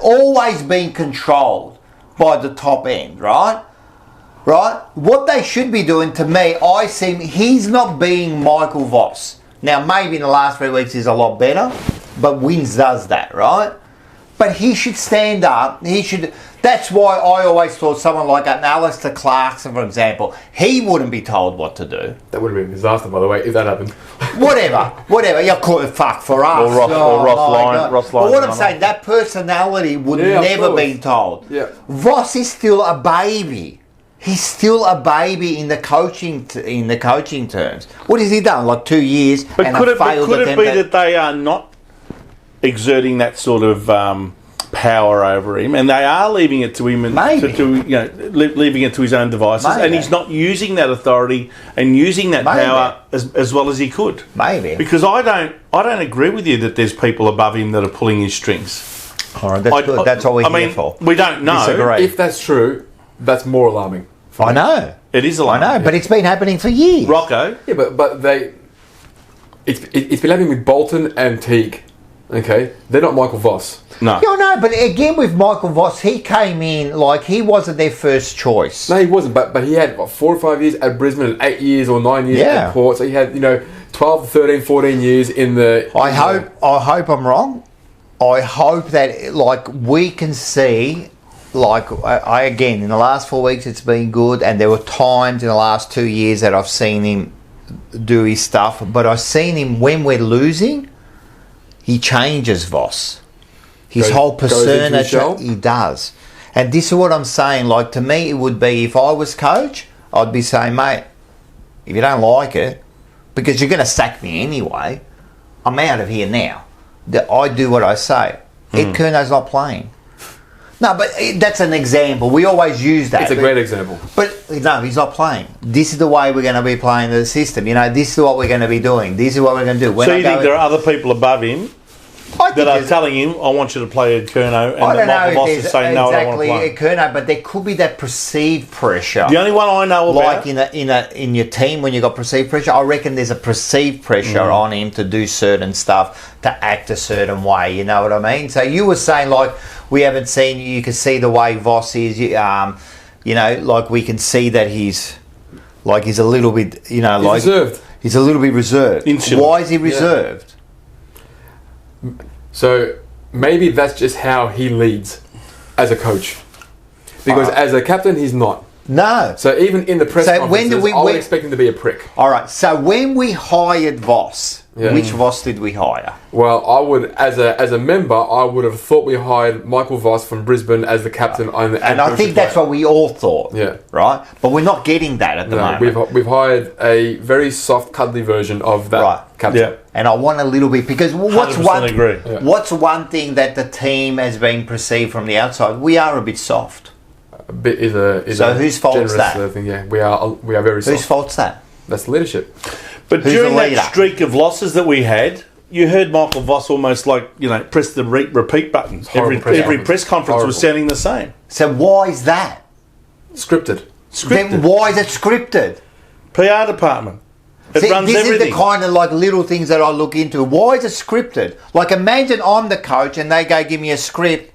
always been controlled by the top end, right? Right? What they should be doing, to me, I see he's not being Michael Voss. Now, maybe in the last 3 weeks he's a lot better, but Wins does that, right? But he should stand up. He should. That's why I always thought someone like an Alistair Clarkson, for example, he wouldn't be told what to do. That would have been a disaster, by the way, if that happened. Whatever. You call it fuck for us. Or Ross Lyon. But what I'm saying, that personality would never be told. Yeah. Voss is still a baby. He's still a baby in the coaching terms. What has he done? Like 2 years, But and could a it failed be attempt that they are not exerting that sort of power over him, and they are leaving it to him, and leaving it to his own devices, and he's not using that authority and using that power as well as he could. Maybe. Because I don't agree with you that there's people above him that are pulling his strings. All right, that's good. That's all we're here for. We don't know. Disagree. If that's true, that's more alarming. I know. It is alarming. I know, but it's been happening for years. Rocco. Yeah, but it's been happening with Bolton and Teague. Okay, they're not Michael Voss. No. Yeah, no, but again with Michael Voss, he came in like he wasn't their first choice. No, he wasn't. But he had 4 or 5 years at Brisbane and 8 years or 9 years at Port. So he had 12, 13, 14 years in the. I hope I'm wrong. I hope that we can see. I again, in the last 4 weeks it's been good, and there were times in the last 2 years that I've seen him do his stuff, but I've seen him when we're losing, he changes Voss. His whole persona, he does. And this is what I'm saying, to me it would be, if I was coach, I'd be saying, mate, if you don't like it, because you're going to sack me anyway, I'm out of here now. I do what I say. Ed Curnow's not playing. No, but that's an example. We always use that. It's a great example. But no, he's not playing. This is the way we're going to be playing the system. This is what we're going to be doing. This is what we're going to do. So you think there are other people above him that are telling him, I want you to play Ed Curnow, and that Michael Voss is saying, no, I don't want to play. Ed Curnow, but there could be that perceived pressure. The only one I know about... in your team, when you got perceived pressure, I reckon there's a perceived pressure on him to do certain stuff, to act a certain way, you know what I mean? So you were saying, we haven't seen, you can see the way Voss is, we can see that he's a little bit, he's reserved. He's a little bit reserved. Insular. Why is he reserved? So maybe that's just how he leads as a coach. Because as a captain, he's not. No. So even in the press conferences, I would expect him to be a prick. All right. So when we hired Voss, which Voss did we hire? Well, I would, as a member, I would have thought we hired Michael Voss from Brisbane as the captain. And I think that's what we all thought. Yeah. Right? But we're not getting that at the moment. We've hired a very soft, cuddly version of that captain. Yeah. And I want a little bit, because what's one thing that the team has been perceived from the outside? We are a bit soft. A bit is so whose fault's that? Thing, yeah, we are very soft. Whose fault's that? That's leadership. But during that streak of losses that we had, you heard Michael Voss almost press the repeat button. Every press conference was sounding the same. So why is that? Scripted. Then why is it scripted? PR department. It runs this everything. Is the kind of little things that I look into. Why is it scripted? Imagine I'm the coach and they go give me a script.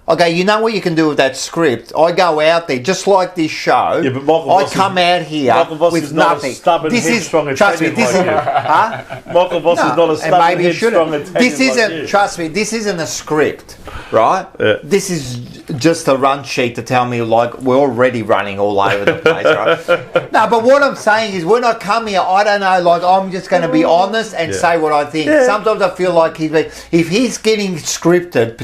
Okay, you know what you can do with that script? I go out there, just like this show. Yeah, but Michael Voss come out here with nothing. This is trust me. This is Michael Voss is not a stubborn, headstrong Italian. This isn't. Trust me. This isn't a script, right? Yeah. This is just a run sheet to tell me we're already running all over the place, right? No, but what I'm saying is when I come here, I don't know. I'm just going to be honest and say what I think. Yeah. Sometimes I feel like if he's getting scripted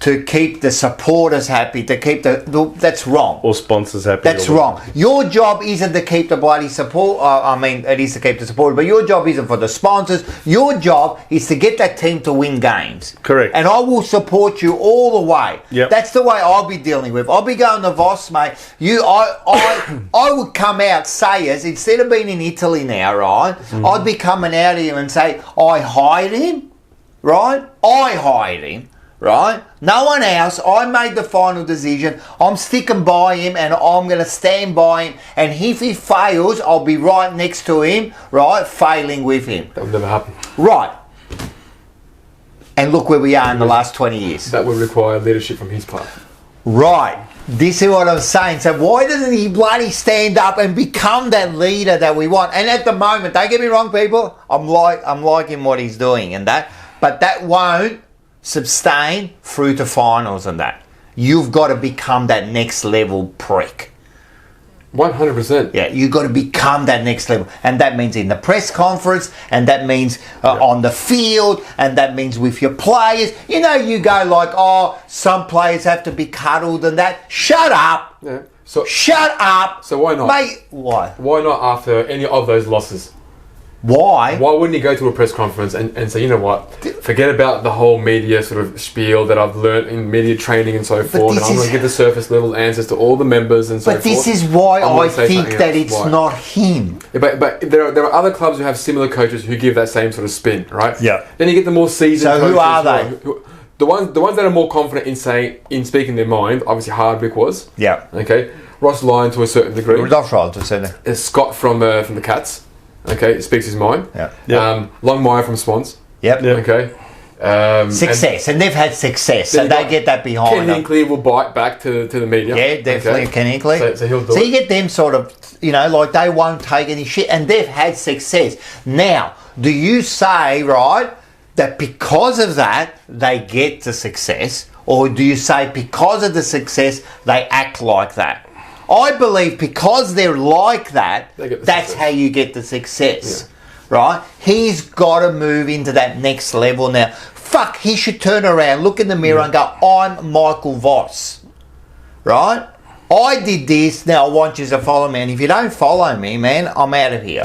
to keep the supporters happy, to keep that's wrong. Or sponsors happy. That's wrong. Your job isn't to keep the bloody support. It is to keep the supporters, but your job isn't for the sponsors. Your job is to get that team to win games. Correct. And I will support you all the way. Yep. That's the way I'll be dealing with. I'll be going to Voss, mate. I would come out, sayers, instead of being in Italy now, right? Mm-hmm. I'd be coming out here and say, I hired him, right? I hired him. Right? No one else. I made the final decision. I'm sticking by him and I'm going to stand by him. And if he fails, I'll be right next to him, right? Failing with him. That would never happen. Right. And look where we are in the last 20 years. That would require leadership from his part. Right. This is what I'm saying. So why doesn't he bloody stand up and become that leader that we want? And at the moment, don't get me wrong, people, I'm liking what he's doing and that, but that won't sustain through to finals and that. You've got to become that next level prick. 100%. Yeah, you've got to become that next level. And that means in the press conference, and that means on the field, and that means with your players. You know, you go like, oh, some players have to be cuddled and that. Shut up. Yeah. So shut up. So why not? Mate, why? Why not after any of those losses? Why? Why wouldn't you go to a press conference and say, you know what, forget about the whole media sort of spiel that I've learned in media training and so forth, and I'm going to give the surface level answers to all the members and so forth. But this is why I think that it's not him. Yeah, but there are other clubs who have similar coaches who give that same sort of spin, right? Yeah. Then you get the more seasoned So coaches. who are they? The ones that are more confident in speaking their mind, obviously Hardwick was. Yeah. Okay. Ross Lyon to a certain degree. Ross Lyon to a certain degree. Scott from the Cats. Okay, speaks his mind. Yeah. Yep. Longmire from Swans. Yep. Okay. Success, and they've had success, so they get that behind them. Ken Hinkley will bite back to the media. Yeah, definitely, Ken Hinkley. So he'll do so it. you get them sort of, you know, like they won't take any shit, and they've had success. Now, do you say, right, that because of that they get the success, or do you say because of the success they act like that? I believe because they're like that, that's success. how you get the success, right? He's got to move into that next level now. Fuck, he should turn around, look in the mirror and go, I'm Michael Voss, right? I did this, now I want you to follow me, and if you don't follow me, man, I'm out of here.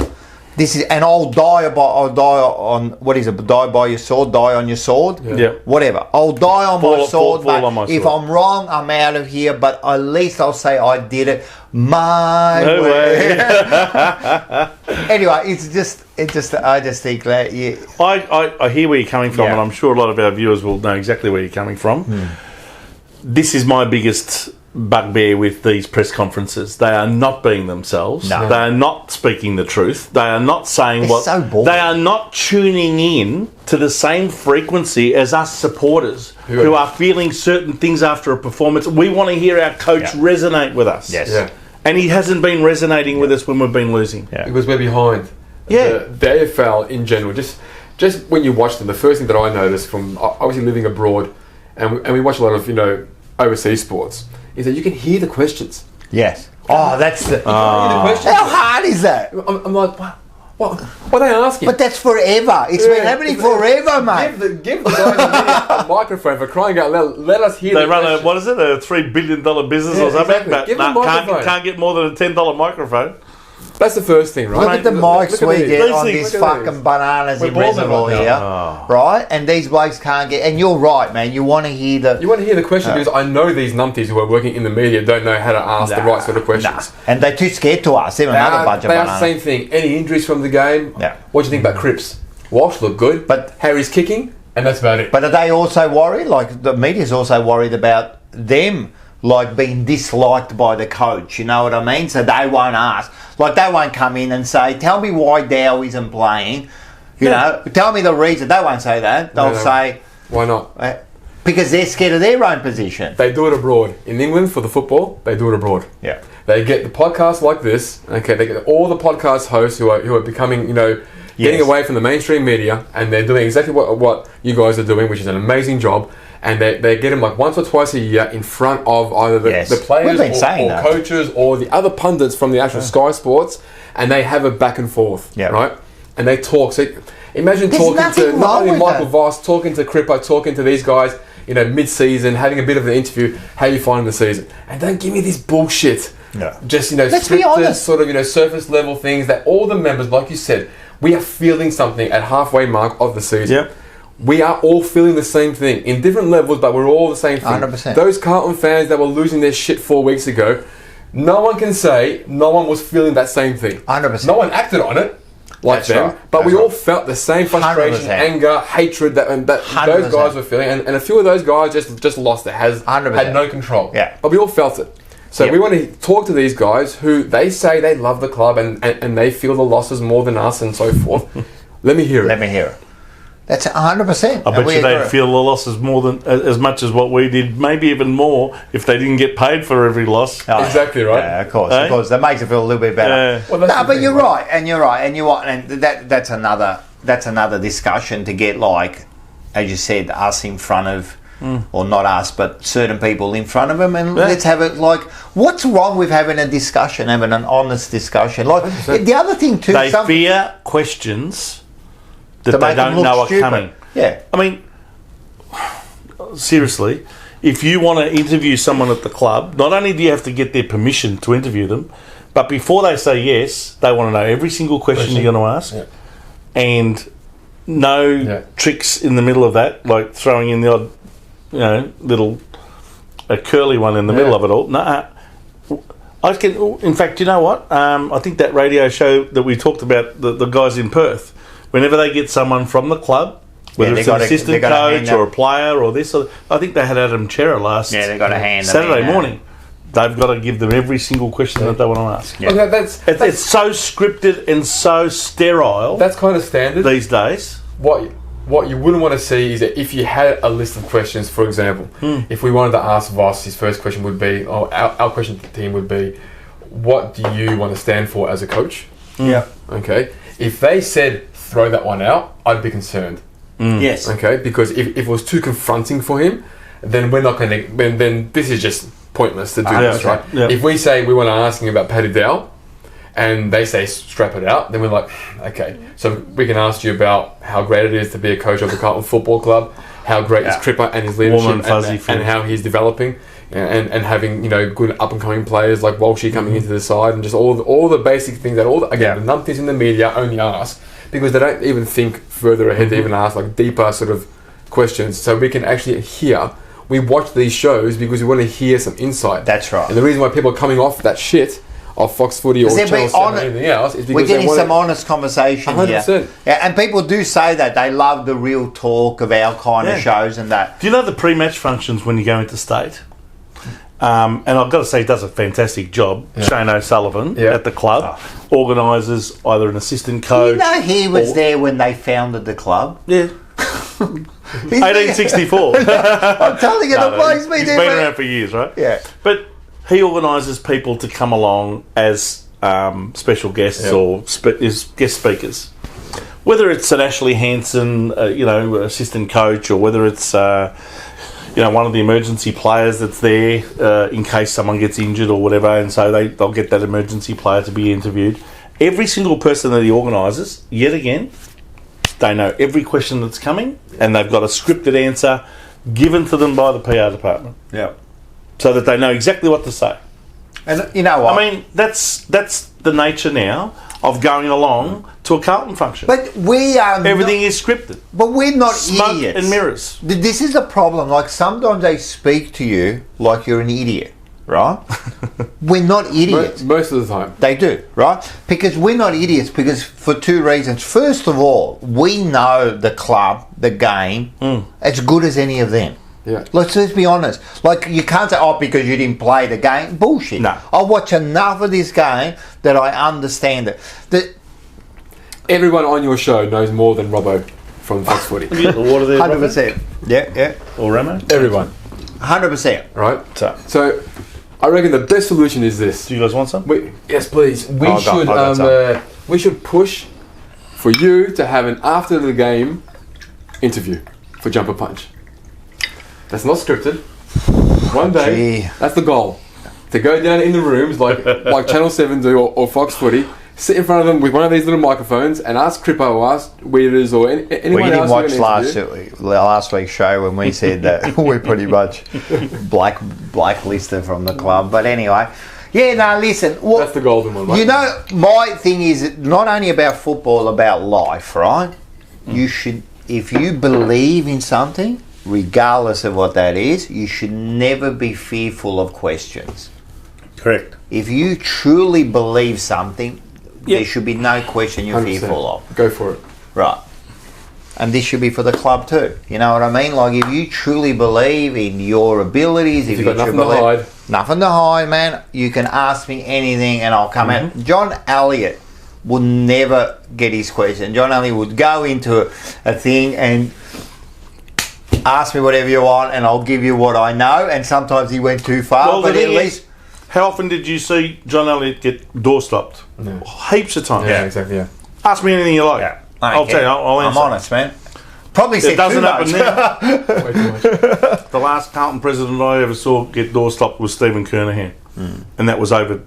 This is, and I'll die on, what is it, die by your sword, die on your sword? Yeah. Whatever. I'll die on my sword, fall mate. on my If sword. I'm wrong, I'm out of here, but at least I'll say I did it my No way. way. Anyway, I just think that, yeah. I hear where you're coming from, Yeah. and I'm sure a lot of our viewers will know exactly where you're coming from. This is my biggest bugbear with these press conferences. They are not being themselves. No. They are not speaking the truth. They are not saying It's so boring. They are not tuning in to the same frequency as us supporters who are feeling certain things after a performance. We want to hear our coach resonate with us. Yes. Yeah. And he hasn't been resonating with us when we've been losing. Yeah. Because we're behind. Yeah. The AFL in general, just when you watch them, the first thing that I noticed from obviously living abroad, and we watch a lot of, you know, overseas sports, is that you can hear the questions. Yes. Oh, that's the... How hard is that? I'm like, what are they asking? But that's forever. It's been happening forever, mate. Give the guys a microphone for crying out loud. Let us hear. They the run question. a $3 billion business Yeah, or something, exactly. but Give them a microphone. can't get more than a $10 microphone. That's the first thing, right? Look at the mics Look at we these. get These on things- this look at fucking these. bananas We're in balling Reservoir right here, now. right? And these blokes can't get... And you're right, man. You want to hear the... You want to hear the question because I know these numpties who are working in the media don't know how to ask the right sort of questions. And they're too scared to ask. They're another bunch of They ask the bananas. same thing. Any injuries from the game? Yeah. What do you think about Cripps? Walsh looked good, But- Harry's kicking, and that's about it. But are they also worried? Like, the media's also worried about them, like, being disliked by the coach. You know what I mean? So they won't ask. Like, they won't come in and say, tell me why Dow isn't playing. You know, tell me the reason. They won't say that. They'll No. say... Why not? Because they're scared of their own position. They do it abroad. In England, for the football, they do it abroad. Yeah. They get the podcasts like this. Okay, they get all the podcast hosts who are becoming, you know, getting Yes. away from the mainstream media, and they're doing exactly what you guys are doing, which is an amazing job. And they get them like once or twice a year in front of either the Yes. players We've been saying or that. coaches or the other pundits from the actual Sky Sports, and they have a back and forth, Yeah. right? And they talk. So imagine There's talking nothing to not wrong only with Michael that. Voss, talking to Crippo, talking to these guys, you know, mid-season, having a bit of an interview. How you finding the season? And don't give me this bullshit. Yeah. Just, you know, Let's be scripted, honest. sort of, you know, surface level things that all the members, like you said, we are feeling something at halfway mark of the season. Yep. We are all feeling the same thing in different levels, but we're all the same thing. 100%. Those Carlton fans that were losing their shit 4 weeks ago, no one can say no one was feeling that same thing. 100%. No one acted on it like That's them, right. but we That's all right. felt the same frustration, 100%. anger, hatred that 100%. those guys were feeling, and a few of those guys just lost it, had 100%. no control. Yeah. But we all felt it. So Yep. we want to talk to these guys who they say they love the club and they feel the losses more than us and so forth. Let me hear it. Let me hear it. That's 100%. I bet you they'd feel the losses more than as much as what we did, maybe even more, if they didn't get paid for every loss. Oh, exactly right. Yeah, of course. That makes it feel a little bit better. Well, no, but you're right, and that's another discussion to get, like, as you said, us in front of, or not us, but certain people in front of them, and let's have it. Like, what's wrong with having a discussion, having an honest discussion? Like 100%. The other thing too, they fear questions that they don't know are coming. Yeah, I mean, seriously, if you want to interview someone at the club, not only do you have to get their permission to interview them, but before they say yes, they want to know every single question you're going to ask, and no tricks in the middle of that, like throwing in the odd, little a curly one in the middle of it all. No, I can. In fact, you know what? I think that radio show that we talked about, the guys in Perth, whenever they get someone from the club, whether it's an assistant coach or a player or this, I think they had Adam Chera last they got a hand Saturday morning. They've got to give them every single question that they want to ask. Yeah. Okay, it's so scripted and so sterile. That's kind of standard these days. What you wouldn't want to see is that if you had a list of questions, for example, if we wanted to ask Voss, his first question would be, or our question to the team would be, what do you want to stand for as a coach? Yeah. Okay. If they said throw that one out, I'd be concerned. Yes. Okay. Because if it was too confronting for him, then we're not going to. Then this is just pointless to do this, right? Yeah. If we say we want to ask him about Paddy Dow, and they say strap it out, then we're like, okay, so we can ask you about how great it is to be a coach of the Carlton Football Club, how great is Cripper and his leadership, and how he's developing, and having good up and coming players like Walshy coming into the side, and just all the basic things that the numpties in the media only ask because they don't even think further ahead to even ask like deeper sort of questions. So we can actually hear. We watch these shows because we want to hear some insight. That's right. And the reason why people are coming off that shit of Fox Footy or Channel 7 or anything else is because we're getting some honest conversation 100%. here. Yeah, and people do say that they love the real talk of our kind of shows and that. Do you know the pre-match functions when you go into state? And I've got to say, he does a fantastic job. Shane O'Sullivan at the club organises either an assistant coach. He was there when they founded the club. Yeah. 1864. I'm telling you, the place me. He's been around for years, right? Yeah. But he organises people to come along as special guests or guest speakers. Whether it's an Ashley Hansen, assistant coach, or whether it's one of the emergency players that's there in case someone gets injured or whatever, and so they'll get that emergency player to be interviewed. Every single person that he organises, yet again, they know every question that's coming, and they've got a scripted answer given to them by the PR department. Yeah. So that they know exactly what to say. And you know what? I mean, that's the nature now of going along to a Carlton function. But we are everything is scripted. But we're not Smoke idiots. and mirrors. This is a problem. Like, sometimes they speak to you like you're an idiot, right? We're not idiots. Most of the time. They do, right? Because we're not idiots because for two reasons. First of all, we know the club, the game, as good as any of them. Yeah. Let's be honest. Like, you can't say, because you didn't play the game. Bullshit. No. I watch enough of this game that I understand it. Everyone on your show knows more than Robbo from Fox Footy. What are they? 100%. Yeah. Or Ramo? Everyone. 100%. Right? So, I reckon the best solution is this. Do you guys want some? Yes, please. We should push for you to have an after the game interview for Jumper Punch. That's not scripted. One day, that's the goal. To go down in the rooms like Channel 7 do or Fox Footy, sit in front of them with one of these little microphones and ask Crippo or ask Weeders or anyone else. We didn't watch last week's show when we said that we're pretty much blacklisted from the club. But anyway, listen. Well, that's the golden one, right? My thing is not only about football, about life, right? You should, if you believe in something, regardless of what that is, you should never be fearful of questions. Correct. If you truly believe something, there should be no question you're 100%. fearful of. Go for it. Right. And this should be for the club too. You know what I mean? Like, if you truly believe in your abilities, if you've got nothing to hide. Nothing to hide, man. You can ask me anything and I'll come out. John Elliott would never get his question. John only would go into a thing and ask me whatever you want, and I'll give you what I know. And sometimes he went too far, Well, but the at thing least. is, how often did you see John Elliott get door stopped? Heaps of times. Yeah, exactly. Yeah. Ask me anything you like. Yeah, I'll tell you. I'll I'm answer. honest, man. Probably said It doesn't too happen much. now. Way too much. The last Carlton president I ever saw get door stopped was Stephen Kernahan, and that was over.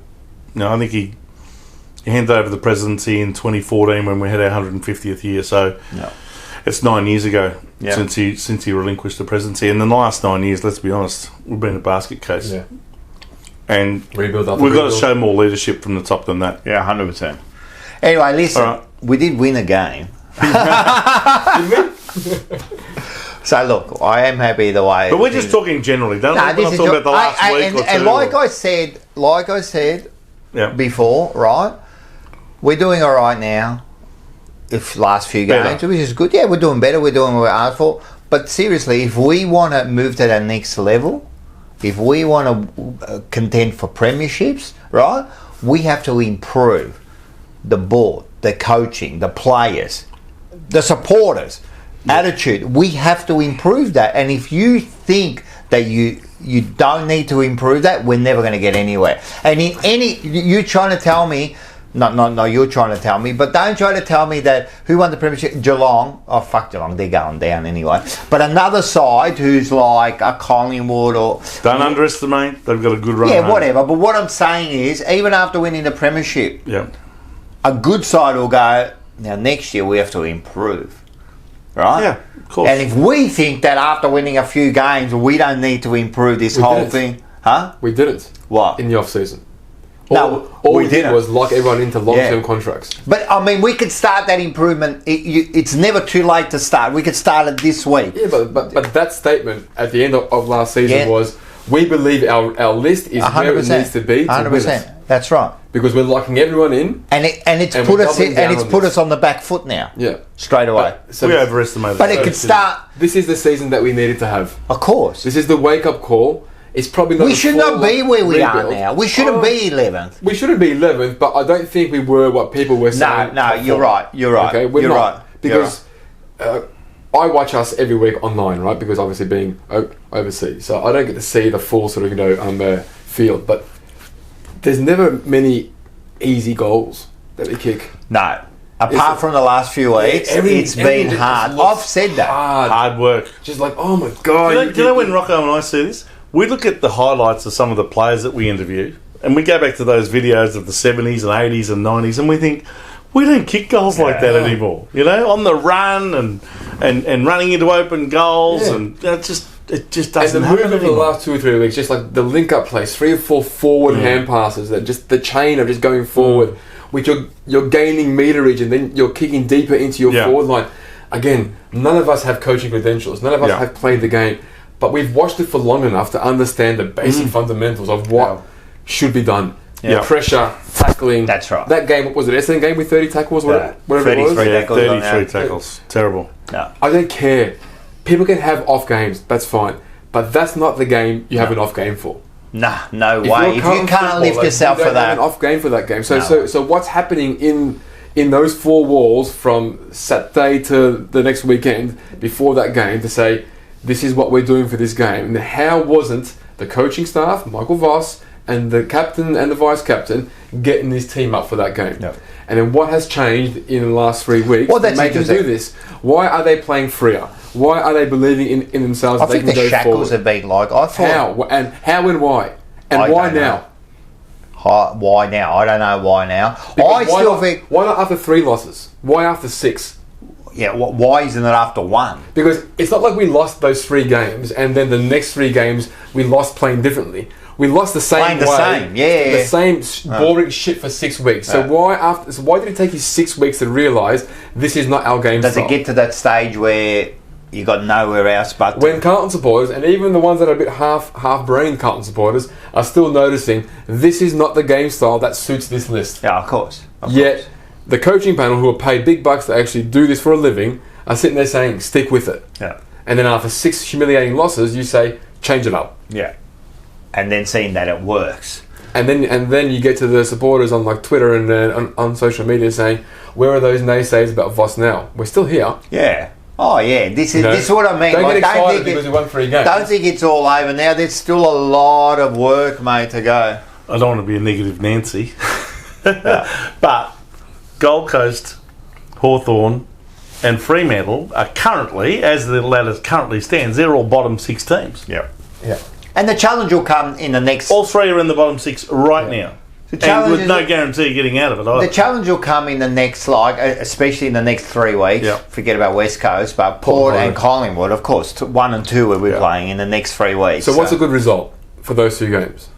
I think he handed over the presidency in 2014 when we had our 150th year. So it's 9 years ago since he relinquished the presidency. And in the last 9 years, let's be honest, we've been a basket case. Yeah. And Rebuild after we've got to rebuild. show more leadership from the top than that. Yeah, 100%. Anyway, listen, All right. we did win a game. So look, I am happy the way. But we're just talking generally. Don't No, we're this not is talking about the last week and, or two. and like I said yeah. before, right? We're doing all right now. If last few games, Better. which is good. Yeah, we're doing better. We're doing what we asked for. But seriously, if we want to move to that next level, if we want to contend for premierships, right, we have to improve the board, the coaching, the players, the supporters, attitude. We have to improve that. And if you think that you don't need to improve that, we're never going to get anywhere. And in you're trying to tell me. No, you're trying to tell me, but don't try to tell me that who won the premiership? Geelong. Oh, fuck Geelong, they're going down anyway. But another side who's like a Collingwood or... Don't underestimate. They've got a good run. Yeah, home. whatever. But what I'm saying is, even after winning the premiership, Yeah. a good side will go, now next year we have to improve. Right? Yeah, of course. And if we think that after winning a few games, we don't need to improve this whole didn't. thing... Huh? We didn't. What? In the off-season. No, all we we did didn't. was lock everyone into long-term Yeah. contracts. But I mean, we could start that improvement. It's never too late to start. We could start it this week. Yeah, but that statement at the end of last season Yeah. was, we believe our list is where it needs to be to win it. That's right. Because we're locking everyone in. And it's And put we're us doubling down on put this. us on the back foot now. Yeah. Straight away. So We overestimated. But it that. could start. this is the season that we needed to have. Of course. This is the wake-up call. It's probably not We a should not be full where we are rebuild. now. We shouldn't be 11th. We shouldn't be 11th, but I don't think we were what people were saying. No, you're right. You're right. Okay, we're you're not. right. Because I watch us every week online, right? Because obviously being overseas, so I don't get to see the full sort of field. But there's never many easy goals that we kick. No. Apart from the last few weeks, it's been hard. I've said that. hard work. Just like, oh my god! Do you know when Rocco and I see this? We look at the highlights of some of the players that we interview, and we go back to those videos of the 70s and 80s and 90s, and we think, we don't kick goals like that anymore. You know, on the run and running into open goals, and it just doesn't And the happen movement of the anymore. last 2 or 3 weeks, just like the link-up plays, 3 or 4 forward hand passes, that just the chain of just going forward, which you're gaining meterage, and then you're kicking deeper into your forward line. Again, none of us have coaching credentials. None of us have played the game. But we've watched it for long enough to understand the basic fundamentals of what should be done. Yeah. Pressure, tackling. That's right. That game, what was it, Essendon game with 30 tackles? Whatever it was? 33 Yeah, tackles on 33 that. tackles. Terrible. No. I don't care. People can have off games, that's fine. But that's not the game you have an off game for. Nah, no If way. you're If you Carlton can't lift footballer, yourself you for don't have that. an off game for that game. So No. so what's happening in those 4 walls from Saturday to the next weekend before that game to say, this is what we're doing for this game, and how wasn't the coaching staff, Michael Voss, and the captain and the vice captain getting this team up for that game? No. And then what has changed in the last 3 weeks Well, to that's make them do interesting. this? Why are they playing freer? Why are they believing in themselves I that they think can the go shackles forward? have been like, I thought. How and why? And I why don't know. now? Why now? I don't know why now. Because I still not, think. why not after 3 losses? Why after 6? Yeah, why isn't it after 1? Because it's not like we lost those 3 games and then the next 3 games we lost playing differently. We lost the same Playing the way, same, yeah. the same boring shit for 6 weeks. So why did it take you 6 weeks to realise this is not our game Does style? it get to that stage where you got nowhere else but When Carlton supporters, and even the ones that are a bit half-brained Carlton supporters, are still noticing this is not the game style that suits this list. Yeah, of course. Yet, the coaching panel, who are paid big bucks to actually do this for a living, are sitting there saying, stick with it. Yeah. And then after 6 humiliating losses, you say, change it up. Yeah. And then seeing that it works. And then you get to the supporters on like Twitter and on social media saying, where are those naysayers about Voss now? We're still here. Yeah. Oh yeah, this is what I mean. Don't get excited don't think because we won 3 games. Don't think it's all over now. There's still a lot of work, mate, to go. I don't want to be a negative Nancy, but Gold Coast, Hawthorn, and Fremantle are currently, as the ladder currently stands, they're all bottom 6 teams. Yeah. Yeah. And the challenge will come in the next. All 3 are in the bottom 6 right now. And with no guarantee of getting out of it either. The challenge will come in the next, especially in the next 3 weeks. Yeah. Forget about West Coast, but Port and Collingwood, of course, 1 and 2 will be playing in the next 3 weeks. So what's a good result for those 2 games?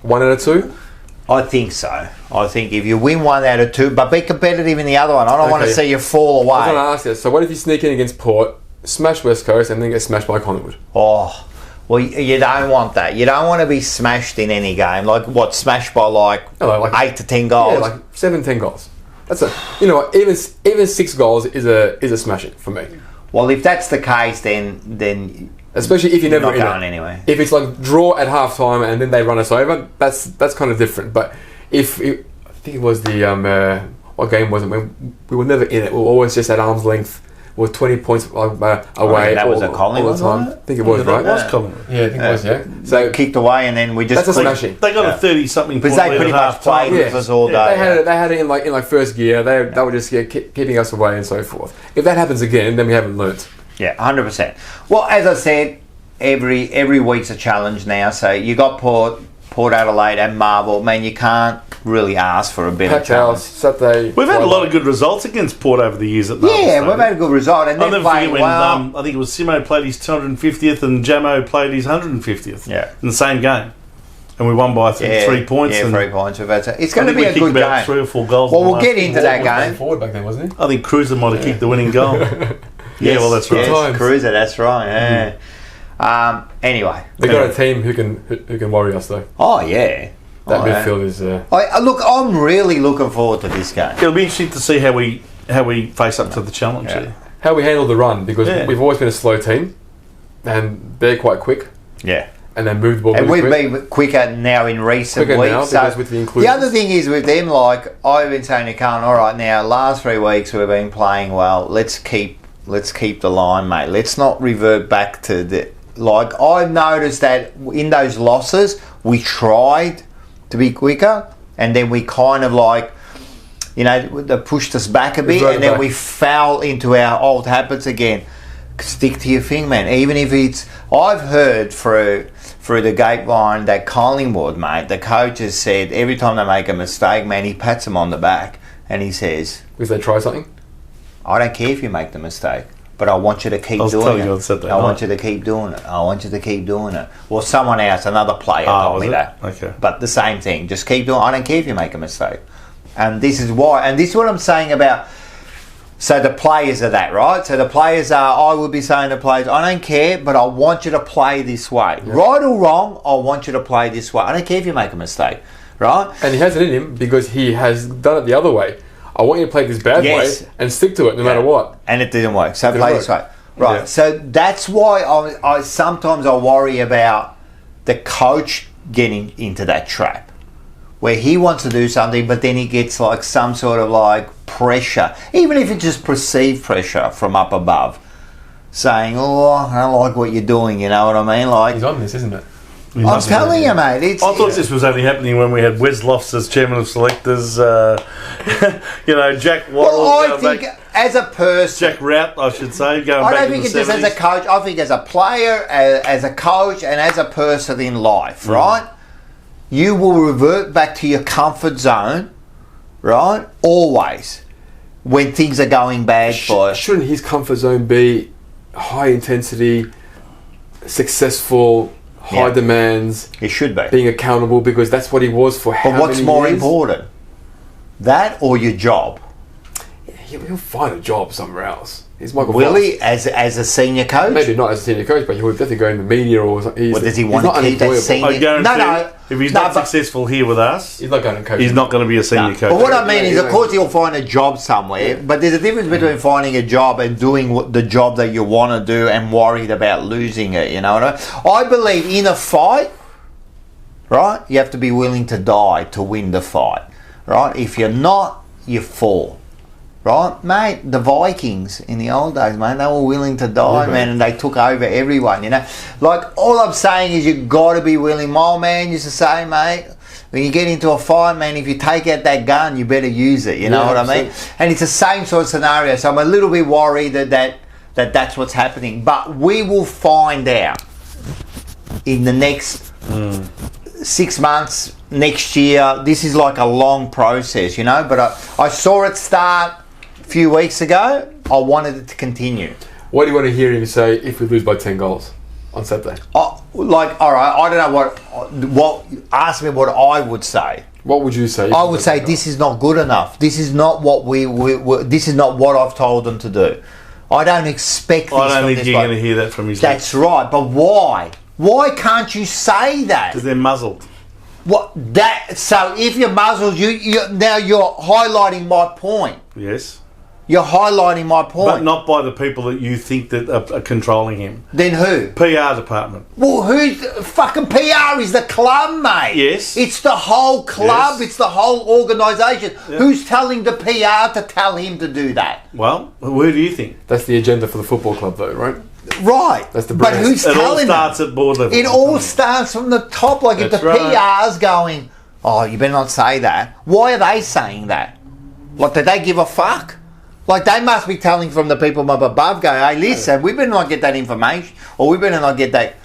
1 out of 2? I think so. I think if you win 1 out of 2, but be competitive in the other one. I don't want to see you fall away. I was going to ask you, so what if you sneak in against Port, smash West Coast, and then get smashed by Collingwood? Oh, well, you don't want that. You don't want to be smashed in any game. Smashed by like 8 to 10 goals? Yeah, like 7, 10 goals. That's you know what, even 6 goals is a smashing for me. Well, if that's the case, then especially if you're never not in going it. anyway. If it's like draw at half time and then they run us over, that's kind of different. But I think it was the what game was it when we were never in it? We were always just at arm's length. We're 20 points away. That was a Collingwood, time. I think it was, right? That was Collingwood. Yeah, I think it was. Yeah. So kicked away, and then we just that's a smashing. They got a 30-something because point they pretty much played with us all day. They had it in like first gear. They were just keeping us away and so forth. If that happens again, then we haven't learnt. Yeah, 100%. Well, as I said, every week's a challenge now. So you got Port Adelaide and Marvel. Man, you can't really ask for a better challenge. Saturday. We've had a lot of good results against Port over the years at Marvel. Yeah, we've had a good result. And I'll never forget when well. I think it was Simo played his 250th and Jamo played his 150th. Yeah. In the same game. And we won by 3 points. Yeah, and 3 points. It's going to be a kicked good about game. 3 or 4 goals. Well, we'll get into that game. Forward back then, wasn't he? I think Cruiser might have kicked the winning goal. Yeah, well, that's right. Yes, Cruiser, that's right. Yeah. Anyway, they got a team who can worry us though. Oh yeah, that midfield is. Look, I'm really looking forward to this game. It'll be interesting to see how we face up to the challenge. Yeah. Here. How we handle the run because we've always been a slow team, and they're quite quick. Yeah. And they move the ball. And really we've been quicker now in recent weeks. Now, so with the other thing is with them, like I've been saying to Carlton, all right, now last 3 weeks we've been playing well. Let's keep the line, mate. Let's not revert back to the. Like I've noticed that in those losses we tried to be quicker, and then we kind of they pushed us back a bit, and then we fell into our old habits again. Stick to your thing, man. Even if it's, I've heard through the grapevine that Collingwood, mate, the coach has said every time they make a mistake, man, he pats them on the back and he says, "If they try something, I don't care if you make the mistake, but I want you to keep doing it. I want you to keep doing it. I want you to keep doing it." Well, someone else, another player told me that. Okay. But the same thing. Just keep doing it. I don't care if you make a mistake. And this is why. And this is what I'm saying about. So the players are that, right? So the players are, I would be saying to players, I don't care, but I want you to play this way. Yeah. Right or wrong, I want you to play this way. I don't care if you make a mistake, right? And he has it in him because he has done it the other way. I want you to play this bad way and stick to it no matter what. And it didn't work. So play this way. Right. Yeah. So that's why I sometimes I worry about the coach getting into that trap. Where he wants to do something, but then he gets like some sort of like pressure, even if it's just perceived pressure from up above, saying, "Oh, I don't like what you're doing." You know what I mean? Like he's on this, isn't it? I'm telling you, mate. I thought this was only happening when we had Wes Lofts as chairman of selectors. Jack Waddle. Well, I think as a person, Jack Rout, I should say. Going I back don't think it's just as a coach. I think as a player, as a coach, and as a person in life, right? You will revert back to your comfort zone, right? Always, when things are going bad for you. Shouldn't his comfort zone be high intensity, successful, high demands? It should be. Being accountable because that's what he was for how many years? But what's more important? That or your job? He'll find a job somewhere else. He's Michael Will Voss. he, as a senior coach? Maybe not as a senior coach, but he would definitely go in the media or something. Well, does he want to keep that senior? I guarantee if he's not successful here with us, he's not going to coach. He's not going to be a senior coach. But what I mean is, of course, he'll find a job somewhere. But there's a difference between finding a job and doing the job that you want to do and worried about losing it. You know what I mean? I believe in a fight, right? You have to be willing to die to win the fight, right? If you're not, you fall. Right, mate, the Vikings in the old days, mate, they were willing to die, man, and they took over everyone, you know. Like, all I'm saying is you got to be willing. My old man used to say, mate, when you get into a fight, man, if you take out that gun, you better use it, you know what I mean? And it's the same sort of scenario, so I'm a little bit worried that's what's happening. But we will find out in the next 6 months, next year. This is like a long process, you know, but I saw it start a few weeks ago. I wanted it to continue. What do you want to hear him say if we lose by 10 goals on Saturday? Like, all right, I don't know what. Ask me what I would say. What would you say? I would say this is not good enough. This is not what this is not what I've told them to do. I don't expect this. I don't think you're going to hear that from his That's right, but why? Why can't you say that? Because they're muzzled. What that? So if you're muzzled, now you're highlighting my point. Yes. You're highlighting my point. But not by the people that you think that are controlling him. Then who? PR department. Well, who's fucking PR is the club, mate. Yes. It's the whole club. Yes. It's the whole organisation. Yeah. Who's telling the PR to tell him to do that? Well, who do you think? That's the agenda for the football club, though, right? Right. That's the But brand. who's It all telling starts them? at board level. It all starts from the top. Like if That's the right. PR's going, oh, you better not say that. Why are they saying that? Like, do they give a fuck? Like, they must be telling from the people up above, go, hey, listen, we better not get that information, or we better not get that.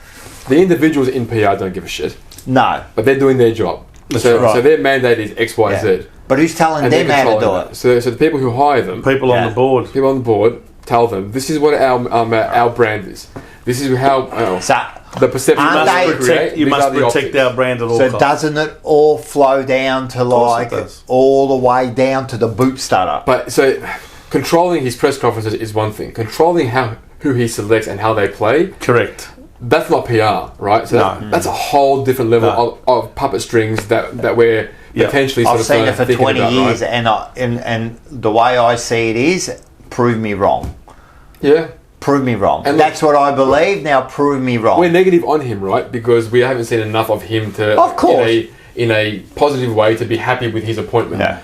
The individuals in PR don't give a shit, No. but they're doing their job. So their mandate is X, Y, Yeah. Z. But who's telling And them they're how to do controlling it? that. So the people who hire them, People on the board. people on the board, tell them this is what our brand is. This is how So, the perception Aren't must they- create. You These must are the protect optics. our brand at all so costs. doesn't it all flow down to course it like does. all the way down to the boot stutter? But so controlling his press conferences is one thing. Controlling who he selects and how they play, Correct. that's not PR, right? So No. that's a whole different level No. of puppet strings that we're Yeah. potentially I've seen it for thinking 20 about, years, right? and the way I see it is, prove me wrong. Yeah. Prove me wrong. And That's what I believe. Now prove me wrong. We're negative on him, right? Because we haven't seen enough of him to, Of course. in a positive way, to be happy with his appointment. Yeah.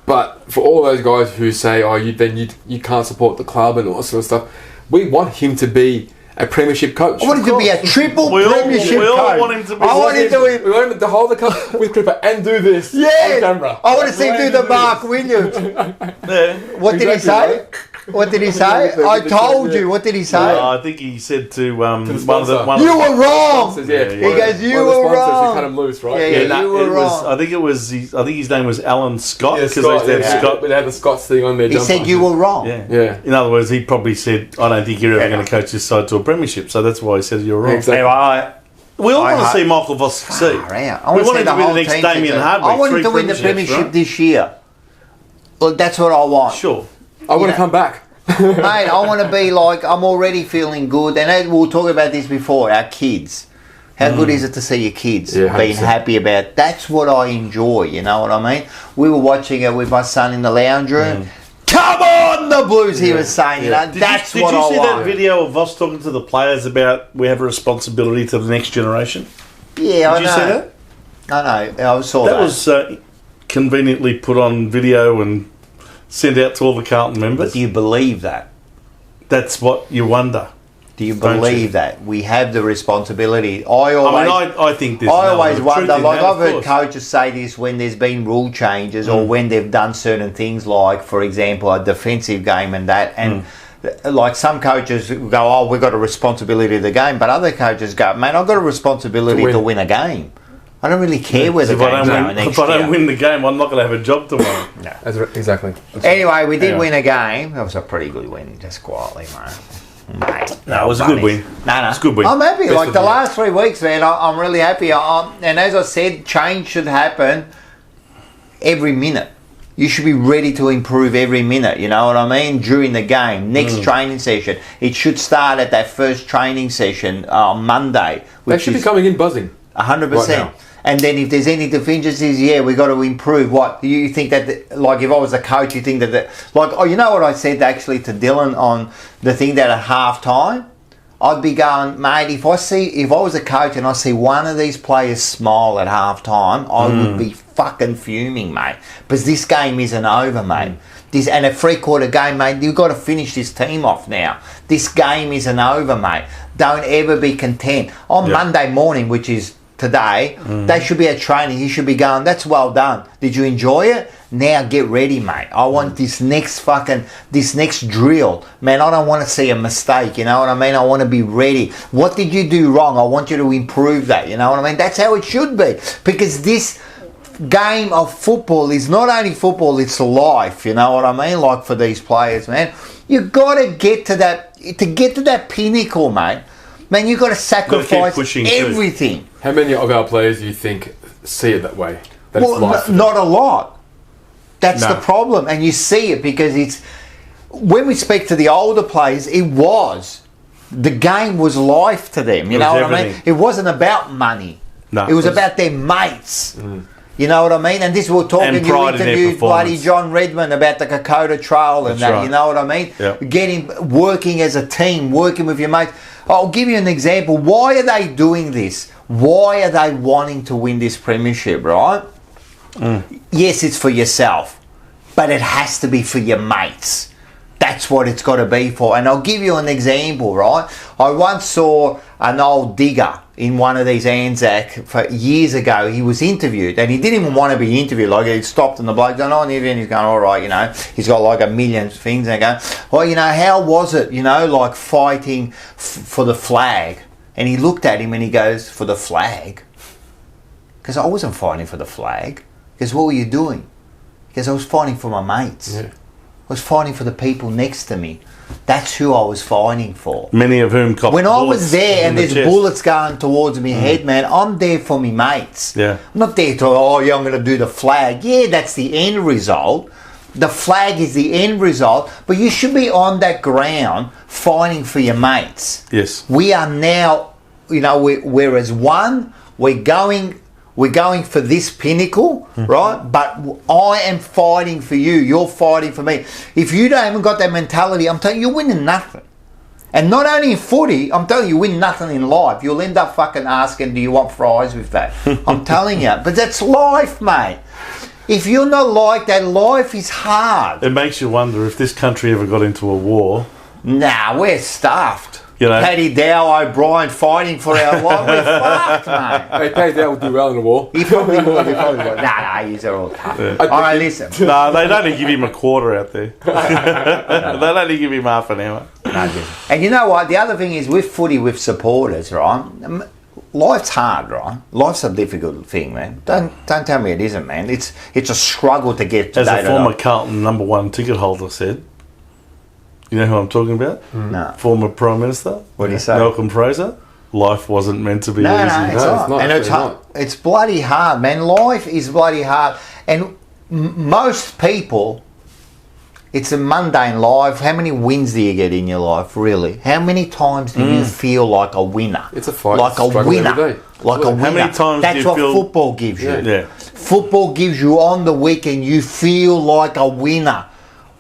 But for all those guys who say, "Oh, you can't support the club" and all that sort of stuff, we want him to be a premiership coach. I want him to be a triple We all- premiership we all coach. want him to be- I want him to be. We want him to hold the cup with Clipper and do this on Yeah, camera. I want to see him do the Mark Williams. Yeah. What did he Exactly, say? What did he say? I told you. What did he say? I think he said to one of the sponsor. one of You the- were wrong. Sponsors, yeah. He goes, "You One of the were sponsors who wrong." cut him loose, right? Yeah, Yeah, yeah. no, You were it was. wrong. I think his name was Alan Scott Yeah, because Scott, they said yeah. Scott. But they had the Scots thing on their He jumper. said you were wrong. Yeah. Yeah. In other words, he probably said, "I don't think you're ever Yeah. going to coach this side to a premiership." So that's why he said you're wrong. Exactly. Anyway, We all I want to hope- see Michael Voss succeed. far out. I We want want him to be the whole next team Damien succeed. Hardwick. I want him to 3 win the premierships, premiership right? this year. Look, that's what I want. Sure. I want Yeah. to come back. Mate, I want to be like, I'm already feeling good. And we were talking about this before, our kids. How good is it to see your kids Yeah, being 100%. happy about? That's what I enjoy, you know what I mean? We were watching it with my son in the lounge room. Come on, the Blues, he was saying, you know, that's Did what you I see want. that video of Voss talking to the players about we have a responsibility to the next generation? Yeah, I Did know. you see that? I know, I saw that. That was conveniently put on video and sent out to all the Carlton members. Do you believe that? That's what you wonder. Do you Don't believe you? that? We have the responsibility. I think there's I always wonder, like I've heard coach. coaches say this when there's been rule changes or when they've done certain things, like, for example, a defensive game and that. And like some coaches go, oh, we've got a responsibility to the game. But other coaches go, man, I've got a responsibility to win a game. I don't really care where the If I game's don't going win- next if I don't year. win the game, I'm not going to have a job tomorrow. Exactly. Anyway, we did Anyway. win a game. That was a pretty good win, just quietly, mate. No, it was a good win. No. It's a good win. I'm happy. Best Like of the the year. last 3 weeks, man, I'm really happy. And as I said, change should happen every minute. You should be ready to improve every minute, you know what I mean? During the game, next training session. It should start at that first training session on Monday. They Which should be is coming in buzzing. 100%. Right now. And then if there's any deficiencies, yeah, we got to improve. What do you think that, like, if I was a coach, you think that, like, oh, you know what I said actually to Dylan on the thing that at half time? I'd be going, mate, if I was a coach and I see one of these players smile at half time, I would be fucking fuming, mate. Because this game isn't over, mate. And a 3-quarter game, mate, you've got to finish this team off now. This game isn't over, mate. Don't ever be content. On Monday morning, which is today, they should be at training. He should be going, that's well done. Did you enjoy it? Now get ready, mate. I want this next drill. Man, I don't want to see a mistake, you know what I mean? I want to be ready. What did you do wrong? I want you to improve that, you know what I mean? That's how it should be. Because this game of football is not only football, it's life, you know what I mean? Like for these players, man. You've got to get to that pinnacle, mate. Man, you've got to sacrifice everything. How many of our players do you think see it that way? That it's life for them? Not a lot. That's the problem. And you see it because it's... When we speak to the older players, the game was life to them. You know what I mean? It wasn't about money. No, it was about their mates. You know what I mean? And this we're talking, you interviewed bloody John Redmond about the Kokoda Trail and that, you know what I mean? Yep. Working as a team, working with your mates. I'll give you an example. Why are they doing this? Why are they wanting to win this premiership, right? Yes, it's for yourself, but it has to be for your mates. That's what it's got to be for. And I'll give you an example, right? I once saw an old digger in one of these Anzac for years ago. He was interviewed and he didn't even want to be interviewed. Like, he stopped and the bloke going, and he's going, all right, you know, he's got like a million things and going, well, you know, how was it, you know, like fighting for the flag? And he looked at him and he goes, for the flag? Because I wasn't fighting for the flag. Because what were you doing? Because I was fighting for my mates. I was fighting for the people next to me. That's who I was fighting for. Many of whom when I was there and there's bullets going towards me head, man, I'm there for me mates. I'm not there to, I'm going to do the flag. Yeah, that's the end result. The flag is the end result. But you should be on that ground fighting for your mates. Yes. We are now, you know, we're as one. We're going for this pinnacle, right? But I am fighting for you. You're fighting for me. If you haven't got that mentality, I'm telling you, you're winning nothing. And not only in footy, I'm telling you, you win nothing in life. You'll end up fucking asking, do you want fries with that? I'm telling you. But that's life, mate. If you're not like that, life is hard. It makes you wonder if this country ever got into a war. Nah, we're stuffed. You know, Paddy Dow, O'Brien fighting for our life. We're fucked, mate. Hey, Paddy Dow would do well in the war. He probably would. Nah, he's all tough. All right, listen. No, they'd only give him a quarter out there. They'd only give him half an hour. And you know what? The other thing is with footy, with supporters, right? Life's hard, right? Life's a difficult thing, man. Don't tell me it isn't, man. It's a struggle to get to that. As a former Carlton #1 ticket holder said, you know who I'm talking about? No. Former Prime Minister. What do you say? Malcolm Fraser. Life wasn't meant to be easy. No, it's not. And it's hard. It's bloody hard, man. Life is bloody hard. And most people, it's a mundane life. How many wins do you get in your life, really? How many times do you feel like a winner? It's a fight. Like a winner. Like a winner. How many times That's do you what feel... football gives you. Yeah. Football gives you on the weekend, you feel like a winner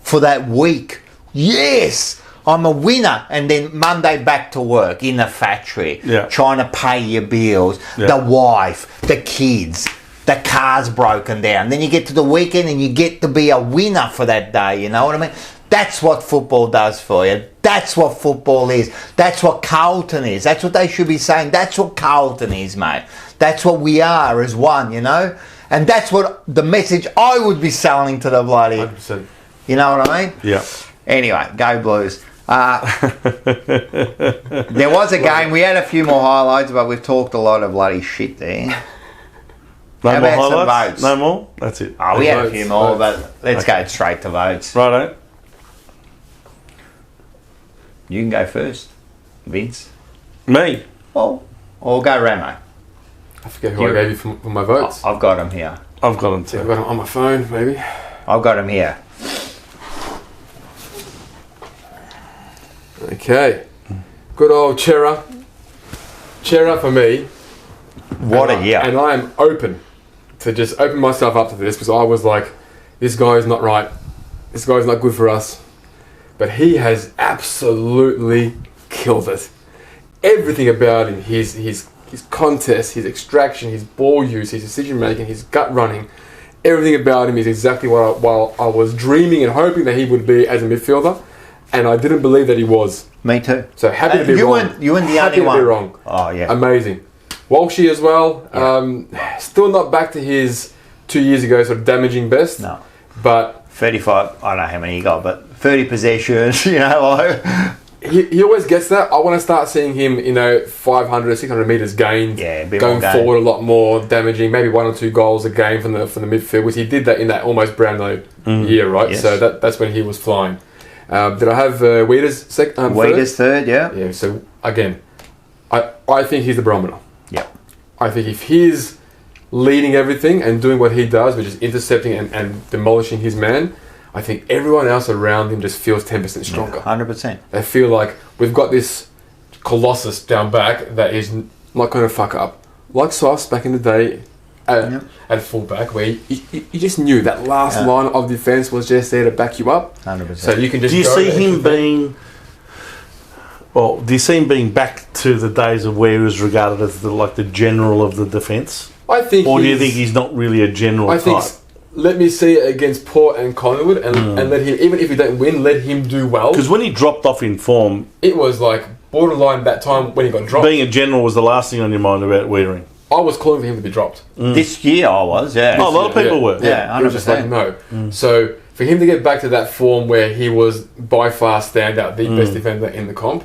for that week. Yes, I'm a winner. And then Monday back to work in the factory, trying to pay your bills, the wife, the kids, the car's broken down. Then you get to the weekend and you get to be a winner for that day, you know what I mean? That's what football does for you. That's what football is. That's what Carlton is. That's what they should be saying. That's what Carlton is, mate. That's what we are as one, you know? And that's what the message I would be selling to the bloody... 100%. You know what I mean? Yeah. Anyway, go Blues. There was a game. We had a few more highlights, but we've talked a lot of bloody shit there. No more some highlights? votes? No more? That's it. Oh, we had a Votes, few more, votes. but let's go straight to votes. Righto. You can go first, Vince. Me? Or go Ramo. I forget who I gave you for my votes. I've got them here. I've got them too. I've got them on my phone, maybe. I've got them here. Okay. Good old Chera. Chera for me. What a year. And I am open to just open myself up to this because I was like, this guy's not right. This guy's not good for us. But he has absolutely killed it. everything about him, his contest, his extraction, his ball use, his decision making, his gut running, everything about him is exactly what I was dreaming and hoping that he would be as a midfielder, and I didn't believe that he was. Me too. So happy to be wrong. You weren't the happy only one. To be wrong. Oh yeah. Amazing. Walshy as well. Still not back to his 2 years ago sort of damaging best. No. But 35. I don't know how many he got, but 30 possessions. You know, like. He always gets that. I want to start seeing him, 500, 600 metres gained, going forward a lot more, damaging, maybe 1 or 2 goals a game from the midfield, which he did that in that almost Brownlow year, right? Yes. So that's when he was flying. Did I have Wieders third? Wieders third, yeah. Yeah, so again, I think he's the barometer. Yeah. I think if he's leading everything and doing what he does, which is intercepting and demolishing his man, I think everyone else around him just feels 10% stronger. 100%. They feel like we've got this colossus down back that is not going to fuck up. Like Sauce back in the day at fullback, where you just knew that last line of defence was just there to back you up. 100%. So you can just. Do you see him being? Well, do you see him being back to the days of where he was regarded as the general of the defence? I think. Or do you think he's not really a general type? Think. Let me see it against Port and Collingwood, and let him. Even if he don't win, let him do well. Because when he dropped off in form, it was like borderline that time when he got dropped. Being a general was the last thing on your mind about Wiedering. I was calling for him to be dropped. This year I was, yeah. Oh, a lot of people were. Yeah, 100%. It was just like, no. So for him to get back to that form where he was by far standout, the best defender in the comp,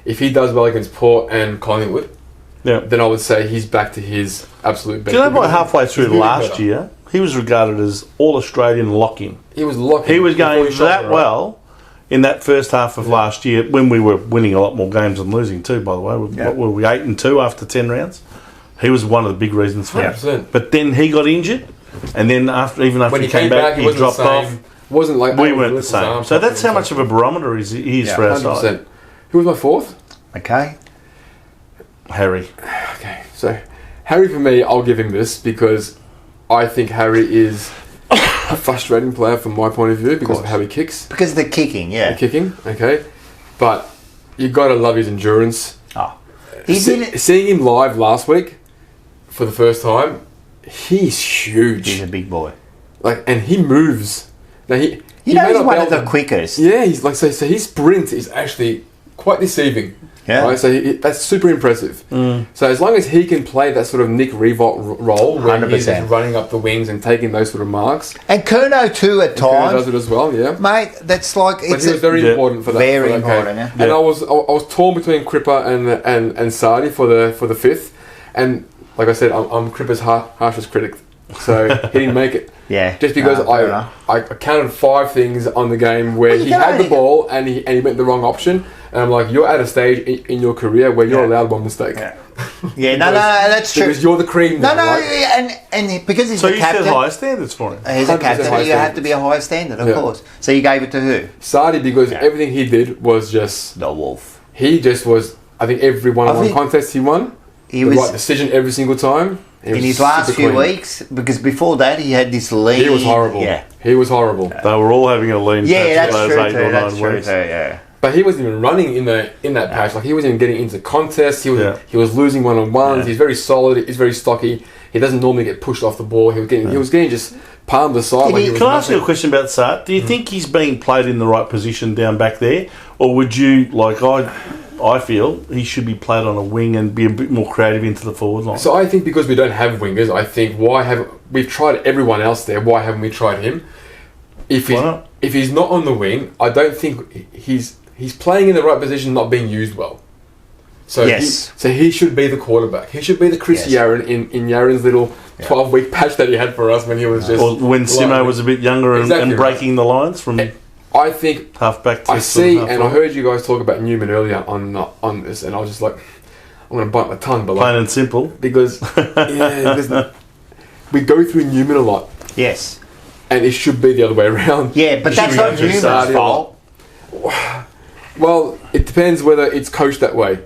if he does well against Port and Collingwood, then I would say he's back to his absolute best. Do you know by halfway through last year, he was regarded as all-Australian lock-in. He was lock-in. He was going that well in that first half of last year when we were winning a lot more games than losing too, by the way. What were we, 8-2 after 10 rounds? He was one of the big reasons for it. But then he got injured, and then after when he came back, he dropped off. Wasn't like we weren't the same. So that's how much of a barometer he is for our side. Who was my fourth? Okay. Harry. Okay, so Harry for me, I'll give him this because I think Harry is a frustrating player from my point of view because of how he kicks. Because of the kicking, The kicking, okay. But you got to love his endurance. Oh. Seeing him live last week for the first time, he's huge. He's a big boy. And he moves. Now he's one of the quickest. Yeah, he's so his sprint is actually quite deceiving. Yeah. Right? So that's super impressive. So as long as he can play that sort of Nick Revolt role where 100%. he's just running up the wings and taking those sort of marks. And Kerno too at times. Kerno does it as well, yeah. Mate, that's like... But he was very important for that. Very for that important, game. yeah. And I was torn between Cripper and Sardi for the fifth. And like I said, I'm Cripper's harshest critic. So he didn't make it. Yeah. Just because I counted 5 things on the game where he had the ball and he went the wrong option. And I'm like, you're at a stage in your career where you're allowed one mistake. Yeah, no, that's true. Because you're the cream. No, right? and because he's so the captain... So you set higher standards for him. He's a captain, you have to be a higher standard, of course. So you gave it to who? Sardi, because everything he did was just... The wolf. He just was... I think every one-on-one contest he won, the right decision every single time. In his last few weeks, because before that he had this lean... He was horrible. Yeah. He was horrible. They were all having a lean patch for those 8 or 9 weeks. Yeah. But he wasn't even running in that patch. Like he wasn't even getting into contests. He was losing one-on-ones. Yeah. He's very solid. He's very stocky. He doesn't normally get pushed off the ball. He was getting just palmed aside. Can I ask you a question about Sart? Do you think he's being played in the right position down back there, or would you I feel he should be played on a wing and be a bit more creative into the forward line? So I think because we don't have wingers, I think we've tried everyone else there. Why haven't we tried him? If he's not on the wing, I don't think he's playing in the right position, not being used well. So he should be the quarterback. He should be the Chris Yarran in Yarran's little 12-week patch that he had for us when he was just... Or when Simo was a bit younger and breaking the lines from... I think halfback. I see, and I heard you guys talk about Newman earlier on this, and I was just like, I'm going to bite my tongue, but plain and simple, because we go through Newman a lot. Yes, and it should be the other way around. Yeah, but that's not Newman's fault. Well, it depends whether it's coached that way.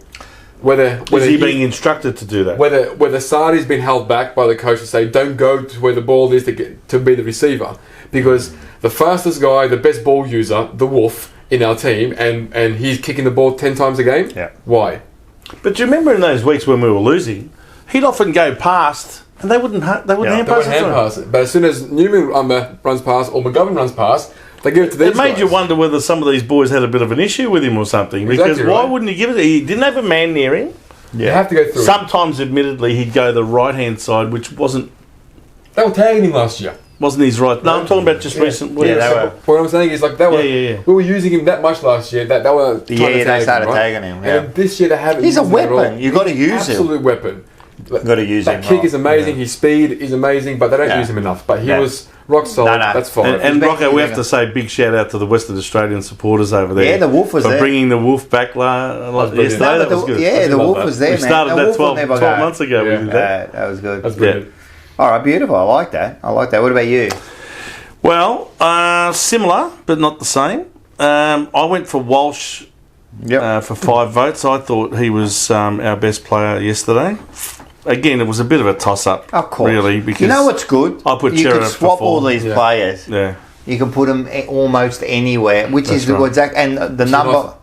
Whether is he being instructed to do that? Whether Sardi's been held back by the coach to say don't go to where the ball is to be the receiver, because the fastest guy, the best ball user, the wolf in our team, and he's kicking the ball 10 times a game. Yeah. Why? But do you remember in those weeks when we were losing, he'd often go past and they wouldn't hand pass it. But as soon as Newman runs past or McGovern runs past, they give it to these It made guys. you wonder whether some of these boys had a bit of an issue with him or something. Because Exactly why right. wouldn't he give it? He didn't have a man near him. You have to go through. Sometimes, admittedly, he'd go the right-hand side, which wasn't They were tagging him last year. his right. No, I'm talking about just recent weeks. What I'm saying is, like, they were. We were using him that much last year that they were. They tag started him, right? tagging him. Yeah. And this year they haven't. He's a used him at all. weapon. You've got to use him. Absolute weapon. Got to use him. That kick is amazing. His speed is amazing, but they don't use him enough. But he was rock solid. That's fine. And Rocco, we have to say big shout out to the Western Australian supporters over there. Yeah, the Wolf was for there. bringing the Wolf back yesterday. That was good. Yeah, the Wolf was there, We man. started The that Wolf 12 months ago. Yeah. We did that. That was good. That's brilliant. All right, beautiful. I like that. What about you? Well, similar, but not the same. I went for Walsh for 5 votes. I thought he was our best player yesterday. Again, it was a bit of a toss-up, Of course. really. Because you know what's good? I put you Cherub can for swap 4. all these players. Yeah. You can put them almost anywhere, which That's is right. exact. And the number,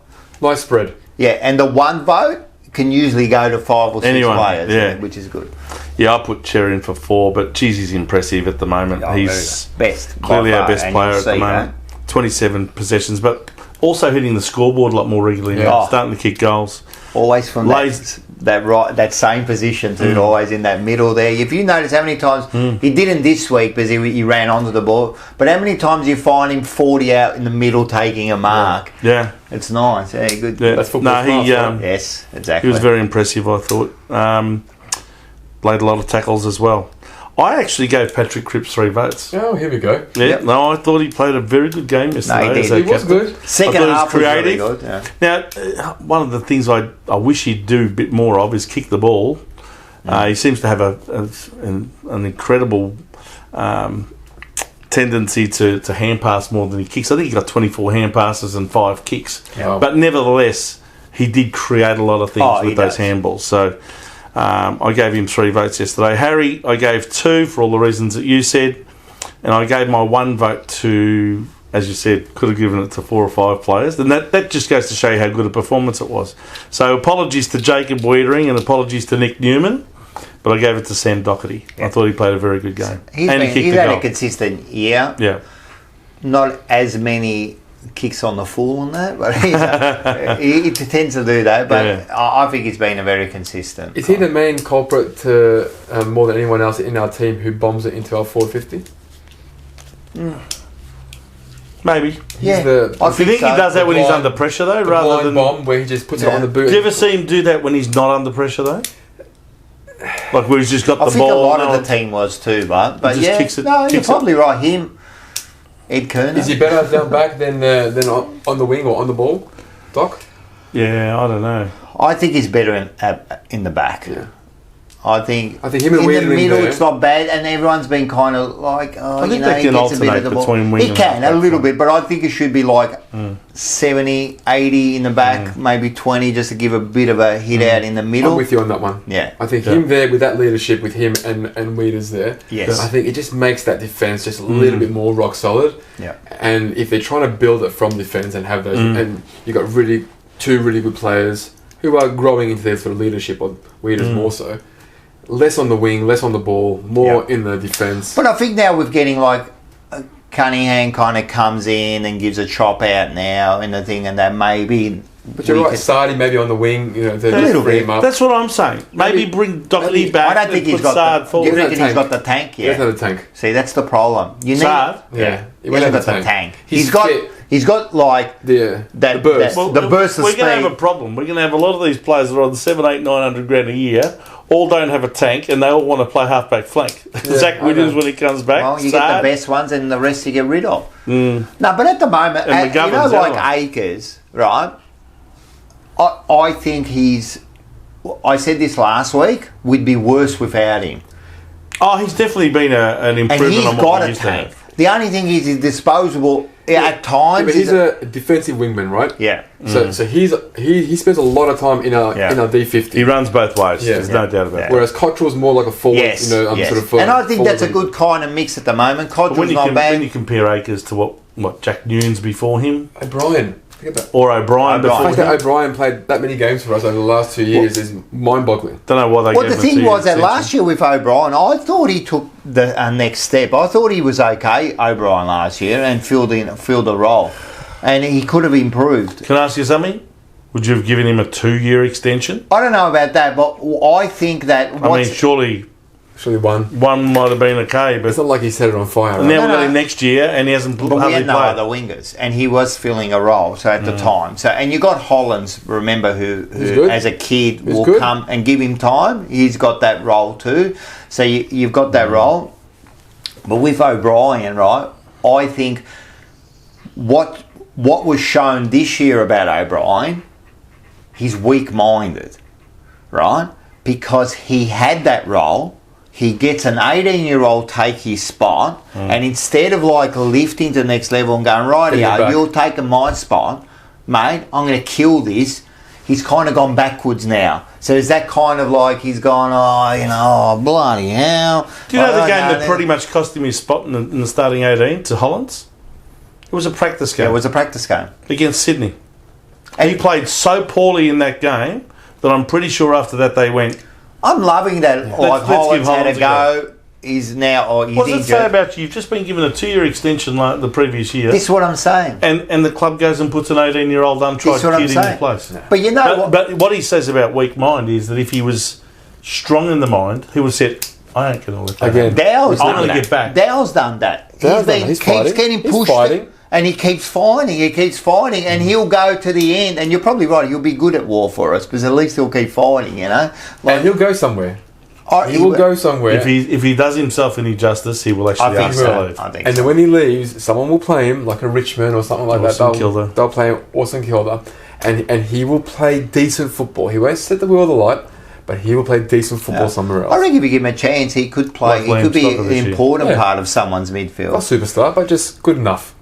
Nice spread. yeah, and the one vote can usually go to 5 or 6 Anyone, players, yeah. which is good. Yeah, I put Cherry in for 4, but geez, he's impressive at the moment. He's best, clearly by our far, best and player you'll at the see moment. 27 possessions, but also hitting the scoreboard a lot more regularly now, starting to kick goals. Always from that same position too, always in that middle there. If you notice how many times he didn't this week because he ran onto the ball, but how many times you find him 40 out in the middle taking a mark? Yeah. It's nice. Yeah, good. Yeah. That's football. Yes, exactly. He was very impressive, I thought. Played a lot of tackles as well. I actually gave Patrick Cripps 3 votes. Oh, here we go. Yeah, no, I thought he played a very good game yesterday. No, he as did. our He was captain. good. Second I thought half he was was really creative. good. Yeah. Now, one of the things I wish he'd do a bit more of is kick the ball. He seems to have an incredible tendency to hand pass more than he kicks. I think he got 24 hand passes and 5 kicks. Yeah. But nevertheless, he did create a lot of things with those does. handballs. So I gave him 3 votes yesterday. Harry, I gave 2 for all the reasons that you said. And I gave my 1 vote to, as you said, could have given it to 4 or 5 players. And that just goes to show you how good a performance it was. So apologies to Jacob Wiedering and apologies to Nick Newman. But I gave it to Sam Doherty. Yeah. I thought he played a very good game. He's had a consistent year. Yeah. Not as many kicks on the full on that, but he tends to do that. But I think he's been a very consistent. Is he the main culprit to more than anyone else in our team who bombs it into our 450? Maybe. Yeah. Do you think he does that when he's under pressure though, rather than bomb where he just puts it on the boot? Do you ever see him do that when he's not under pressure though? Like where he's just got the ball. I think a lot of the team was too, but yeah, you're probably right. Him, Ed Kerner. Is he better down back than on the wing or on the ball, Doc? Yeah, I don't know. I think he's better in the back. Yeah. I think him and in the Wiedering middle there. It's not bad, and everyone's been kind of like, I think he they can gets a bit of alternate the ball. between wing He and can back. a little bit, but I think it should be like 70, 80 in the back, maybe 20 just to give a bit of a hit out in the middle. I'm with you on that one. Yeah. I think him there with that leadership with him and Weeders there. Yes. I think it just makes that defence just a little bit more rock solid. Yeah. And if they're trying to build it from defence and have those, and you got two really good players who are growing into their sort of leadership, or Weeders more so. Less on the wing, less on the ball, more in the defence. But I think now we're getting like Cunningham kind of comes in and gives a chop out now and the thing, and that maybe. But you're right, Sardi maybe on the wing, to a little free bit. him up. That's what I'm saying. Maybe bring Doherty back. I don't think he's got Sard forward. You reckon tank. he's got the tank? He Yeah. doesn't have a tank. See, that's the problem. You need. Sard? Yeah. He hasn't got the tank. He's He's got like the that burst. the burst of We're going to have speed. a problem. We're going to have a lot of these players that are on 700, 900 grand a year. All don't have a tank, and they all want to play halfback flank. Zach Williams when he comes back. Well, you get Sard. the best ones, and the rest you get rid of. No, but at the moment, And you know, McGovern's like out. Akers, right? I think he's. I said this last week. We'd be worse without him. Oh, he's definitely been an And improvement he's on what got we a used to tank. have. The only thing is he's disposable at times. But he's a defensive wingman, right? Yeah. So he spends a lot of time in our D50. He runs both ways. Yeah. There's no doubt about that. Whereas Cottrell's more like a forward, Yes, yes. sort of and I think that's a forward good kind of mix at the moment. But when Cottrell's you, not when bad. you compare Akers to what Jack Nunes before him, O'Brien. Forget that. or O'Brien The before fact that him. O'Brien played that many games for us over the last 2 years is mind-boggling. Don't know why they Well, gave the him a thing 2-year was that extension. last year with O'Brien, I thought he took the next step. I thought he was okay, O'Brien, last year, and filled the role, and he could have improved. Can I ask you something? Would you have given him a 2-year extension? I don't know about that, but I think that I mean, surely one. one might have been okay, but It's not like he set it on fire. now Right? we've got him next year, and he hasn't But we hardly had no played. other wingers, and he was filling a role. So at the time, and you got Hollands, remember, who good. as a kid He's will good. come and give him time. He's got that role too. So you've got that role. But with O'Brien, right? I think what was shown this year about O'Brien, he's weak-minded, right? Because he had that role. He gets an 18-year-old take his spot, and instead of like lifting to the next level and going, right, Bring it back. you're taking my spot, mate, I'm going to kill this, he's kind of gone backwards now. So is that kind of like he's gone, bloody hell. Do you know the I game don't that pretty much cost him his spot in the starting 18 to Hollands? It was a practice game Yeah, it was a practice game. against Sydney. And He played so poorly in that game that I'm pretty sure after that they went, I'm loving that, Let's give Hollands had a Hollands a go. He's now, or he's what does it say injured. about you? You've just been given a 2-year extension like the previous year, This is what I'm saying. and the club goes and puts an 18-year-old untried This is what I'm kid in his saying. place. But you know what? But what he says about weak mind is that if he was strong in the mind, he would have said, I ain't going to let that Again. happen. Dow's I'm done gonna that. get back. Dow's done that. Dow's done that. He's keeps fighting. getting He's pushed, fighting. and he keeps fighting, and he'll go to the end. And you're probably right. He'll be good at war for us because at least he'll keep fighting. You know, And he'll go somewhere. He will go somewhere. If he does himself any justice, he will I actually think ask so. to leave. I think And so. then when he leaves, someone will play him, like a Richmond or something like Or that. St Kilda. They'll play him, or St Kilda. And he will play decent football. He won't set the world alight, but he will play decent football somewhere else. I reckon if you give him a chance, he could play. Like He could be Liam Stocker an this year. important Yeah. part of someone's Not midfield. superstar, but just good enough.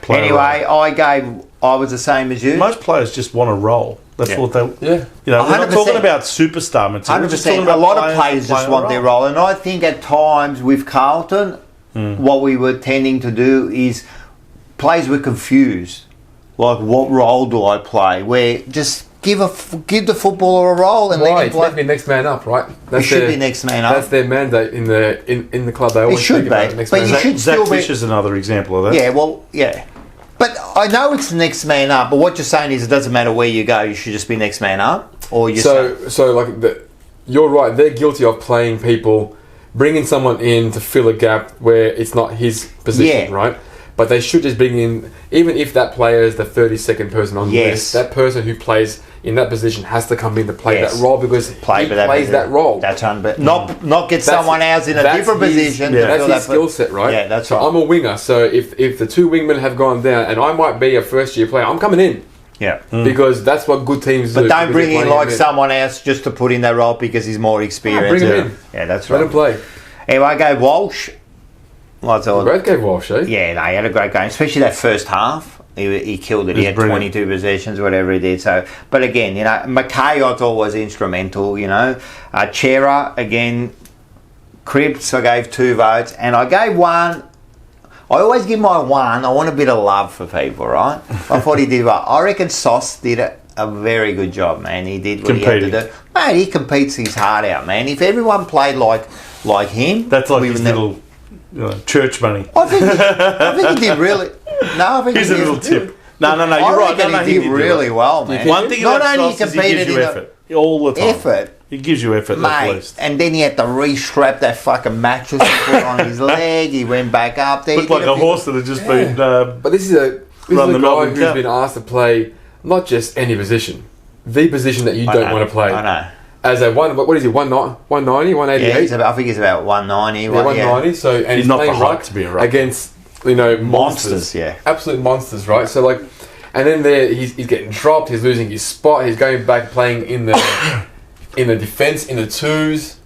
Play a Anyway, role. I was the same as you. Most players just want to roll. That's Yeah. what they. Yeah. You know, we're not 100%. talking about superstar material. We're just talking 100%. about A lot of players that just play want a their role, and I think at times with Carlton, what we were tending to do is players were confused. Like, what role do I play? Where just give the footballer a role and Right, let him it's meant to play. be next man up, right? He should be next man up. That's their mandate in the club. They always should think about be, next but man you up. should Zach still be. Fisher's another example of that. Yeah, well, yeah. But I know it's the next man up. But what you're saying is it doesn't matter where you go. You should just be next man up, or you. You're right. They're guilty of playing people, bringing someone in to fill a gap where it's not his position, Yeah. right? But they should just bring in, even if that player is the 32nd person on the Yes. list, that person who plays in that position has to come in to play Yes. that role because he plays that role. That's but not get someone else in a that's different his- position. to That's fill his that skill set, right? Yeah, that's so right. I'm a winger, so if the two wingmen have gone down, and I might be a first year player, I'm coming in Yeah. because that's what good teams do. But don't because bring they're in playing like someone else just to put in that role because he's more experienced. bring him in. Yeah, that's Let right. him play. Anyway, I go Walsh. Well, I thought, Both gave Walsh, eh? yeah, no, he had a great game, especially that first half. He killed it. He He's had brilliant. 22 possessions, whatever he did. So, but again, McKay I thought was instrumental. Chera again, Cripps I gave 2 votes, and I gave 1. I always give my 1. I want a bit of love for people, right? I thought he did well. I reckon Sauce did a very good job, man. He did what he had to Competing. do. Mate, he competes his heart out, man. If everyone played like him, That's like we his would never- little church money. I think he did really. No, I think Here's he a did. little tip. No, you're I right. reckon No, he did really well, man. One thing Not about only Sauce is he gives competed you in effort all the time. effort, He gives you effort at mate, least. and then he had to re-strap that fucking mattress he put on his leg. He went back up there. Looked like a horse that had just been. But this is a Run the guy Melbourne who's Cup. been asked to play not just any position, the position that you don't want to play. I know. As a what is he? 190, Yeah, 188, I think he's about 190. yeah, 190. So and he's not the playing height ruck to be a ruck. against monsters, yeah. absolute monsters, right? So and then there he's getting dropped. He's losing his spot. He's going back playing in the defence in the twos,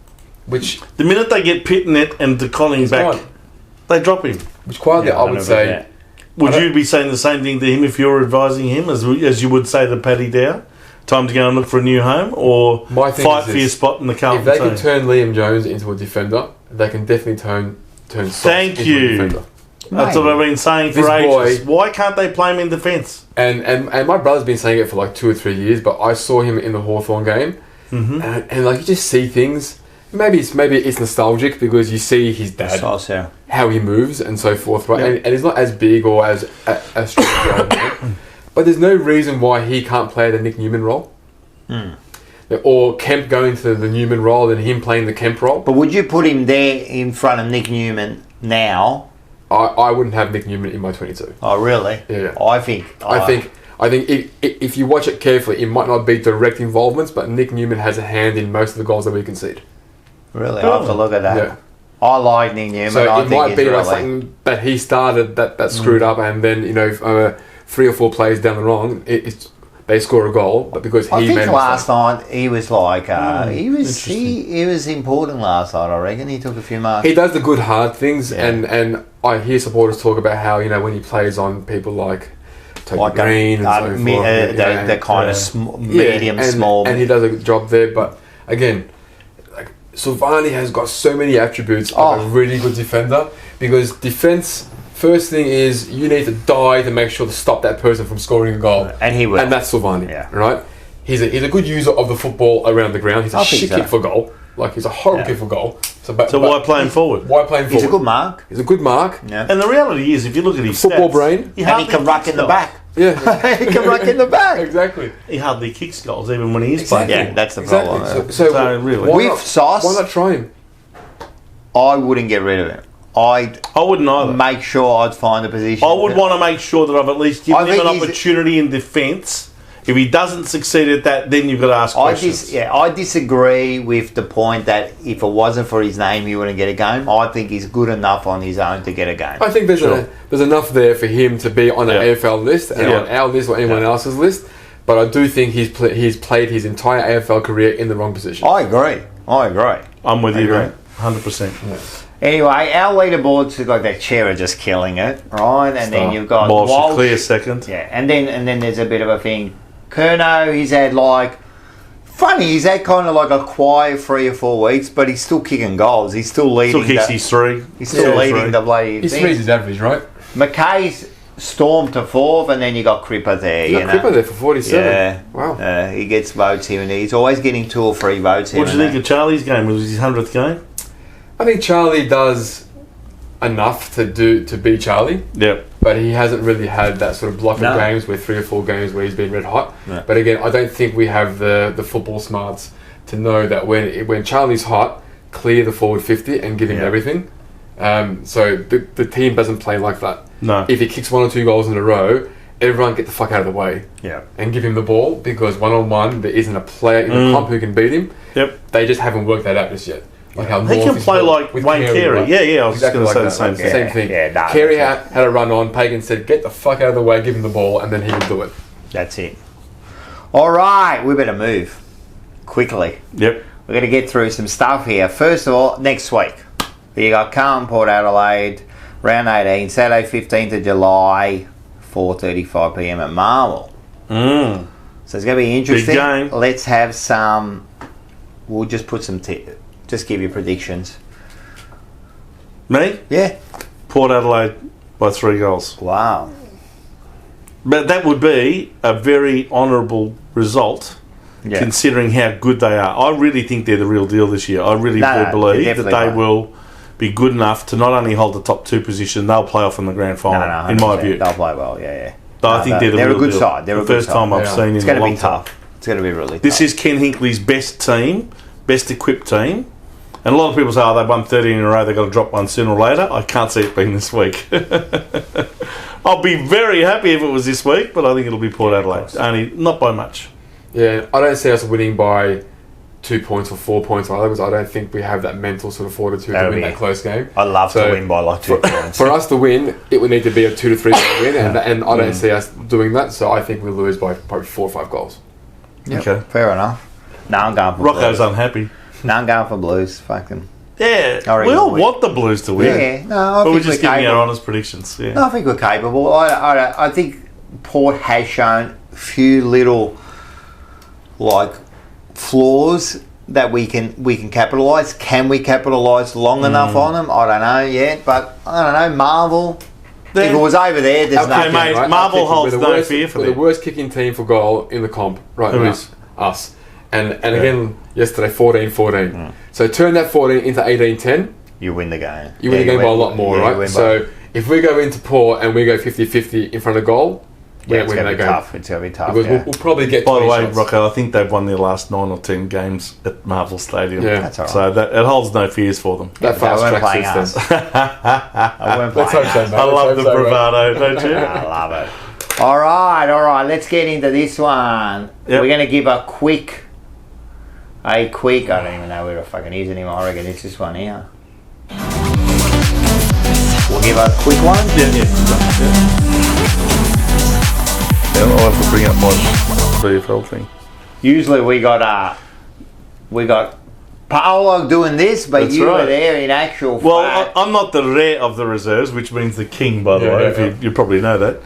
which The minute they get Pitnet and DeConning back, gone. they drop him. quietly Yeah, I would say. yeah. Would you be saying the same thing to him if you're advising him as you would say to Paddy Dow? Time to go and look for a new home, or My thing fight is for this. your spot in the If Carlton they team? can turn Liam Jones into a defender, they can definitely turn Sauce Thank into you. a defender. That's what I've been saying for This ages. boy- Why can't they play him in defence? And my brother's been saying it for like 2 or 3 years, but I saw him in the Hawthorn game, and like you just see things. Maybe it's nostalgic because you see his dad, how he moves and so forth, right? And he's not as big or as strong, but there's no reason why he can't play the Nick Newman role. Or Kemp going to the Newman role and him playing the Kemp role. But would you put him there in front of Nick Newman now? I wouldn't have Nick Newman in my 22. Oh, really? Yeah. I think if you watch it carefully, it might not be direct involvements, but Nick Newman has a hand in most of the goals that we concede. Really? I'll have to look at that. Yeah. I like Nick Newman. So I it think might he's be like really... something that he started that screwed up, and then 3 or 4 plays down the wrong, they score a goal, but because he I think made a last mistake. night he was like he was important last night. I reckon he took a few marks. He does the good hard things, and I hear supporters talk about how when he plays on people like Toby Like Green and so forth, the kind of medium small, and he does a job there. But again, like Silvani has got so many attributes of a really good defender, because defense. First thing is you need to die to make sure to stop that person from scoring a goal, and he will. And that's Silvani, right? He's a good user of the football around the ground. He's a shit kick for goal, like he's a horrible kick for goal. So why play him forward? Why play him forward? He's a good mark. He's a good mark. Yeah. And the reality is, if you look at his football stats, brain, and he can ruck in the back. Yeah, he can ruck in the back. Exactly. He hardly kicks goals even when he is playing. Yeah, that's the problem. So really, with Sauce, why not try him? I wouldn't get rid of him. I wouldn't either. Make sure I'd find a position. I would want to make sure that I've at least given him an opportunity in defence. If he doesn't succeed at that, then you've got to ask questions. I disagree with the point that if it wasn't for his name, he wouldn't get a game. I think he's good enough on his own to get a game. I think there's enough there for him to be on an AFL list and on our list or anyone else's list. But I do think he's played his entire AFL career in the wrong position. I agree. I'm with you, mate. 100%. Anyway, our leaderboards have got that Chera just killing it, right? And then you've got Walsh, clear second. Yeah, and then there's a bit of a thing. Kerno, he's had he's had kind of like a quiet 3 or 4 weeks, but he's still kicking goals. He's still leading. Still kicks his 3. He's still leading the bloody His thing. 3's his average, right? McKay's stormed to 4th, and then you got Cripper there. You got Cripper there for 47. Yeah. Wow. He gets votes here and there. He's always getting 2 or 3 votes here. What do you think of Charlie's game? Was his 100th game? I think Charlie does enough to be Charlie. Yep. But he hasn't really had that sort of block of games where 3 or 4 games where he's been red hot. No. But again, I don't think we have the football smarts to know that when Charlie's hot, clear the forward 50 and give him everything. So the team doesn't play like that. No. If he kicks 1 or 2 goals in a row, everyone get the fuck out of the way. Yeah. And give him the ball, because 1-on-1 there isn't a player in the comp who can beat him. Yep. They just haven't worked that out just yet. Like how he can play like Wayne Carey. Right? Yeah, I was exactly just going to say like the that. same thing. Same thing. Yeah, Carey had a run on. Pagan said, "Get the fuck out of the way, give him the ball, and then he will do it." That's it. All right, we better move quickly. Yep. We're going to get through some stuff here. First of all, next week, you got Carlton, Port Adelaide, round 18, Saturday 15th of July, 4:35 p.m. at Marvel. So it's going to be interesting. Big game. Let's have some. We'll just put some. Just give you predictions. Me? Yeah. Port Adelaide by 3 goals. Wow. But that would be a very honourable result, considering how good they are. I really think they're the real deal this year. I really do believe that they will be good enough to not only hold the top 2 position, they'll play off in the grand final, in my view. They'll play well, yeah. I think they're the real a good deal. side. They're the a good first side. time I've seen in a long time. It's going to be tough. It's going to be really tough. This is Ken Hinkley's best team, best equipped team. And a lot of people say, they won 13 in a row, they've got to drop one sooner or later. I can't see it being this week. I'll be very happy if it was this week, but I think it'll be Port Adelaide. Only not by much. Yeah, I don't see us winning by 2 points or 4 points either, because I don't think we have that mental sort of fortitude to win that close game. I'd love to win by like 2 points. For us to win, it would need to be a 2 to 3 goal win, and I don't see us doing that, so I think we'll lose by probably 4 or 5 goals. Yep. Okay, fair enough. No, I'm going for Rocco's Blues. unhappy. No, I'm going for Blues. Fucking. Yeah, we all want the Blues to win. Yeah, no, but we're just giving our honest predictions. Yeah. No, I think we're capable. I think Port has shown a few little flaws that we can capitalise. Can we capitalise long enough on them? I don't know yet, but I don't know. Marvel, If it was over there, there's Okay, nothing. mate. Right? Marvel Our kicking, holds we're the no worst- fear for we're them. the worst kicking team for goal in the comp right Who now. is? Us. And again, yesterday, 14-14. So turn that 14 into 18-10. You win the game. You win the game by a lot more, yeah, you right? win by- So if we go into Port and we go 50-50 in front of goal, we yeah, don't it's win going to that be game. tough. It's going to be tough. Because Yeah. we'll probably get By the 20 way, shots. Rocco, I think they've won their last 9 or 10 games at Marvel Stadium. Yeah. That's all right. So that it holds no fears for them. That They fast weren't track playing us. system. I weren't Let's playing hope so, us. mate. I love Let's the hope so, mate. bravado, don't you? I love it. All right. Let's get into this one. Yep. We're going to give a quick. I don't even know where it fucking is anymore. I reckon it's this one here. We'll give a quick one. Yeah. I'll have to bring up my VFL thing. Usually we got Paolo doing this, but That's you were right. there in actual Well, fact. I'm not the rare of the reserves, which means the king, by the Yeah, way, yeah, if you probably know that.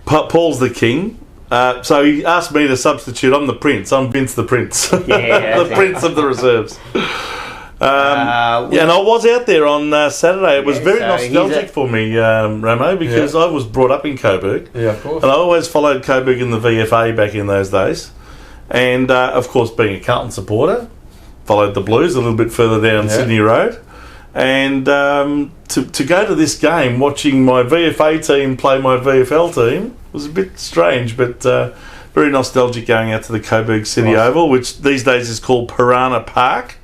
Paul's the king. So he asked me to substitute. I'm the prince. I'm Vince the Prince. Yeah, the that's it. prince of the reserves. Uh, Yeah, and I was out there on Saturday. It was Yeah, very so nostalgic he's for me, Ramo, because I was brought up in Coburg. Yeah, of course. And I always followed Coburg in the VFA back in those days. And, of course, being a Carlton supporter, followed the Blues a little bit further down Sydney Road. And to go to this game, watching my VFA team play my VFL team, was a bit strange, but very nostalgic going out to the Coburg City Oval, which these days is called Piranha Park.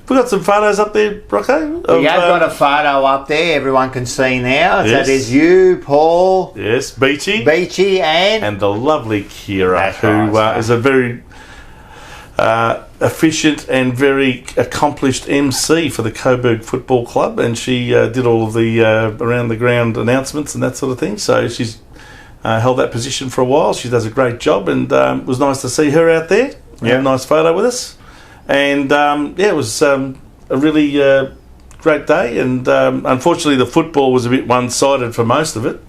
We got some photos up there, Rocco. we have got a photo up there. Everyone can see now. So Yes. there's you, Paul, Yes, Beachy. Beachy, and And the lovely Kira, That's who right, is a very efficient and very accomplished MC for the Coburg Football Club, and she did all of the around the ground announcements and that sort of thing. So she's held that position for a while. She does a great job, and it was nice to see her out there. We had a nice photo with us, and it was a really great day. And unfortunately, the football was a bit one-sided for most of it.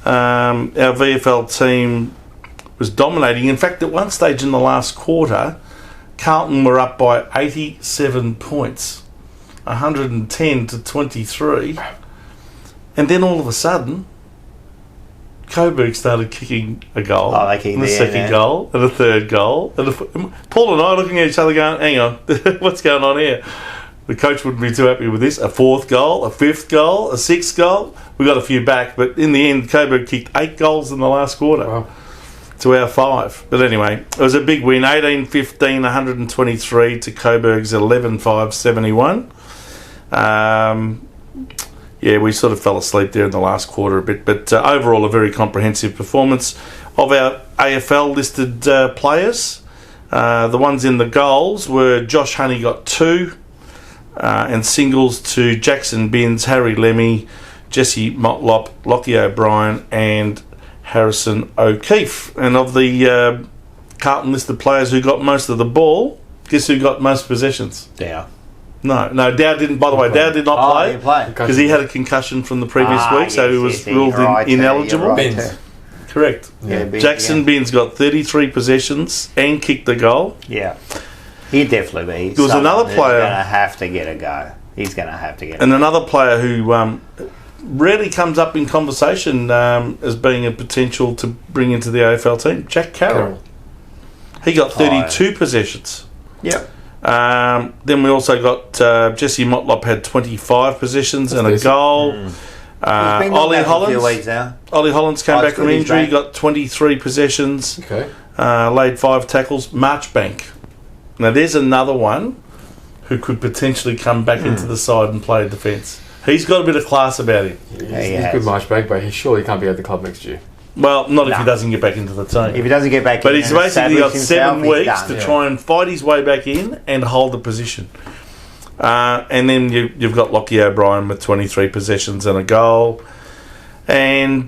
Our VFL team was dominating. In fact, at one stage in the last quarter, Carlton were up by 87 points, 110 to 23. And then all of a sudden, Coburg started kicking a goal, Oh, they kicked and a the second end, goal, and a third goal. And Paul and I looking at each other going, hang on, what's going on here? The coach wouldn't be too happy with this. A fourth goal, a fifth goal, a sixth goal. We got a few back, but in the end, Coburg kicked 8 goals in the last quarter. Wow. To our 5. But anyway, it was a big win. 18-15, 123 to Coburg's 11-5, 71. We sort of fell asleep there in the last quarter a bit. But overall, a very comprehensive performance of our AFL listed players. The ones in the goals were Josh Honey got 2. And singles to Jackson Binns, Harry Lemmy, Jesse Motlop, Lockie O'Brien, and Harrison O'Keefe. And of the Carlton listed players who got most of the ball, guess who got most possessions? yeah. No, Dowd didn't. By the way, Dowd did not Oh, play you play. because he had a concussion from the previous week, so he was yes, ruled you're right, ineligible. you're right, Binns. too. Correct. Yeah, Binns, Jackson yeah. Binns got 33 possessions and kicked the goal. Yeah. He'd definitely be. There was another player- He's going to have to get a go. He's going to have to get And another player who rarely comes up in conversation as being a potential to bring into the AFL team, Jack Carroll. He got 32 possessions. Yep. Then we also got Jesse Motlop had 25 possessions and a decent. goal. He's been on Ollie that for a few Hollands. weeks now. Ollie Hollands came Oh, back it's from good he's injury, back. got 23 possessions, Okay. laid 5 tackles. Marchbank. Now there's another one who could potentially come back into the side and play defence. He's got a bit of class about him. He's, Yeah, he he's has. good march back, but he surely can't be at the club next year. Well, not if No. he doesn't get back into the team. If he doesn't get back But in he's and basically got establish 7 himself, he's weeks done. to try and fight his way back in and hold the position. And then you've got Lockie O'Brien with 23 possessions and a goal. And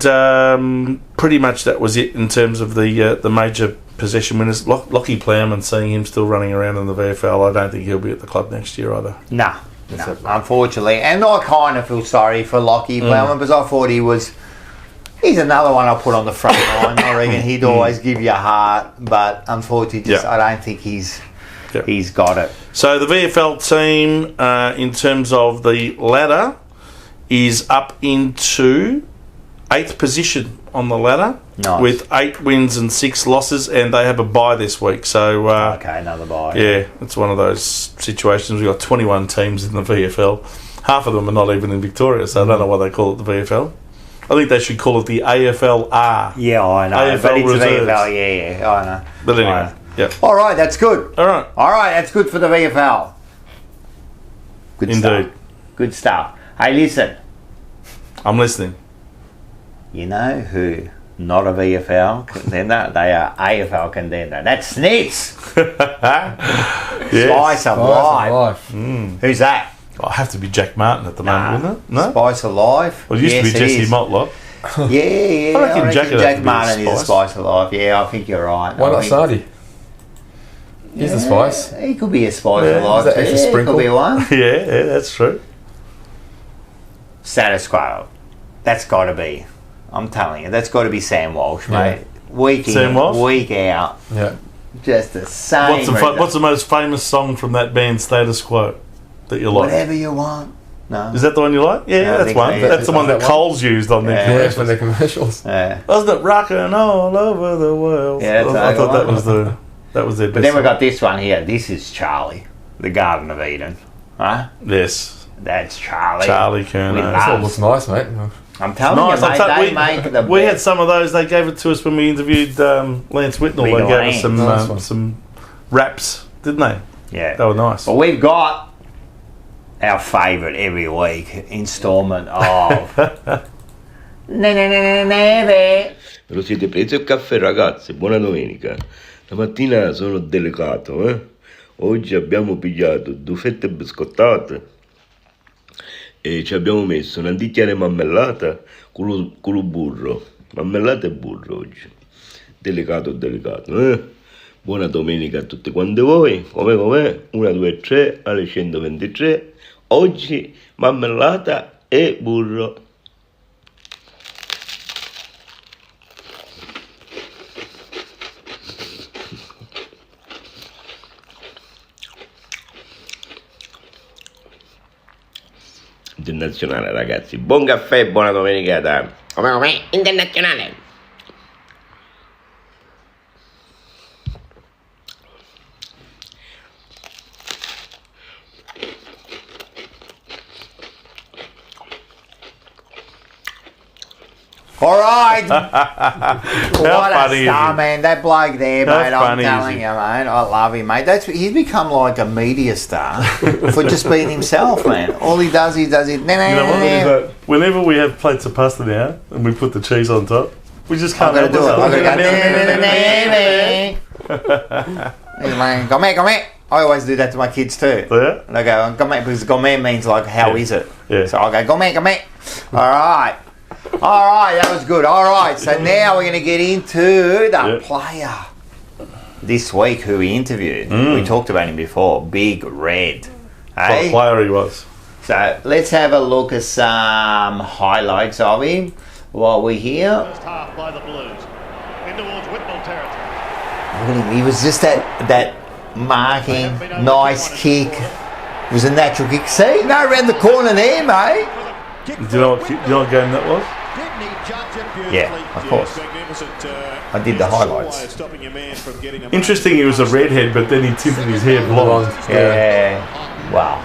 pretty much that was it in terms of the major possession winners. Lockie Plowman, seeing him still running around in the VFL, I don't think he'll be at the club next year either. No, unfortunately. And I kind of feel sorry for Lockie Plowman because I thought he's another one I'll put on the front line. I reckon he'd always give you a heart, but unfortunately, I don't think he's got it. So the VFL team, in terms of the ladder, is up into 8th position on the ladder Nice. with 8 wins and 6 losses, and they have a bye this week. So Okay, another bye. yeah, it's one of those situations. We've got 21 teams in the VFL. Half of them are not even in Victoria, so I don't know why they call it the VFL. I think they should call it the AFLR. Yeah, I know. AFL but it's reserves. VFL, yeah, I know. But anyway, Right. yeah. All right, that's good. All right. All right, that's good for the VFL. Good stuff. Indeed. Good stuff. Hey, listen. I'm listening. You know who? Not a VFL contender. They are AFL contender. That's Snits. Spice of Life. Who's that? I have to be Jack Martin at the moment, wouldn't it? No? Spice of Life. Well, it used to be Jesse is. Motlop. Yeah. I reckon Jack would have to be Martin the is the Spice of Life. Yeah, I think you're right. Why I not think- Sardi? He's the spice. He could be a Spice Yeah, of Life. is that too. extra Yeah, sprinkle? could be one. Yeah, that's true. Status quo. That's got to be. I'm telling you, that's got to be Sam Walsh, mate. Week Sam in, Walsh? week out. Yeah. Just the same. What's the most famous song from that band, Status Quo, that you like? Whatever you want. No. Is that the one you like? Yeah, No, I that's think one. so, yeah. That's the one that Coles used on their Yeah. Yeah, commercials. for their commercials. Yeah. Wasn't it rocking all over the world? Yeah, that's I thought the that was their best. But then we song. got this one here. This is Charlie, the Garden of Eden. Huh? Yes, That's Charlie. Charlie We Kerner. love- That all looks nice, mate. I'm telling Nice. you, I mate, thought they make the we had best. some of those. They gave it to us when we interviewed Lance Whitnall. Big They gave us Lance. Nice one. some raps, didn't they? Yeah. They were nice. Well, we've got our favourite every week instalment of Neve. Lo siete preso il caffè, ragazzi? Buona domenica. Stamattina sono delicato, eh? Oggi abbiamo pigliato 2 fette biscottate e ci abbiamo messo una dicchiare mammellata con lo burro. Mammellata e burro oggi. Delicato, eh? Buona domenica a tutti quanti voi. Com'è? 1, 2, 3 alle 123. Oggi mammellata e burro. Internazionale, ragazzi. Buon caffè, buona domenica da come internazionale. All right. What a funny is star, he? man. That bloke there, How mate. I'm funny is telling he? you, mate. I love him, mate. He's become like a media star for just being himself, man. All he does is You know what? Whenever we have plates of pasta now and we put the cheese on top, we just I'm can't gonna help do it. ourselves. I'm gonna go. Come here. I always do that to my kids too. Yeah? And I go, come here, because come here means like, how Yeah. is it? Yeah. So I go, come here. All right. All right, that was good. All right, so now we're going to get into the player this week who we interviewed. We talked about him before, Big Red. What Hey? player he was. So let's have a look at some highlights of him while we're here. First half by the Blues. In towards Whitnall territory. Look at him. He was just that marking, nice kick. It was a natural kick. See, no around the corner there, mate. Do you know what game that was? Yeah, of course. I did the highlights. Interesting, he was a redhead, but then he tinted his hair blonde. Yeah. Wow.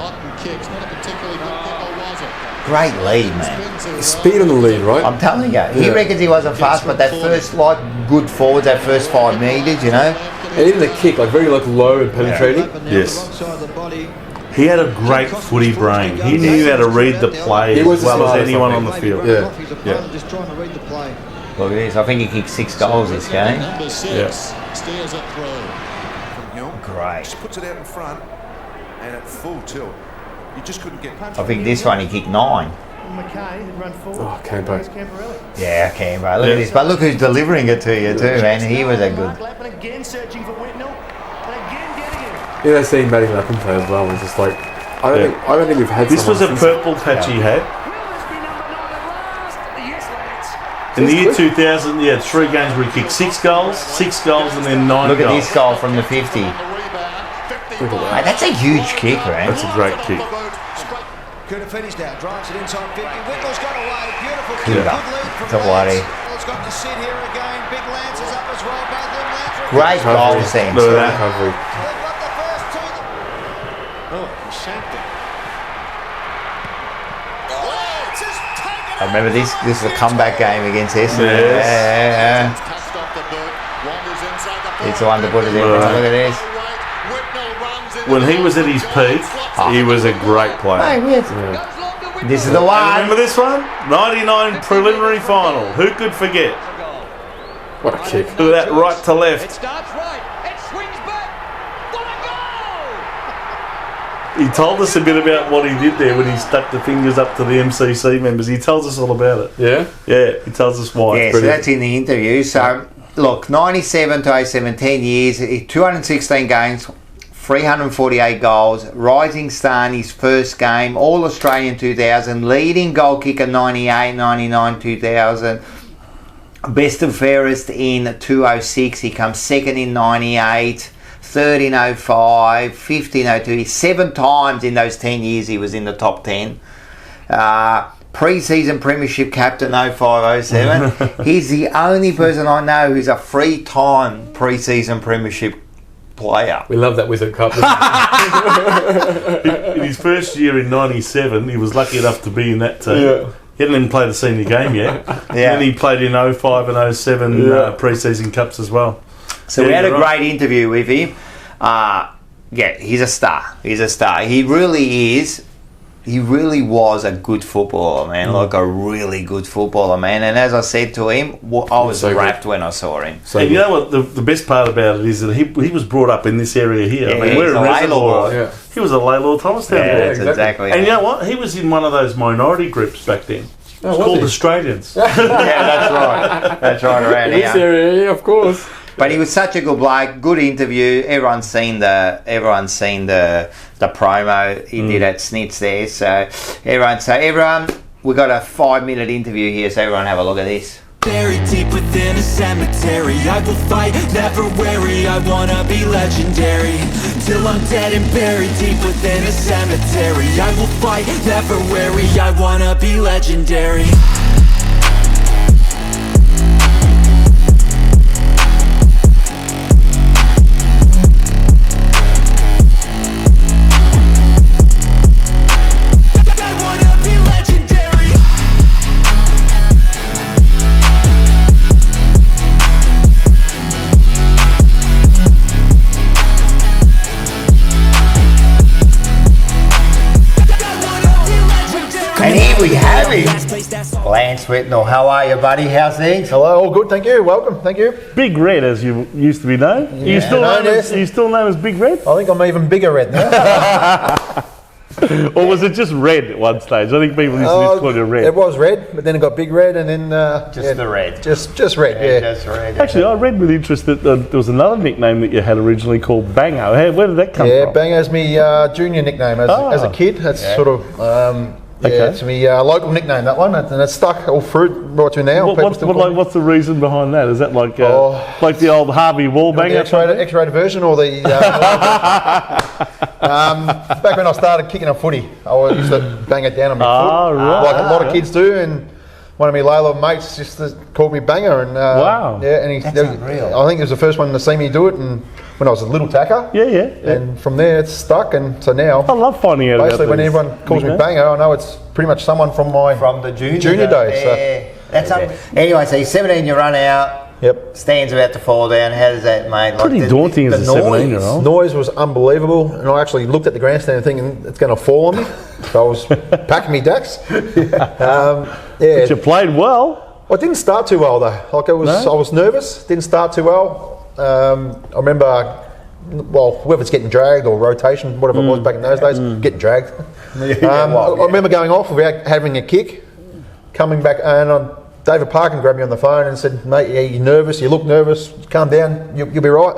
Great lead, man. Speed on the lead, right? I'm telling you. He reckons he wasn't fast, but that first, like, good forwards, that first 5 metres, you know. And even the kick, like very like low and penetrating. Yes. He had a great footy brain. He knew how to read the play He as was the well as smartest, anyone I on the think. field. Yeah. Just trying to read the play. Look at this. I think he kicked 6 goals this game. Number 6 steers it through. Great. Just puts it out in front and at full tilt. You just couldn't get punched. I think this one he kicked 9. McKay had run forward. Oh, Campo. Camporelli. Yeah, Canberra. Look at this. But look who's delivering it to you too, man. He was a good... Mark Lappin again searching for Whitnall. And again getting him. Yeah, they seen Matty Lappin play as well. It's just like I don't think we've had. This was a someone purple patch he had. Will this be number 9 at last? Yes, lads. In the year 2000, he had 3 games where he kicked 6 goals, and then 9 Look at goals. this goal from the 50. Mate, that's a huge kick, man. That's a great kick. Could have finished now. Drives it inside 50. Whitnall's got away. Beautiful kick. Good Good lead from Don't worry. Lance. Whitnall's got to sit here again. Big Lance is up as well. Both of them. Lance. Great goal sense. Look at that recovery. They've got the first two. Oh, he shanked it. Lance has taken I remember this. This is a comeback game against Essendon. Yes. touched off the boot. Wanders inside the It's the one to put it in. Look at this. When he was at his peak, he was a great player. This is the one. Remember this one? 99 preliminary final. Who could forget? What a kick. Look at that right to left. starts right. It swings back. What a goal! He told us a bit about what he did there when he stuck the fingers up to the MCC members. He tells us all about it. Yeah? Yeah, he tells us why. Yeah, so that's in the interview. So, look, 97 to 07, 10 years, 216 games, 348 goals, rising star in his first game, All-Australian 2000, leading goal kicker 98, 99, 2000, best and fairest in 206, he comes second in 98, third in 05, 15 in 02, 7 times in those 10 years he was in the top 10. Pre-season premiership captain 05-07. He's the only person I know who's a 3-time pre-season premiership player. We love that Wizard Cup. In his first year in 97, he was lucky enough to be in that team. Yeah. He hadn't even played a senior game yet. Yeah. And then he played in 05 and 07 pre-season cups as well. So we had a great interview with him. Yeah, he's a star. He's a star. He really is. He really was a good footballer, man. Like a really good footballer, man. And as I said to him, I was so wrapped when I saw him. So And you know what? The best part about it is that he was brought up in this area here. Yeah, I mean, he's we're a in Reservoir. Laylaw. Yeah. He was a Laylaw Thomastown Yeah, boy. that's exactly. And you know what? He was in one of those minority groups back then. Oh, It's was called he? Australians. Yeah, that's right. That's right around This here. area, yeah, of course. But he was such a good bloke, good interview. Everyone's seen the promo he did at Snits there. So everyone, we got a 5-minute interview here. So everyone have a look at this. Buried deep within a cemetery, I will fight, never weary. I wanna be legendary till I'm dead and buried deep within a cemetery. I will fight, never weary. I wanna be legendary. And here we have him, Lance Whitnall. How are you, buddy? How's things? Hello, all good, thank you. Welcome, thank you. Big Red, as you used to be known. Are you still known as Big Red? I think I'm even bigger red now. Or was it just red at one stage? I think people used to call you Red. It was red, but then it got big red, and then the red. Just red, yeah. Just red. Actually, I read with interest that there was another nickname that you had originally called Bango. Where did that come from? Yeah, Bango's my junior nickname as a kid. That's sort of it's my local nickname, that one, and it's stuck all through right to now. What's the reason behind that? Is that like the old Harvey Wallbanger? The X-rated version, or the back when I started kicking a footy, I used to bang it down on my foot, like a lot of kids do, and one of my Layla mates just called me Banger, and wow, yeah, and That's unreal. I think he was the first one to see me do it, and when I was a little tacker, and from there it's stuck, and so now I love finding out. Basically, when everyone calls me Banger, I know it's pretty much someone from the junior days. Yeah, that's anyway. So you're 17, you run out. Yep. Stand's about to fall down. How does that, mate? Pretty daunting as a 17-year-old. Noise was unbelievable, and I actually looked at the grandstand thinking it's going to fall on me. So I was packing me decks. But you played well. I didn't start too well though. I was nervous. Didn't start too well. I remember, whether it's getting dragged or rotation, whatever it was back in those days, getting dragged. I remember going off without having a kick, coming back, and David Parkin grabbed me on the phone and said, "Mate, you're nervous. You look nervous. Calm down. You'll be right.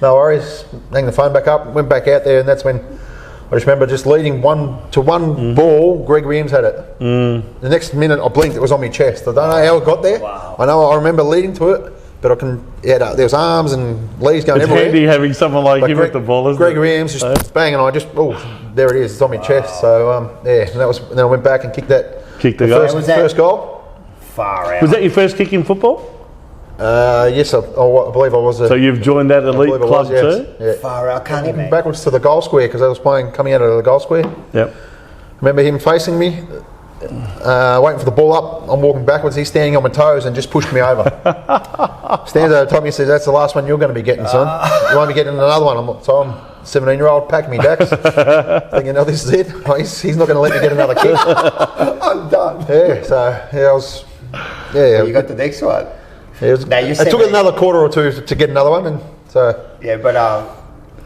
No worries." Hang the phone back up. Went back out there, and that's when I just remember just leading 1-1 ball. Greg Williams had it. The next minute I blinked, it was on my chest. I don't know how it got there. Wow. I remember leading to it, but I can. Yeah, there was arms and legs going everywhere. It's handy having someone like him at the ball, isn't Greg Williams just bang, and I just there it is. It's on my chest. So and then I went back and kicked the first goal. Far out. Was that your first kick in football? Yes, I believe I was. So you've joined that elite club too? Yeah. Far out, can't walking backwards to the goal square because I was coming out of the goal square. Yep. Remember him facing me, waiting for the ball up. I'm walking backwards. He's standing on my toes and just pushed me over. Stands over top me and says, "That's the last one you're going to be getting, son. You won't be getting another one." I'm 17-year-old, pack me Dax. Thinking, this is it. He's not going to let me get another kick. I'm done. Yeah, so I was. Yeah, you got the next one. It took another quarter or two to get another one, and so. Yeah, but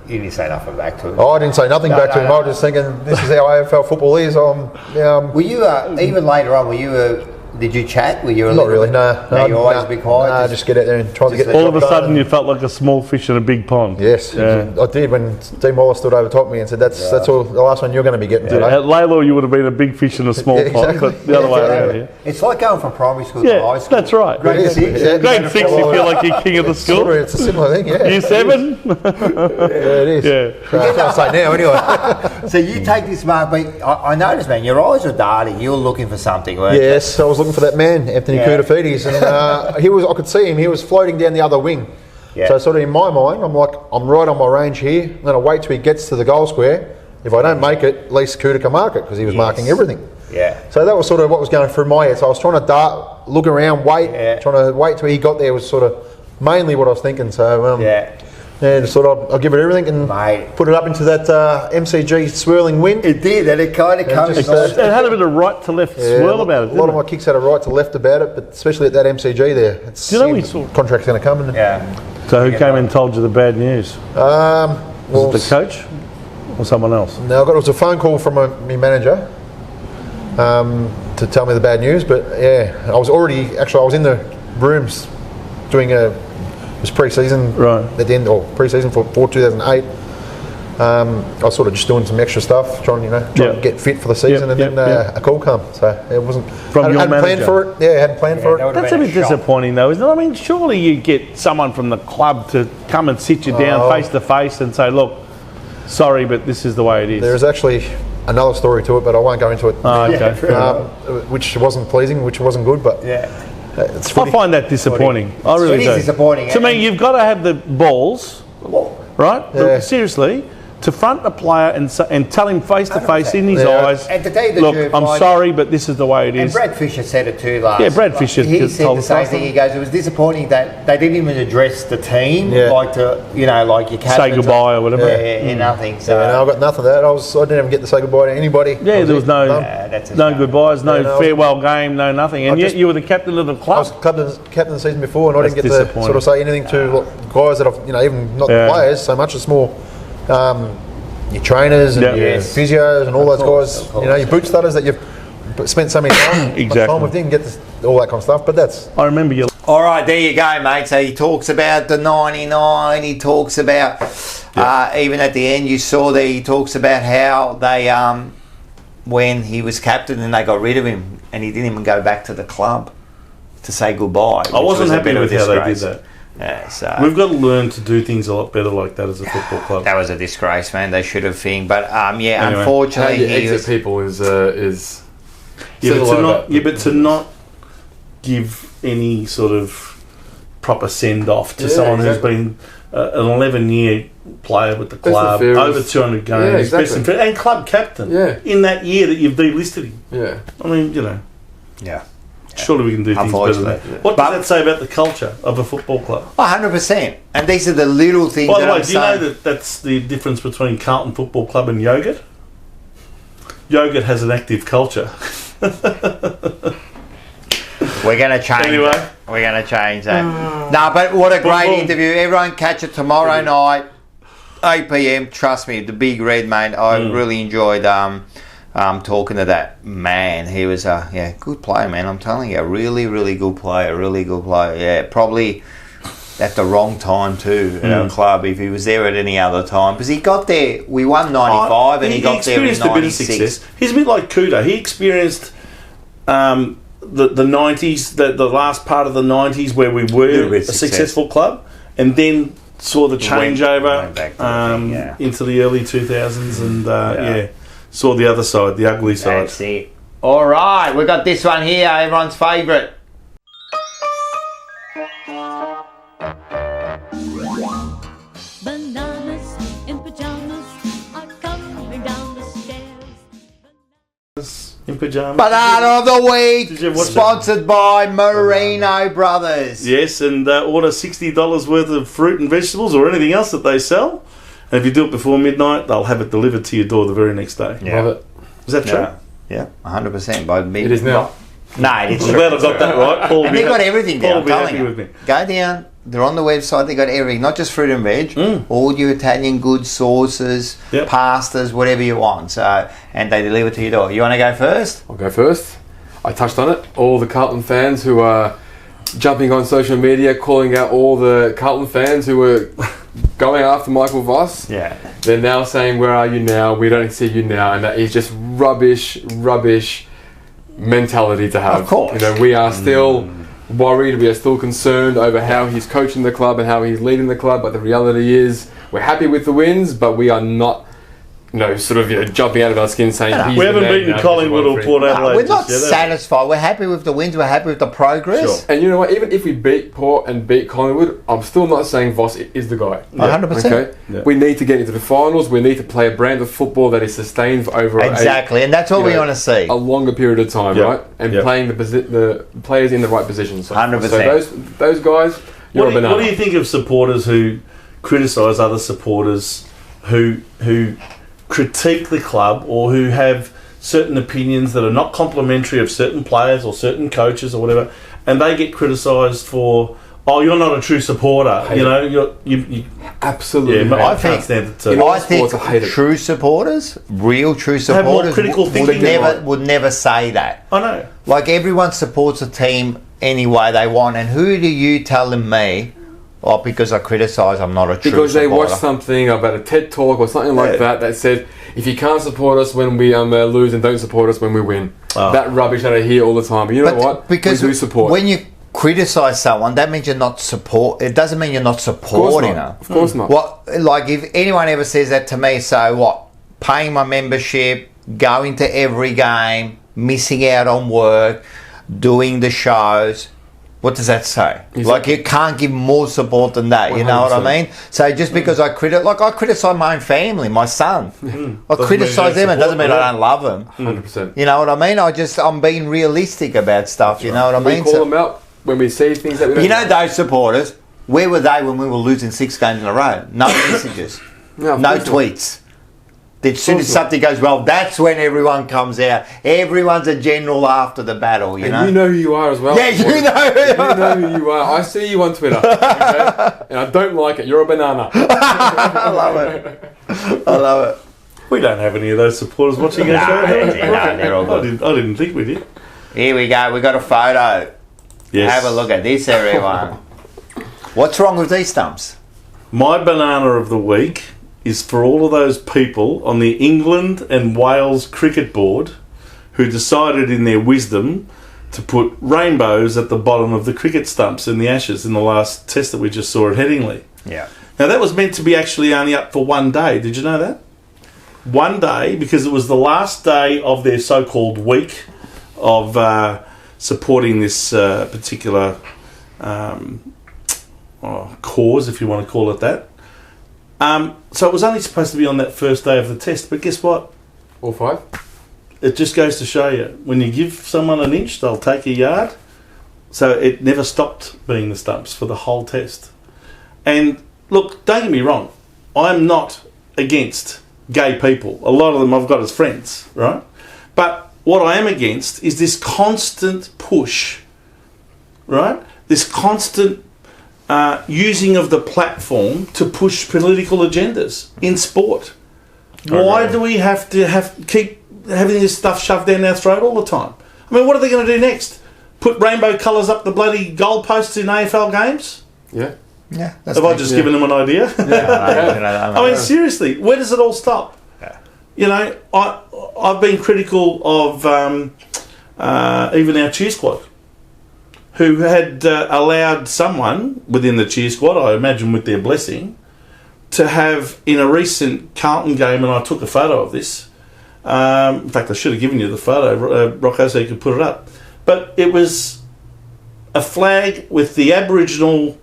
you didn't say nothing back to him. Oh, I didn't say nothing back to him. I was just thinking, this is how AFL football is. Were you even later on? Were you? Did you chat? Were you? Not really. No. You always be quiet. No, just get out there and try to get. All of a sudden, you felt like a small fish in a big pond. Yes, I did when Dean Wallace stood over top of me and said, "That's all. The last one you're going to be getting today." At Laylaw, you would have been a big fish in a small pond, but the other way around here. It's like going from primary school to high school. That's right. Grade 6. Grade 6, you feel like you're king of the school. It's a similar thing. Yeah. Year 7. Yeah, it is. Yeah. I can't say now anyway. So you take this mark, but I noticed, man, your eyes were darting. You were looking for something, weren't you? Yes, I was looking for that man, Anthony Koutafidis, and I could see him. He was floating down the other wing. Yeah. So sort of in my mind, I'm like, I'm right on my range here. Then I wait till he gets to the goal square. If I don't make it, at least Kuta can mark it because he was marking everything. Yeah. So that was sort of what was going through my head. So I was trying to look around, trying to wait till he got there was sort of mainly what I was thinking. So just sort of I'll give it everything and put it up into that MCG swirling wind. It did, and it kind of comes. It had a bit of right to left swirl about it. A lot of my kicks had a right to left about it, but especially at that MCG there, it's contract's going to come. So who came and told you the bad news? Was it the coach or someone else? No, it was a phone call from my manager to tell me the bad news. But I was in the rooms doing it was pre-season at the end, or pre-season for 2008. I was sort of just doing some extra stuff, trying to get fit for the season, and then a call come. So it wasn't from your manager. Planned for it. Yeah, hadn't planned for it. That's a bit disappointing, though, isn't it? I mean, surely you get someone from the club to come and sit you down face to face and say, "Look, sorry, but this is the way it is." There is actually another story to it, but I won't go into it. Oh, okay. Which wasn't pleasing, which wasn't good, but I find that disappointing. I really do. It is disappointing. To me, you've got to have the balls, right? Yeah. Seriously, to front a player and tell him face to face in his eyes, and to tell you the look, truth, I'm sorry, but this is the way it is. And Brad Fisher said it too last. Yeah, Brad Fisher he said told the us same last thing. time. He goes, it was disappointing that they didn't even address the team, like your captain. Say goodbye or whatever. Nothing. So I got nothing of that. I didn't even get to say goodbye to anybody. Yeah, there was no goodbyes, no farewell game, no nothing. And yet you were the captain of the club. I was captain the season before, and I didn't get to sort of say anything to guys that I've, even not the players so much. It's more your trainers and your physios and all those guys. Your boot studders that you've spent so many time with. Didn't get all that kind of stuff. But I remember you. All right, there you go, mate. So he talks about the 99. He talks about even at the end you saw there. He talks about how they when he was captain and they got rid of him and he didn't even go back to the club to say goodbye. I wasn't happy with how they did that. Yeah, so we've got to learn to do things a lot better like that as a football club. That was a disgrace, man. They should have thing, but anyway, unfortunately, exit people is but to not give any sort of proper send off to someone who's been an 11-year player with the club, over 200 games, best and club captain in that year that you've delisted him. Yeah, I mean, surely we can do things better than that. What does that say about the culture of a football club? 100%. And these are the little things. By the way, do you know that that's the difference between Carlton Football Club and Yogurt? Yogurt has an active culture. We're going to change that. We're going to change that. No, but what a great interview. Everyone catch it tomorrow night, 8 p.m. Trust me, the Big Red, mate. I really enjoyed talking to that man. He was a good player, man. I'm telling you, a really, really good player. Yeah, probably at the wrong time too at our club. If he was there at any other time, because he got there. We won 95, and he got there in 96. He's a bit like Kuta. He experienced the 90s, the last part of the 90s where we were a successful club, and then saw the changeover into the early 2000s, and saw the other side, the ugly side. That's it. All right, we got this one here, everyone's favourite. Bananas in pajamas are coming down the stairs. In pyjamas. Banana of the week, Did you watch sponsored by Merino Brothers. Yes, and order $60 worth of fruit and vegetables or anything else that they sell. And if you do it before midnight, they'll have it delivered to your door the very next day. Yeah. Love it. Is that true? Yeah, 100% by me. It is now. No, it's I'm true. glad I got that right. Paul will And be they've got happy- everything Paul down, will be I'm happy telling with you. me. Go down, they're on the website, they've got everything, not just fruit and veg, all your Italian goods, sauces, pastas, whatever you want. So, and they deliver to your door. You want to go first? I'll go first. I touched on it. All the Carlton fans who are jumping on social media, calling out all the Carlton fans who were going after Michael Voss. Yeah. They're now saying, where are you now? We don't see you now. And that is just rubbish mentality to have. Of course. You know, we are still worried, we are still concerned over how he's coaching the club and how he's leading the club, but the reality is we're happy with the wins, but we are not jumping out of our skin saying he's We the haven't man beaten now, Collingwood or Port Adelaide. We're not just yet, satisfied. We're happy with the wins, we're happy with the progress. And you know what, even if we beat Port and beat Collingwood, I'm still not saying Voss is the guy. 100%. Okay? Yeah. We need to get into the finals, we need to play a brand of football that is sustained for over Exactly, and that's what we want to see. a longer period of time, Yep. right? And Yep. playing the players in the right positions. 100%. So those guys, you're a banana. What do you think of supporters who criticise other supporters who critique the club or who have certain opinions that are not complimentary of certain players or certain coaches or whatever, and they get criticised for, oh, you're not a true supporter. You know, you absolutely. Yeah, I I can't stand it too. I think true supporters, real true Have more supporters, critical thinking would never say that. I know. Like, everyone supports a team any way they want, and who do you telling me, oh, because I criticise, I'm not a true Because supporter? they watched something about a TED talk or something like that said, if you can't support us when we lose and don't support us when we win. That rubbish that I hear all the time. But you know what? Because we do support. when you criticise someone, that means you're not support. It doesn't mean you're not supporting them. Of course not. What, like, if anyone ever says that to me, so what? Paying my membership, going to every game, missing out on work, doing the shows. What does that say? Exactly. Like, you can't give more support than that. You know what I 100%. mean? So just because I criticise my own family, my son, I criticise them. It doesn't mean I don't love them. 100%. You know what I mean? I'm being realistic about stuff. You know what I mean? We call them out when we see things that we don't You know those supporters, where were they when we were losing 6 games in a row? No messages, No, of no course not. tweets. As soon as something goes well, that's when everyone comes out. Everyone's a general after the battle, you And know? you know who you are as well. Yeah, you know who You know who you are. I see you on Twitter, okay? And I don't like it. You're a banana. I love it. I love it. We don't have any of those supporters watching our show. No, they're all good. I didn't think we did. Here we go. We got a photo. Yes. Have a look at this, everyone. What's wrong with these stumps? My banana of the week is for all of those people on the England and Wales cricket board who decided in their wisdom to put rainbows at the bottom of the cricket stumps in the Ashes in the last test that we just saw at Headingley. Yeah. Now that was meant to be actually only up for one day. Did you know that? One day, because it was the last day of their so-called week of supporting this particular cause, if you want to call it that. So it was only supposed to be on that first day of the test, but guess what? All 5. It just goes to show you, when you give someone an inch, they'll take a yard. So it never stopped being the stumps for the whole test. And look, don't get me wrong, I'm not against gay people. A lot of them I've got as friends, right? But what I am against is this constant push, right? This constant using of the platform to push political agendas in sport. Why do we have to keep having this stuff shoved down our throat all the time? I mean, what are they going to do next? Put rainbow colours up the bloody goalposts in AFL games? Yeah. Yeah. Have I just given them an idea? I mean, seriously, where does it all stop? You know, I've been critical of even our cheer squad, who had allowed someone within the cheer squad, I imagine with their blessing, to have, in a recent Carlton game, and I took a photo of this, In fact, I should have given you the photo, Rocco, so you could put it up. But it was a flag with the Aboriginal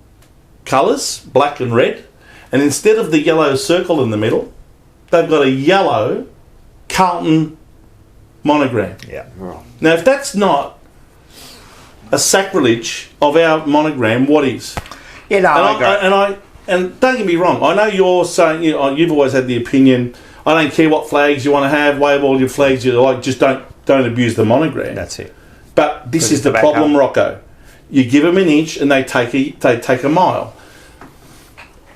colours, black and red, and instead of the yellow circle in the middle, they've got a yellow Carlton monogram. Yeah. Now, if that's not a sacrilege of our monogram, what is? Yeah, no, I agree. And don't get me wrong, I know you're saying, you've always had the opinion, I don't care what flags you want to have, wave all your flags you like, just don't abuse the monogram. That's it. But this is the problem, Rocco. You give them an inch and they take a mile.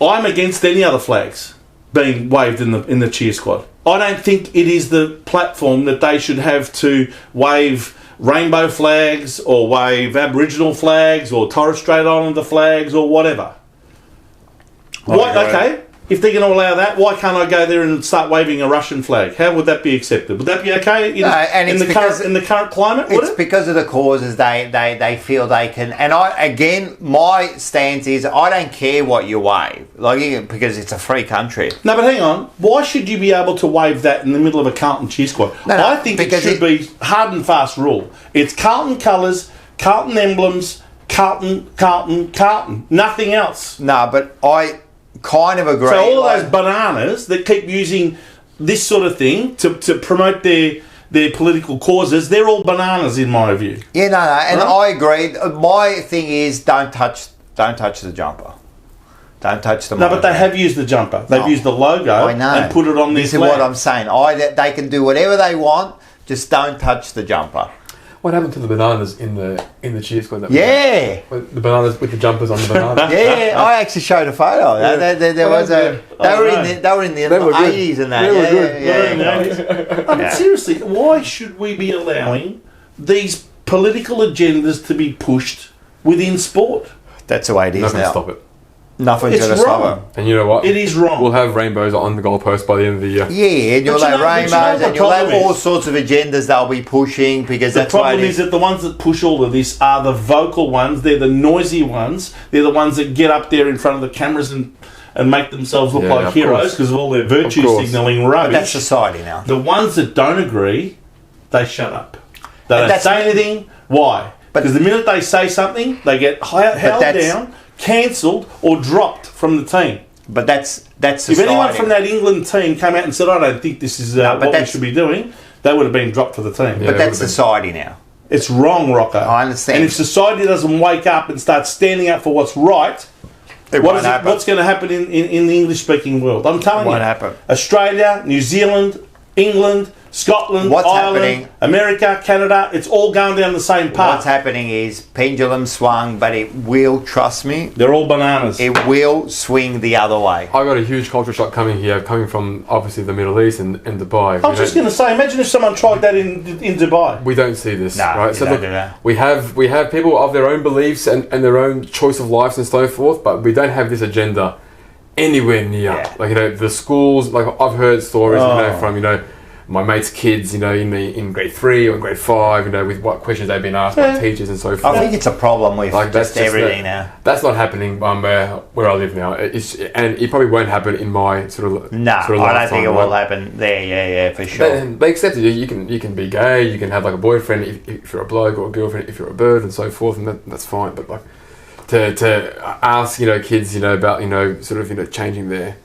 I'm against any other flags being waved in the cheer squad. I don't think it is the platform that they should have to wave rainbow flags or wave Aboriginal flags or Torres Strait Islander flags or whatever. Okay, if they're going to allow that, why can't I go there and start waving a Russian flag? How would that be accepted? Would that be okay in the current climate? It's because of the causes they feel they can. And my stance is I don't care what you wave, because it's a free country. No, but hang on. Why should you be able to wave that in the middle of a Carlton cheer squad? No, I think it should be hard and fast rule. It's Carlton colours, Carlton emblems, Carlton, nothing else. No, but I kind of agree. So all those bananas that keep using this sort of thing to promote their political causes, they're all bananas in my view. Yeah, no, and I agree. My thing is don't touch the jumper. Don't touch the No, but they have used the jumper. They've used the logo and put it on their This flag. is what I'm saying. They can do whatever they want, just don't touch the jumper. What happened to the bananas in the cheer squad? Yeah. The bananas with the jumpers on the bananas. Yeah, I actually showed a photo. Yeah. They were in the 80s and that. They were good. I mean, seriously, why should we be allowing these political agendas to be pushed within sport? That's the way it is Nothing now. to stop it. Nothing's going to stop it. And you know what? It is wrong. We'll have rainbows on the goalpost by the end of the year. Yeah, and you'll have rainbows and you'll have all sorts of agendas they'll be pushing because The that's why problem it is that the ones that push all of this are the vocal ones. They're the noisy ones. They're the ones that get up there in front of the cameras and make themselves look like heroes because of all their virtue signalling rubbish. But that's society now. The ones that don't agree, they shut up. They don't say anything. Why? Because the minute they say something, they get held down, cancelled or dropped from the team. But that's society. If anyone from that England team came out and said, I don't think this is what we should be doing, they would have been dropped for the team. But that's society now. It's wrong, Rocco. I understand. And if society doesn't wake up and start standing up for what's right, what's going to happen in the English-speaking world? I'm telling you. Won't happen. Australia, New Zealand, England, Scotland, Ireland, America, Canada, it's all going down the same path. What's happening is pendulum swung, but it will, trust me. They're all bananas. It will swing the other way. I got a huge culture shock coming from obviously the Middle East and Dubai. I was just going to say, imagine if someone tried that in Dubai. We don't see this, No, right? you So don't look, do that. we have people of their own beliefs and their own choice of lives and so forth, but we don't have this agenda anywhere near. Like the schools. Like I've heard stories, from my mates' kids, in grade 3 or grade 5, with what questions they've been asked by teachers and so forth. I think it's a problem with that's everything now. That's not happening where I live now. And it probably won't happen in my sort of I don't think it will happen there. Yeah, for sure. They accept it. You can be gay. You can have like a boyfriend if you're a bloke, or a girlfriend if you're a bird, and so forth, and that's fine. But like to ask kids about sort of changing their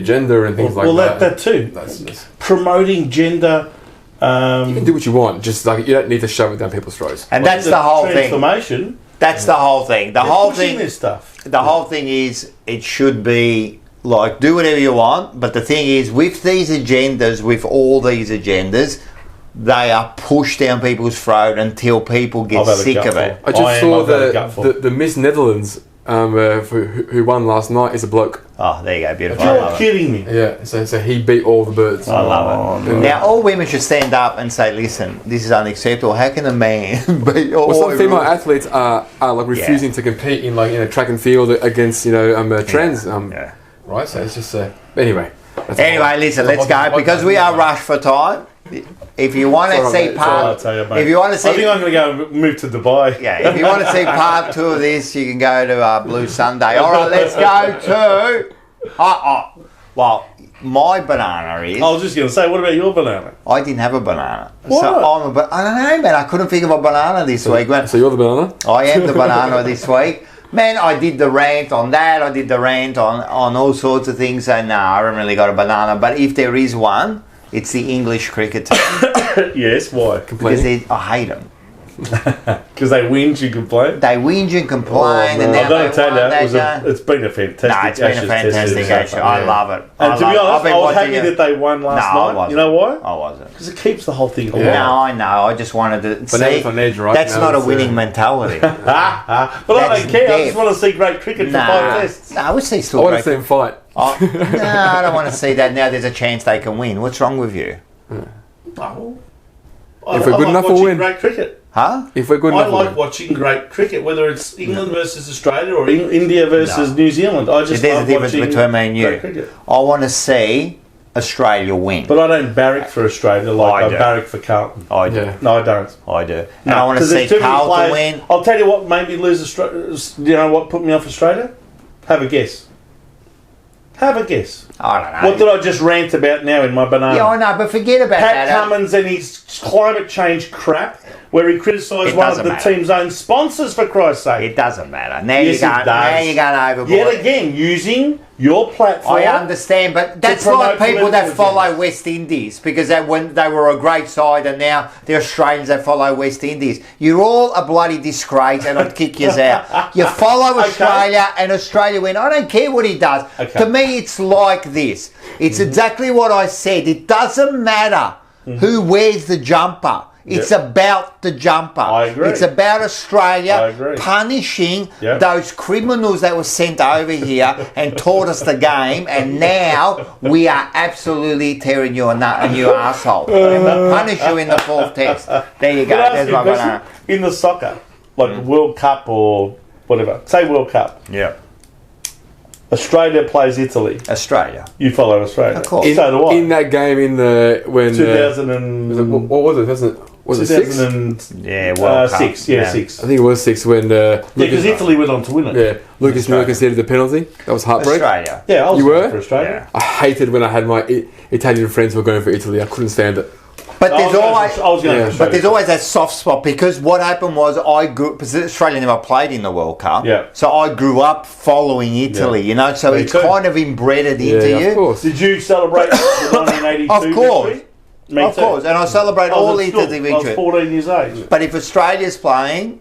gender and things like that. That too. That's promoting gender. You can do what you want. Just like you don't need to shove it down people's throats. And that's the whole thing. Transformation. That's the whole thing. The whole thing. This stuff. The whole thing is it should be like do whatever you want. But the thing is with these agendas, with all these agendas, they are pushed down people's throat until people get sick of it. I just saw the Miss Netherlands. Who won last night is a bloke. Oh, there you go, beautiful. You're kidding me. Yeah, so he beat all the birds. I love it. Now, all women should stand up and say, listen, this is unacceptable. How can a man beat all some female athletes are like refusing to compete in track and field against trans. Right, so it's just anyway. Anyway, listen, let's go because we are rushed for time. If you want to see part, if you want to see, I think I'm going to go move to Dubai. Yeah, if you want to see part 2 of this, you can go to Blue Sunday. All right, let's go to Well, my banana is. I was just going to say, what about your banana? I didn't have a banana. What? So I don't know, man. I couldn't think of a banana this week. Man. So you're the banana? I am the banana this week. Man, I did the rant on that. I did the rant on all sorts of things. And no, I haven't really got a banana. But if there is one, it's the English cricket team. Yes, why? Because I hate them. Because they whinge and complain? They whinge and complain. And I've got to tell you, it's been a fantastic No, it's been a fantastic Ashes. I love it. And to be honest, I was happy that they won last night. I wasn't. You know why? I wasn't. Because it keeps the whole thing alive. No, I know. I just wanted to see. That's not a winning mentality. But I don't care. I just want to see great cricket for 5 tests. No, I would see still I want to see them fight. No, I don't want to see that. Now there's a chance they can win. What's wrong with you? Oh. If we're good enough, we'll win. Great cricket. Huh? If we're good I enough, like watching great cricket, whether it's England versus Australia or India versus New Zealand. I just There's love a difference watching between me and great you. cricket. I want to see Australia win. But I don't barrack for Australia like I barrack for Carlton. I do. Yeah. No, I don't. I do. No, I want to 'cause there's see too many Carlton players. win. I'll tell you what made me lose Australia. You know what put me off Australia? Have a guess. Have a guess. I don't know. What did I just rant about now in my banana? Yeah, I know, but forget about Pat that. Cummins and his climate change crap, where he criticised It one of doesn't the matter. team's own sponsors, for Christ's sake. It doesn't matter. Now Yes, you're it going. does. Now you're going overboard. Yet again, using your platform. I understand, but that's promote like people that political follow West Indies because when they were a great side and now they're Australians that follow West Indies. You're all a bloody disgrace and I'd kick you out. You follow Australia and Australia win. I don't care what he does. Okay. To me, it's like this. It's exactly what I said. It doesn't matter who wears the jumper. It's about the jumper. I agree. It's about I Australia agree. punishing Yep. those criminals that were sent over here and taught us the game, and now we are absolutely tearing you a nut and you asshole. And we'll punish you in the 4th test. There you go. Can I ask There's you a my question? banana. In the soccer, like World Cup or whatever, say World Cup. Yeah. Australia plays Italy. Australia. You follow Australia. Of course. So do I. in that game, when 2000 and what was it? Was it 6? 2000 Yeah, World Cup. 6. Yeah, 6. I think it was 6 when because Italy went on to win it. Yeah, Lucas Moore conceded the penalty. That was heartbreak. Australia. Yeah, I was You going were? for Australia. I hated when I had my Italian friends who were going for Italy. I couldn't stand it. But there's always, I was going for Australia. but there's always that soft spot because what happened was because Australia never played in the World Cup. Yeah. So I grew up following Italy, you know. So Me it's too. kind of embedded into Yeah, you. of course. Did you celebrate the 1982 Of course. victory? Me Of too. course, and I celebrate I was all at Italy school. I was victories. 14 years age. But if Australia's playing,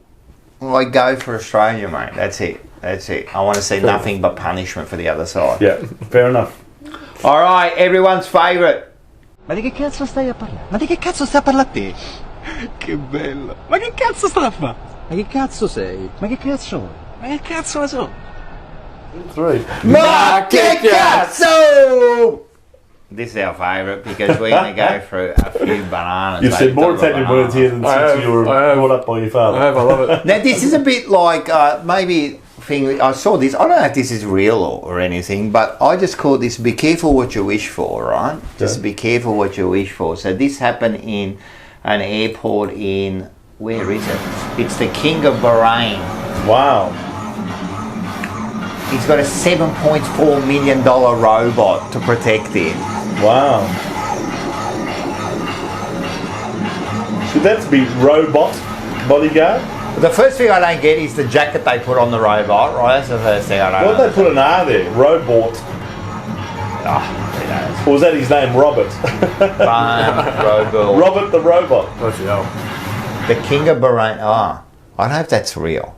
well, I go for Australia, mate. That's it. That's it. I want to see nothing but punishment for the other side. Yeah, fair enough. All right, everyone's favourite. Ma di che cazzo stai a parlare? Ma di che cazzo stai a parlare a te? Che bello! Ma che cazzo sta a fare? Ma che cazzo sei? Ma che cazzo? Ma che cazzo ne so? 3. Ma che cazzo! This is our favourite because we're going to go through a few bananas. You've said more Italian words here than since you were brought up by your father. I love it. Now, this is a bit like maybe thing. I saw this. I don't know if this is real or anything, but I just call this "Be careful what you wish for." Right? Just be careful what you wish for. So this happened in an airport in where is it? It's the King of Bahrain. Wow. He's got a $7.4 million robot to protect him. Wow. Should that be robot bodyguard? The first thing I don't get is the jacket they put on the robot, right? That's the first thing I don't Why did they put an R there? Robot. Who knows? Or was that his name, Robert? Robot. Robert the robot. The King of Bahrain. I don't know if that's real.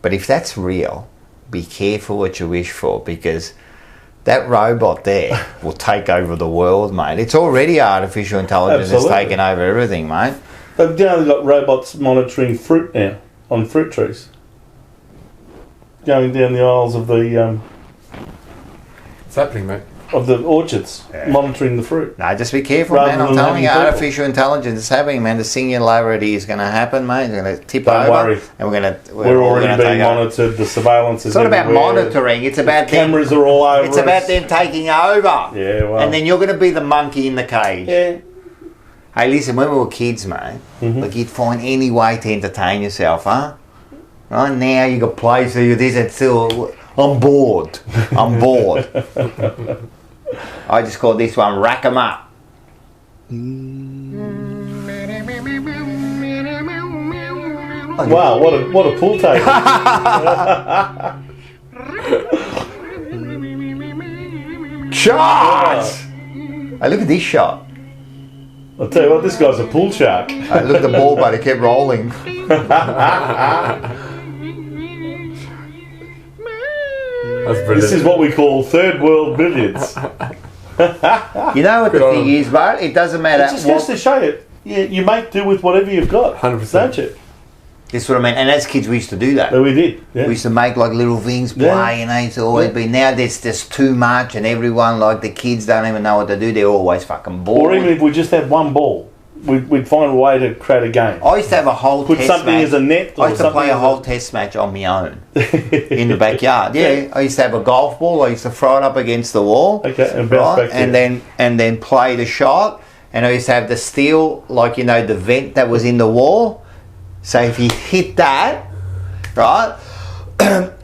But if that's real, be careful what you wish for because that robot there will take over the world, mate. It's already artificial intelligence that's taken over everything, mate. They've only got robots monitoring fruit now on fruit trees. Going down the aisles of the What's happening, mate? of the orchards, monitoring the fruit. No, just be careful, Rather man. I'm than telling you, having people. artificial intelligence is happening, man. The singularity is going to happen, mate. It's going to tip Don't over. worry. And We're already being monitored. The surveillance is It's not about everywhere. monitoring. It's about Cameras are all over. It's about us. them taking over. Yeah, well. And then you're going to be the monkey in the cage. Yeah. Hey, listen, when we were kids, mate, look, you'd find any way to entertain yourself, huh? Right now, you got plays for you, this and still. I'm bored. I'm bored. I just call this one Rack 'em Up. Wow, what a pool table. Shot! Hey, look at this shot. I'll tell you what, this guy's a pool shark. Hey, look at the ball, but it kept rolling. That's brilliant. This is what we call third world billiards. You know what the thing is, mate? It doesn't matter. It just goes to show you, you make do with whatever you've got. 100%. Don't you? That's what I mean. And as kids, we used to do that. No, we did. Yeah. We used to make like little things play, you know. It's always been. Now there's just too much, and everyone, like the kids, don't even know what to do. They're always fucking bored. Or even if we just had one ball, we'd find a way to create a game. I used to have a whole Put test something match. as a net. I used to play a whole test match on my own in the backyard. Yeah, I used to have a golf ball. I used to throw it up against the wall. Okay, and bounce back. And then play the shot. And I used to have the steel, like, you know, the vent that was in the wall. So if he hit that, right?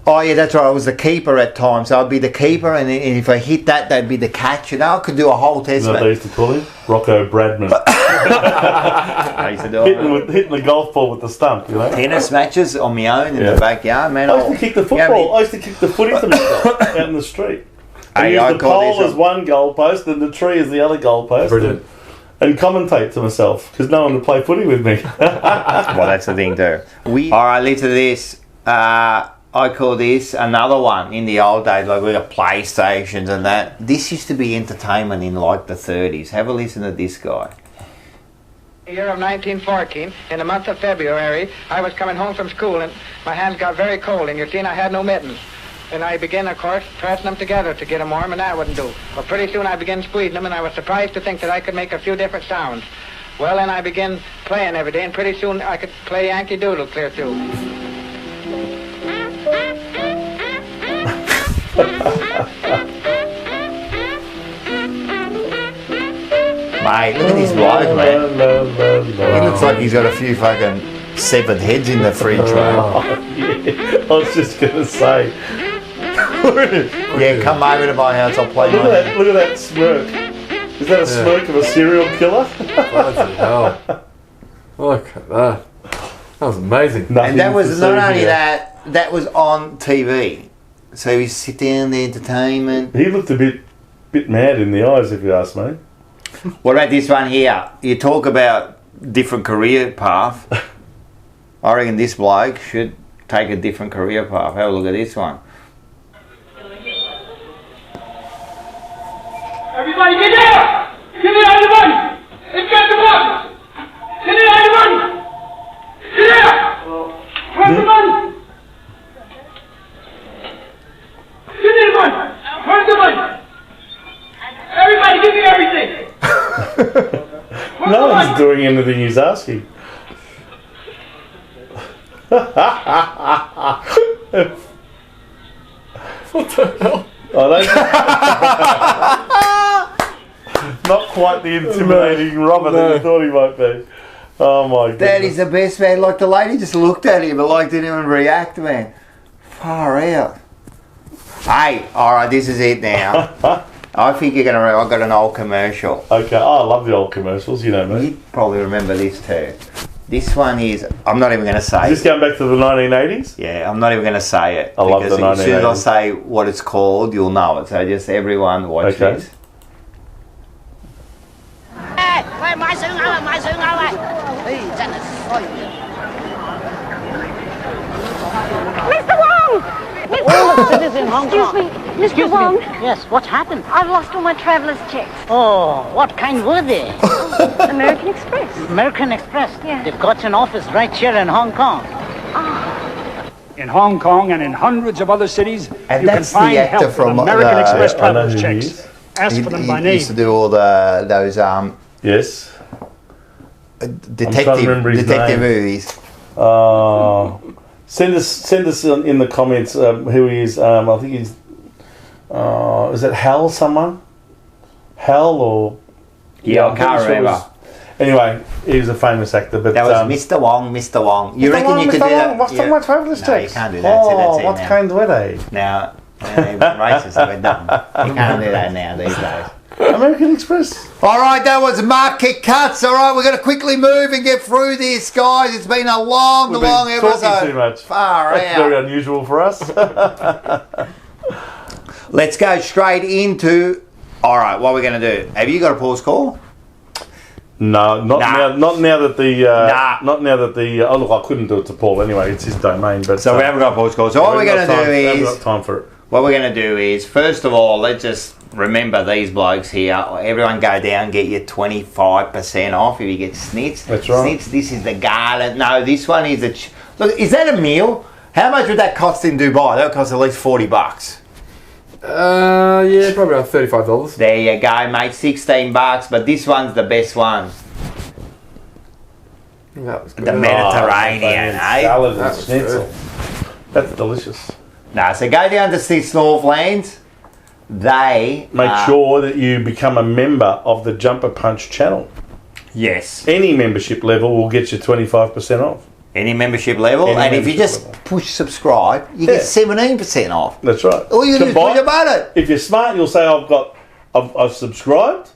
Oh yeah, that's right. I was the keeper at times. So I'd be the keeper, and if I hit that, that'd be the catch. You know, I could do a whole test You know what match. they used to call him? Rocco Bradman. I used to do hitting the golf ball with the stump, you know? tennis matches on my own in the backyard, man. I used to kick the football. I used to kick the footy to myself out in the street. And Hey, use I the call pole this as one goalpost and the tree as the other goalpost. Brilliant. And commentate to myself because no one would play footy with me. Well, that's the thing too. All right, listen to this. I call this another one in the old days, like we got PlayStations and that. This used to be entertainment in like the 30s. Have a listen to this guy. The year of 1914, in the month of February, I was coming home from school and my hands got very cold, and you see, I had no mittens. And I began, of course, pressing them together to get them warm, and that wouldn't do. But pretty soon I began squeezing them, and I was surprised to think that I could make a few different sounds. Well, then I began playing every day, and pretty soon I could play Yankee Doodle clear through. Mate, look at this bloke, man. He looks like he's got a few fucking severed heads in the fridge, man. Yeah. I was just going to say. Yeah, come over to my house, I'll play Look at that smirk. Is that a smirk of a serial killer? Bloody hell. Look at that. That was amazing. And that was not only that was on TV. So you sit down, the entertainment. He looked a bit mad in the eyes, if you ask me. What about this one here? You talk about different career path. I reckon this bloke should take a different career path. Have a look at this one. Everybody get there! Get it out of the run! It's got the one! Get it out of the run! Get there! Where's the run? Get in the run! Where's the run? Everybody give me everything! No one's doing anything he's asking. What the hell? Not quite the intimidating robber that you thought he might be. Oh my god. That is the best, man. Like the lady just looked at him, but like didn't even react, man. Far out. Hey, alright, this is it now. I think you're gonna I've got an old commercial. Okay, I love the old commercials, you know me. You probably remember this too. This one is, I'm not even going to say Is this going back to the 1980s? Yeah, I'm not even going to say it. I love the 1980s. As soon as I say what it's called, you'll know it. So just everyone watch this. Mr. Wong! This is in Hong Kong. Excuse me, Mr. Wong. Yes, what happened? I've lost all my traveller's checks. Oh, what kind were they? American Express. American Express? Yeah. They've got an office right here in Hong Kong. In Hong Kong and in hundreds of other cities, And you can that's the find actor help from with American Express I know travelers who he checks. is. Ask for them by He name. used to do all those Yes. detective name. movies. Send us in the comments who he is. I think he's. Is it Hal? Someone? Hal or? Yeah, I can't pretty sure it remember. was- Anyway, he was a famous actor, but That was Mr. Wong, Mr. Wong. You Mr. reckon Wong, you could Mr. do that? Wong, what's Yeah. my traveller's No, checks? you can't do that. See, that's it what now. kind were they? Now, racist, we're done. You can't do that now these days. American Express. All right, that was market cuts. All right, we're going to quickly move and get through this, guys. It's been a long episode. Talking too much. That's very unusual for us. Let's go straight into. All right, what we're going to do? Have you got a pause call? No, not now that the. Oh look, I couldn't do it to Paul anyway. It's his domain. But so we haven't got a pause call. So what we're going to do is. We haven't got time for it. What we're going to do is, first of all, let's just remember these blokes here. Everyone go down, get your 25% off if you get snits. That's right. Snits, this is the garlic. No, this one is a... Look, is that a meal? How much would that cost in Dubai? That would cost at least $40. Yeah, probably around $35. There you go, mate. $16, but this one's the best one. That was good. The Mediterranean, eh? Salad and schnitzel. That's delicious. No, so go down to Snits Northlands. They make sure that you become a member of the Jumper Punch channel. Yes. Any membership level will get you 25% off. Any membership level, and if you just push subscribe, you get 17% off. That's right. All you do is push about it. If you're smart, you'll say I've subscribed.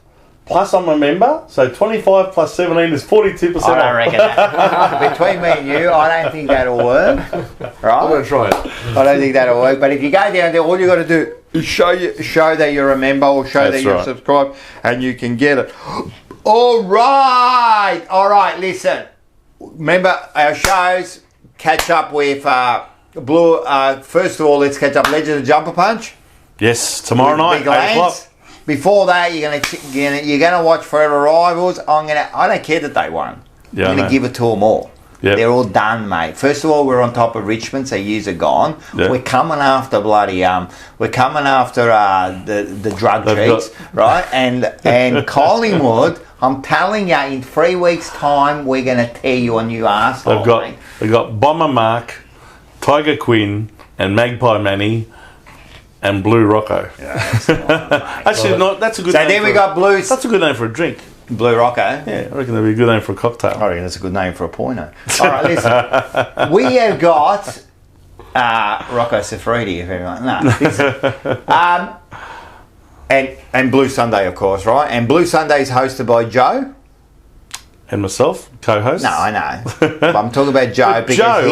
Plus, I'm a member, so 25 plus 17 is 42% off. I don't reckon that. Between me and you, I don't think that'll work. Right? I'm going to try it. I don't think that'll work. But if you go down there, all you got to do is show that you're a member or show that you're subscribed, and you can get it. All right. Listen, remember our shows. Catch up with Blue. First of all, let's catch up. Legend of Jumper Punch. Yes, tomorrow night, 8 o'clock. Before that, you're gonna watch Forever Rivals. I don't care that they won. Yeah, I'm gonna give it to them all. Yep. They're all done, mate. First of all, we're on top of Richmond, so yous are gone. Yep. We're coming after the drug cheats, right? And Collingwood, I'm telling you, in 3 weeks' time, we're gonna tear you a new arsehole. They've got Bomber Mark, Tiger Quinn, and Magpie Manny. And Blue Rocco. Yeah, actually, that's a good name. So then we got Blue. That's a good name for a drink. Blue Rocco? Yeah, I reckon that'd be a good name for a cocktail. I reckon that's a good name for a porno. All right, listen. We have got Rocco Safridi, if everyone... No. And Blue Sunday, of course, right? And Blue Sunday is hosted by Joe. And myself, co-host. No, I know. But I'm talking about Joe because Joe,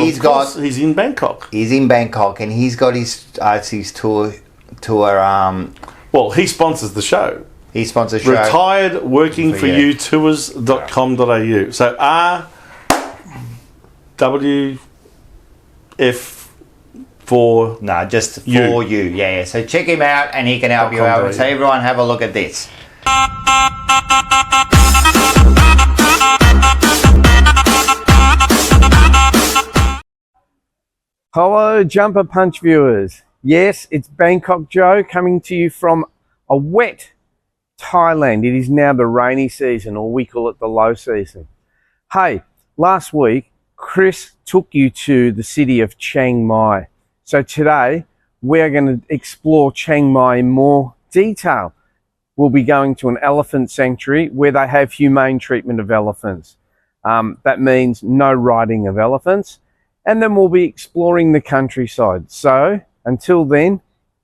he's in Bangkok. He's in Bangkok and he's got his tour. Well, he sponsors the show. He sponsors the show. Retired Working For You tours.com.au. So RWF for no, just for you. Yeah. So check him out and he can help you out. So everyone have a look at this. Hello, Jumper Punch viewers. Yes, it's Bangkok Joe coming to you from a wet Thailand. It is now the rainy season, or we call it the low season. Hey, last week, Chris took you to the city of Chiang Mai. So today, we're going to explore Chiang Mai in more detail. We'll be going to an elephant sanctuary where they have humane treatment of elephants. That means no riding of elephants. And then we'll be exploring the countryside. So, until then,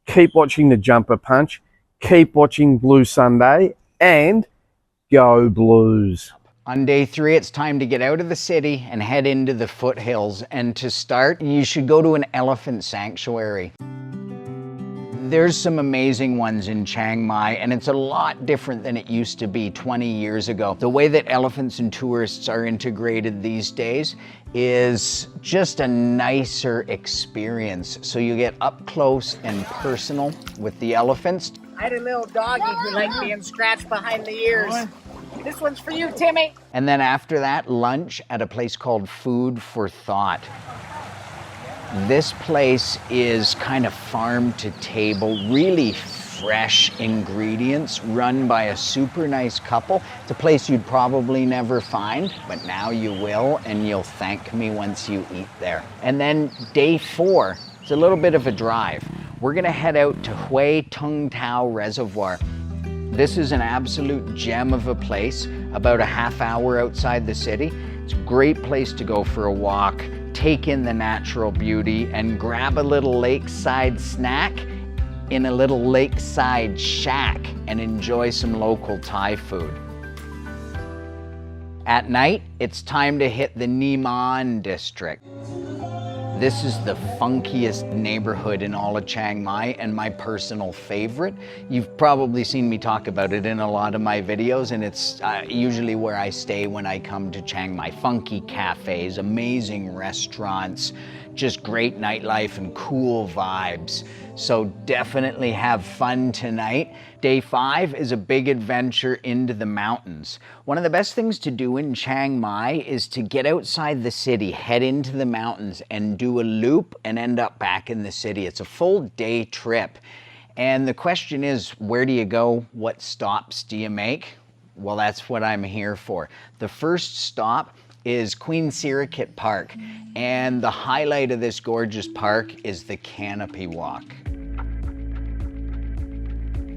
keep watching the Jumper Punch, keep watching Blue Sunday, and go Blues. On day 3, it's time to get out of the city and head into the foothills. And to start, you should go to an elephant sanctuary. There's some amazing ones in Chiang Mai, and it's a lot different than it used to be 20 years ago. The way that elephants and tourists are integrated these days is just a nicer experience. So you get up close and personal with the elephants. I had a little doggy who liked being scratched behind the ears. This one's for you, Timmy. And then after that, lunch at a place called Food for Thought. This place is kind of farm to table, really fresh ingredients run by a super nice couple. It's a place you'd probably never find, but now you will, and you'll thank me once you eat there. And then day 4, it's a little bit of a drive. We're gonna head out to Hui Tung Tao Reservoir. This is an absolute gem of a place, about a half hour outside the city. It's a great place to go for a walk, take in the natural beauty, and grab a little lakeside snack in a little lakeside shack and enjoy some local Thai food. At night, it's time to hit the Niman district. This is the funkiest neighborhood in all of Chiang Mai and my personal favorite. You've probably seen me talk about it in a lot of my videos, and it's usually where I stay when I come to Chiang Mai. Funky cafes, amazing restaurants, just great nightlife and cool vibes. So definitely have fun tonight. Day 5 is a big adventure into the mountains. One of the best things to do in Chiang Mai is to get outside the city, head into the mountains and do a loop and end up back in the city. It's a full day trip. And the question is, where do you go? What stops do you make? Well, that's what I'm here for. The first stop is Queen Sirikit Park. And the highlight of this gorgeous park is the canopy walk.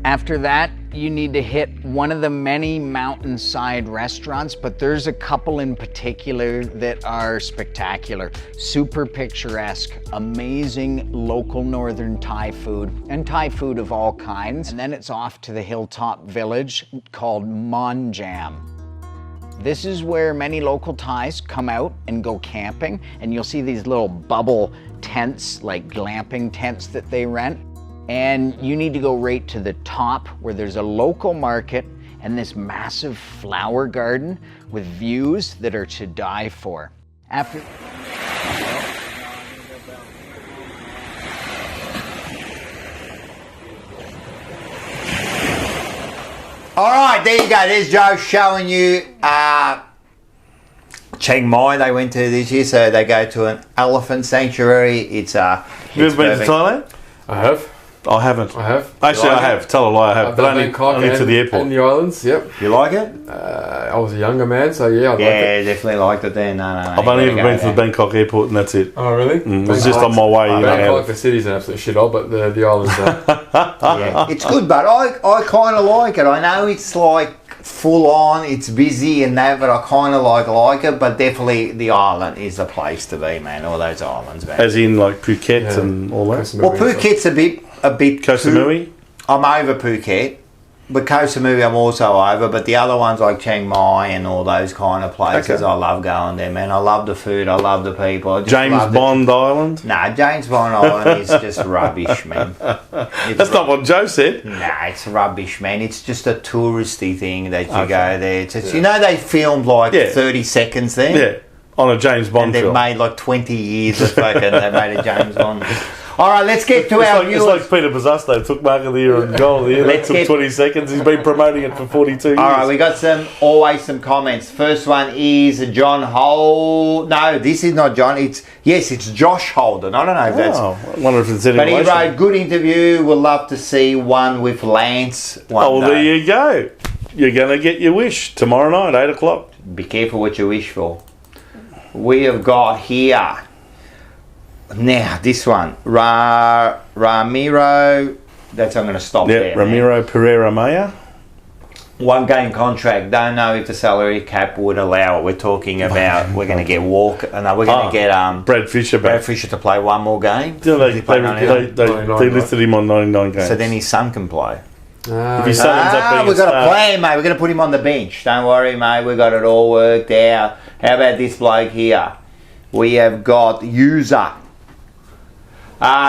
After that, you need to hit one of the many mountainside restaurants, but there's a couple in particular that are spectacular, super picturesque, amazing local northern Thai food, and Thai food of all kinds. And then it's off to the hilltop village called Mon Jam. This is where many local Thais come out and go camping, and you'll see these little bubble tents, like glamping tents that they rent. And you need to go right to the top where there's a local market and this massive flower garden with views that are to die for. After All right, there you go. There's Joe showing you Chiang Mai. They went to this year, so they go to an elephant sanctuary. It's You ever been to Thailand? I have. I haven't. I have. Actually, I have. Tell a lie, I have. But only to the airport. And the islands, yep. You like it? I was a younger man, so yeah, I liked it. Yeah, definitely liked it then. No, I've only ever been to the Bangkok airport and that's it. Oh, really? It was just on my way. Bangkok, the city's an absolute shithole, but the islands are. Yeah, it's good, but I kind of like it. I know it's like full on, it's busy and that, but I kind of like it. But definitely the island is the place to be, man. All those islands, man. As in like Phuket and all that? Well, Phuket's a bit Koh Samui? I'm over Phuket, but Koh Samui I'm also over, but the other ones like Chiang Mai and all those kind of places, I love going there, man. I love the food, I love the people. I just James Bond Island? Nah, James Bond Island is just rubbish, man. That's not what Joe said. Nah, it's rubbish, man. It's just a touristy thing that you go there. It's, you know, they filmed like 30 seconds there? Yeah, on a James Bond film. And they've made like 20 years of fucking, they made a James Bond. All right, let's get to our viewers. It's like Peter Bozasto took Mark of the Year and Goal of the Year. That took 20 seconds. He's been promoting it for 42 years. All right, we got always some comments. First one is John Holden. No, this is not John. It's Josh Holden. I don't know if that's. I wonder if it's in But he wrote, good interview. Would love to see one with Lance one day. There you go. You're going to get your wish tomorrow night, 8 o'clock. Be careful what you wish for. We have got here. Now, this one, Ramiro, I'm going to stop there. Ramiro Pereira Maya. 1 game contract. Don't know if the salary cap would allow it. We're talking about we're going to get Walker. No, we're going to get Brad Fisher back. Brad Fisher to play 1 more game. Yeah, they listed him on 99 games. So then his son can play. If his son ends up being we've got to play him, mate. We're going to put him on the bench. Don't worry, mate. We've got it all worked out. How about this bloke here? We have got User.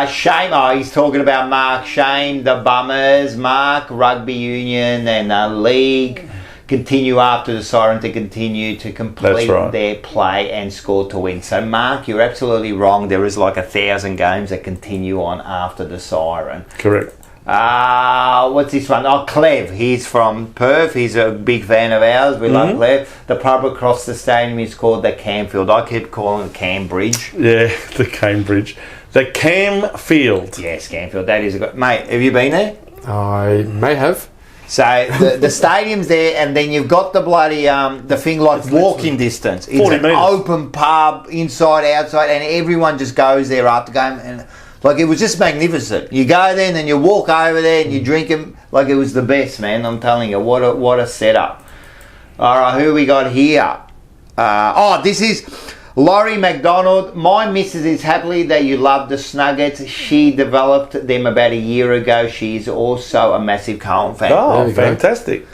Shame, he's talking about Mark Shame, the Bummers, Mark, Rugby Union and League continue after the siren to continue to complete their play and score to win. So Mark, you're absolutely wrong. There is like 1,000 games that continue on after the siren. Correct. What's this one? Clev, he's from Perth. He's a big fan of ours. We love Clev. The pub across the stadium is called the Camfield. I keep calling it Cambridge. Yeah, the Cambridge. The Camfield. Yes, Camfield. That is a good... Mate, have you been there? I may have. So the stadium's there, and then you've got the bloody the thing like walking distance. It's an open pub, inside, outside, and everyone just goes there after game. And like it was just magnificent. You go there, and then you walk over there, and you drink them like it was the best, man. I'm telling you, what a setup. All right, who we got here? This is Laurie McDonald, my missus is happy that you love the Snuggets. She developed them about a year ago. She's also a massive Carlton fan. Oh, fantastic.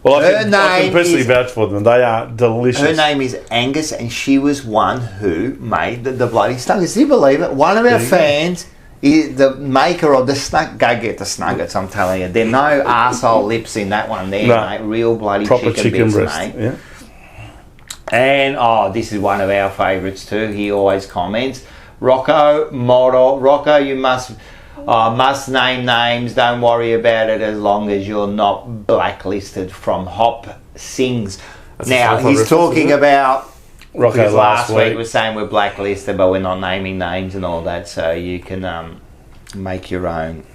Well, I can personally vouch for them. They are delicious. Her name is Angus, and she was one who made the bloody Snuggets. Do you believe it? One of our fans is the maker of the Snug. Go get the Snuggets, I'm telling you. There are no arsehole lips in that one there, mate. Real bloody proper chicken bits, breast, mate. Yeah. And, this is one of our favourites too. He always comments. Rocco Model. Rocco, you must name names. Don't worry about it as long as you're not blacklisted from Hop Sings. Now, he's talking about... Rocco last week was saying we're blacklisted, but we're not naming names and all that, so you can make your own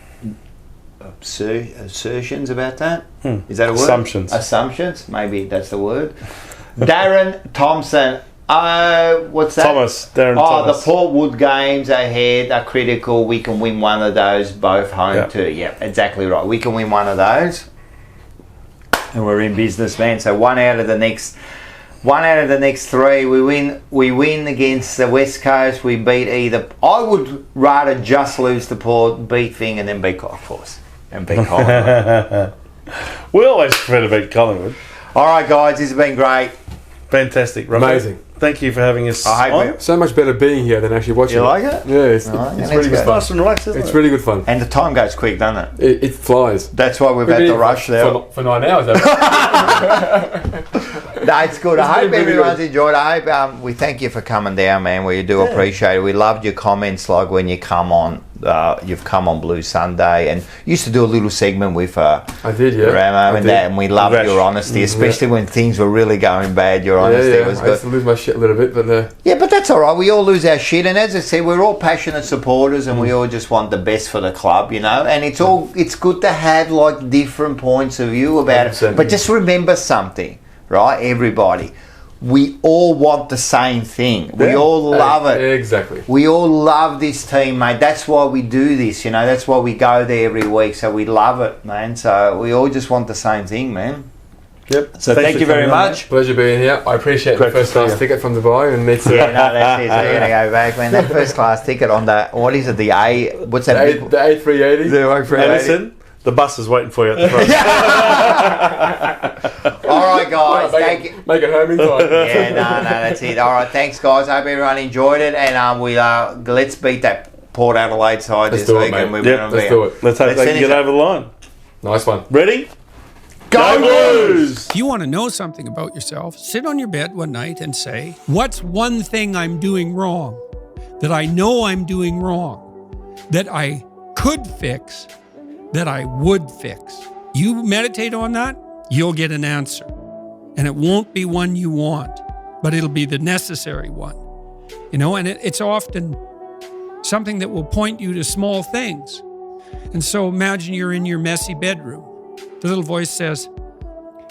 assertions about that. Is that a word? Assumptions, maybe that's the word. Darren Thompson. What's that? Darren Thomas. The Port Wood games ahead are critical. We can win one of those, both home too. Yep, exactly right. We can win one of those, and we're in business, man. So one out of the next three, we win against the West Coast. We beat either. I would rather just lose to Port, beat Thing, and then beat Cockforce and beat Collingwood. We always prefer to beat Collingwood. All right, guys, this has been great. Fantastic, Rocco. Amazing. Thank you for having us. So much better being here than actually watching. You like it? Yeah, it's really good fun. Nice and relaxed, isn't it? It's really good fun. And the time goes quick, doesn't it? It flies. That's why we've had to rush there. For 9 hours. No, it's good. I hope really everyone's good. enjoyed it. I hope we thank you for coming down, man. We do appreciate it. We loved your comments, like when you come on. You've come on Blue Sunday, and used to do a little segment with I did, yeah. Ramo and that, and we loved your honesty, especially when things were really going bad. Your honesty was good. I used to lose my shit a little bit, but yeah, but that's all right. We all lose our shit, and as I said, we're all passionate supporters, and we all just want the best for the club, you know. And it's good to have like different points of view about 100%. It. But just remember something, right? Everybody. We all want the same thing. We all love it. Exactly. We all love this team, mate. That's why we do this, you know. That's why we go there every week. So we love it, man. So we all just want the same thing, man. Yep. So thank you very much. Pleasure being here. I appreciate the first class ticket from Dubai and meet. Yeah, no, that's it. So you're gonna go back, man. That first class ticket on the the A? What's that? The A380. The A380. Listen, the bus is waiting for you at the front. All right, guys. Thank you. Make it home in time. Yeah, no, that's it. All right, thanks, guys. Hope everyone enjoyed it, and let's beat that Port Adelaide side this week. Let's do it. Let's hope they can get over the line. Nice one. Ready? Go Blues! If you want to know something about yourself, sit on your bed one night and say, what's one thing I'm doing wrong, that I know I'm doing wrong, that I could fix, that I would fix? You meditate on that, you'll get an answer. And it won't be one you want, but it'll be the necessary one. You know, and it's often something that will point you to small things. And so imagine you're in your messy bedroom. The little voice says,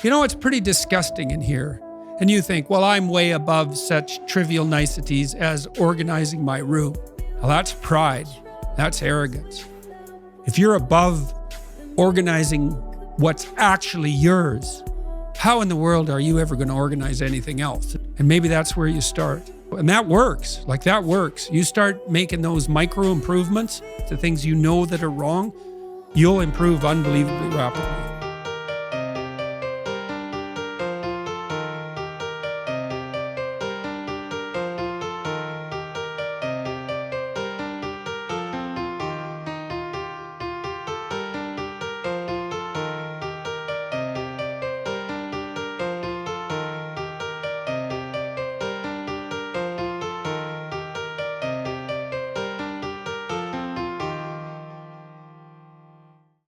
you know, it's pretty disgusting in here. And you think, well, I'm way above such trivial niceties as organizing my room. Well, that's pride. That's arrogance. If you're above organizing what's actually yours, how in the world are you ever going to organize anything else? And maybe that's where you start. And that works. Like, that works. You start making those micro improvements to things you know that are wrong, you'll improve unbelievably rapidly.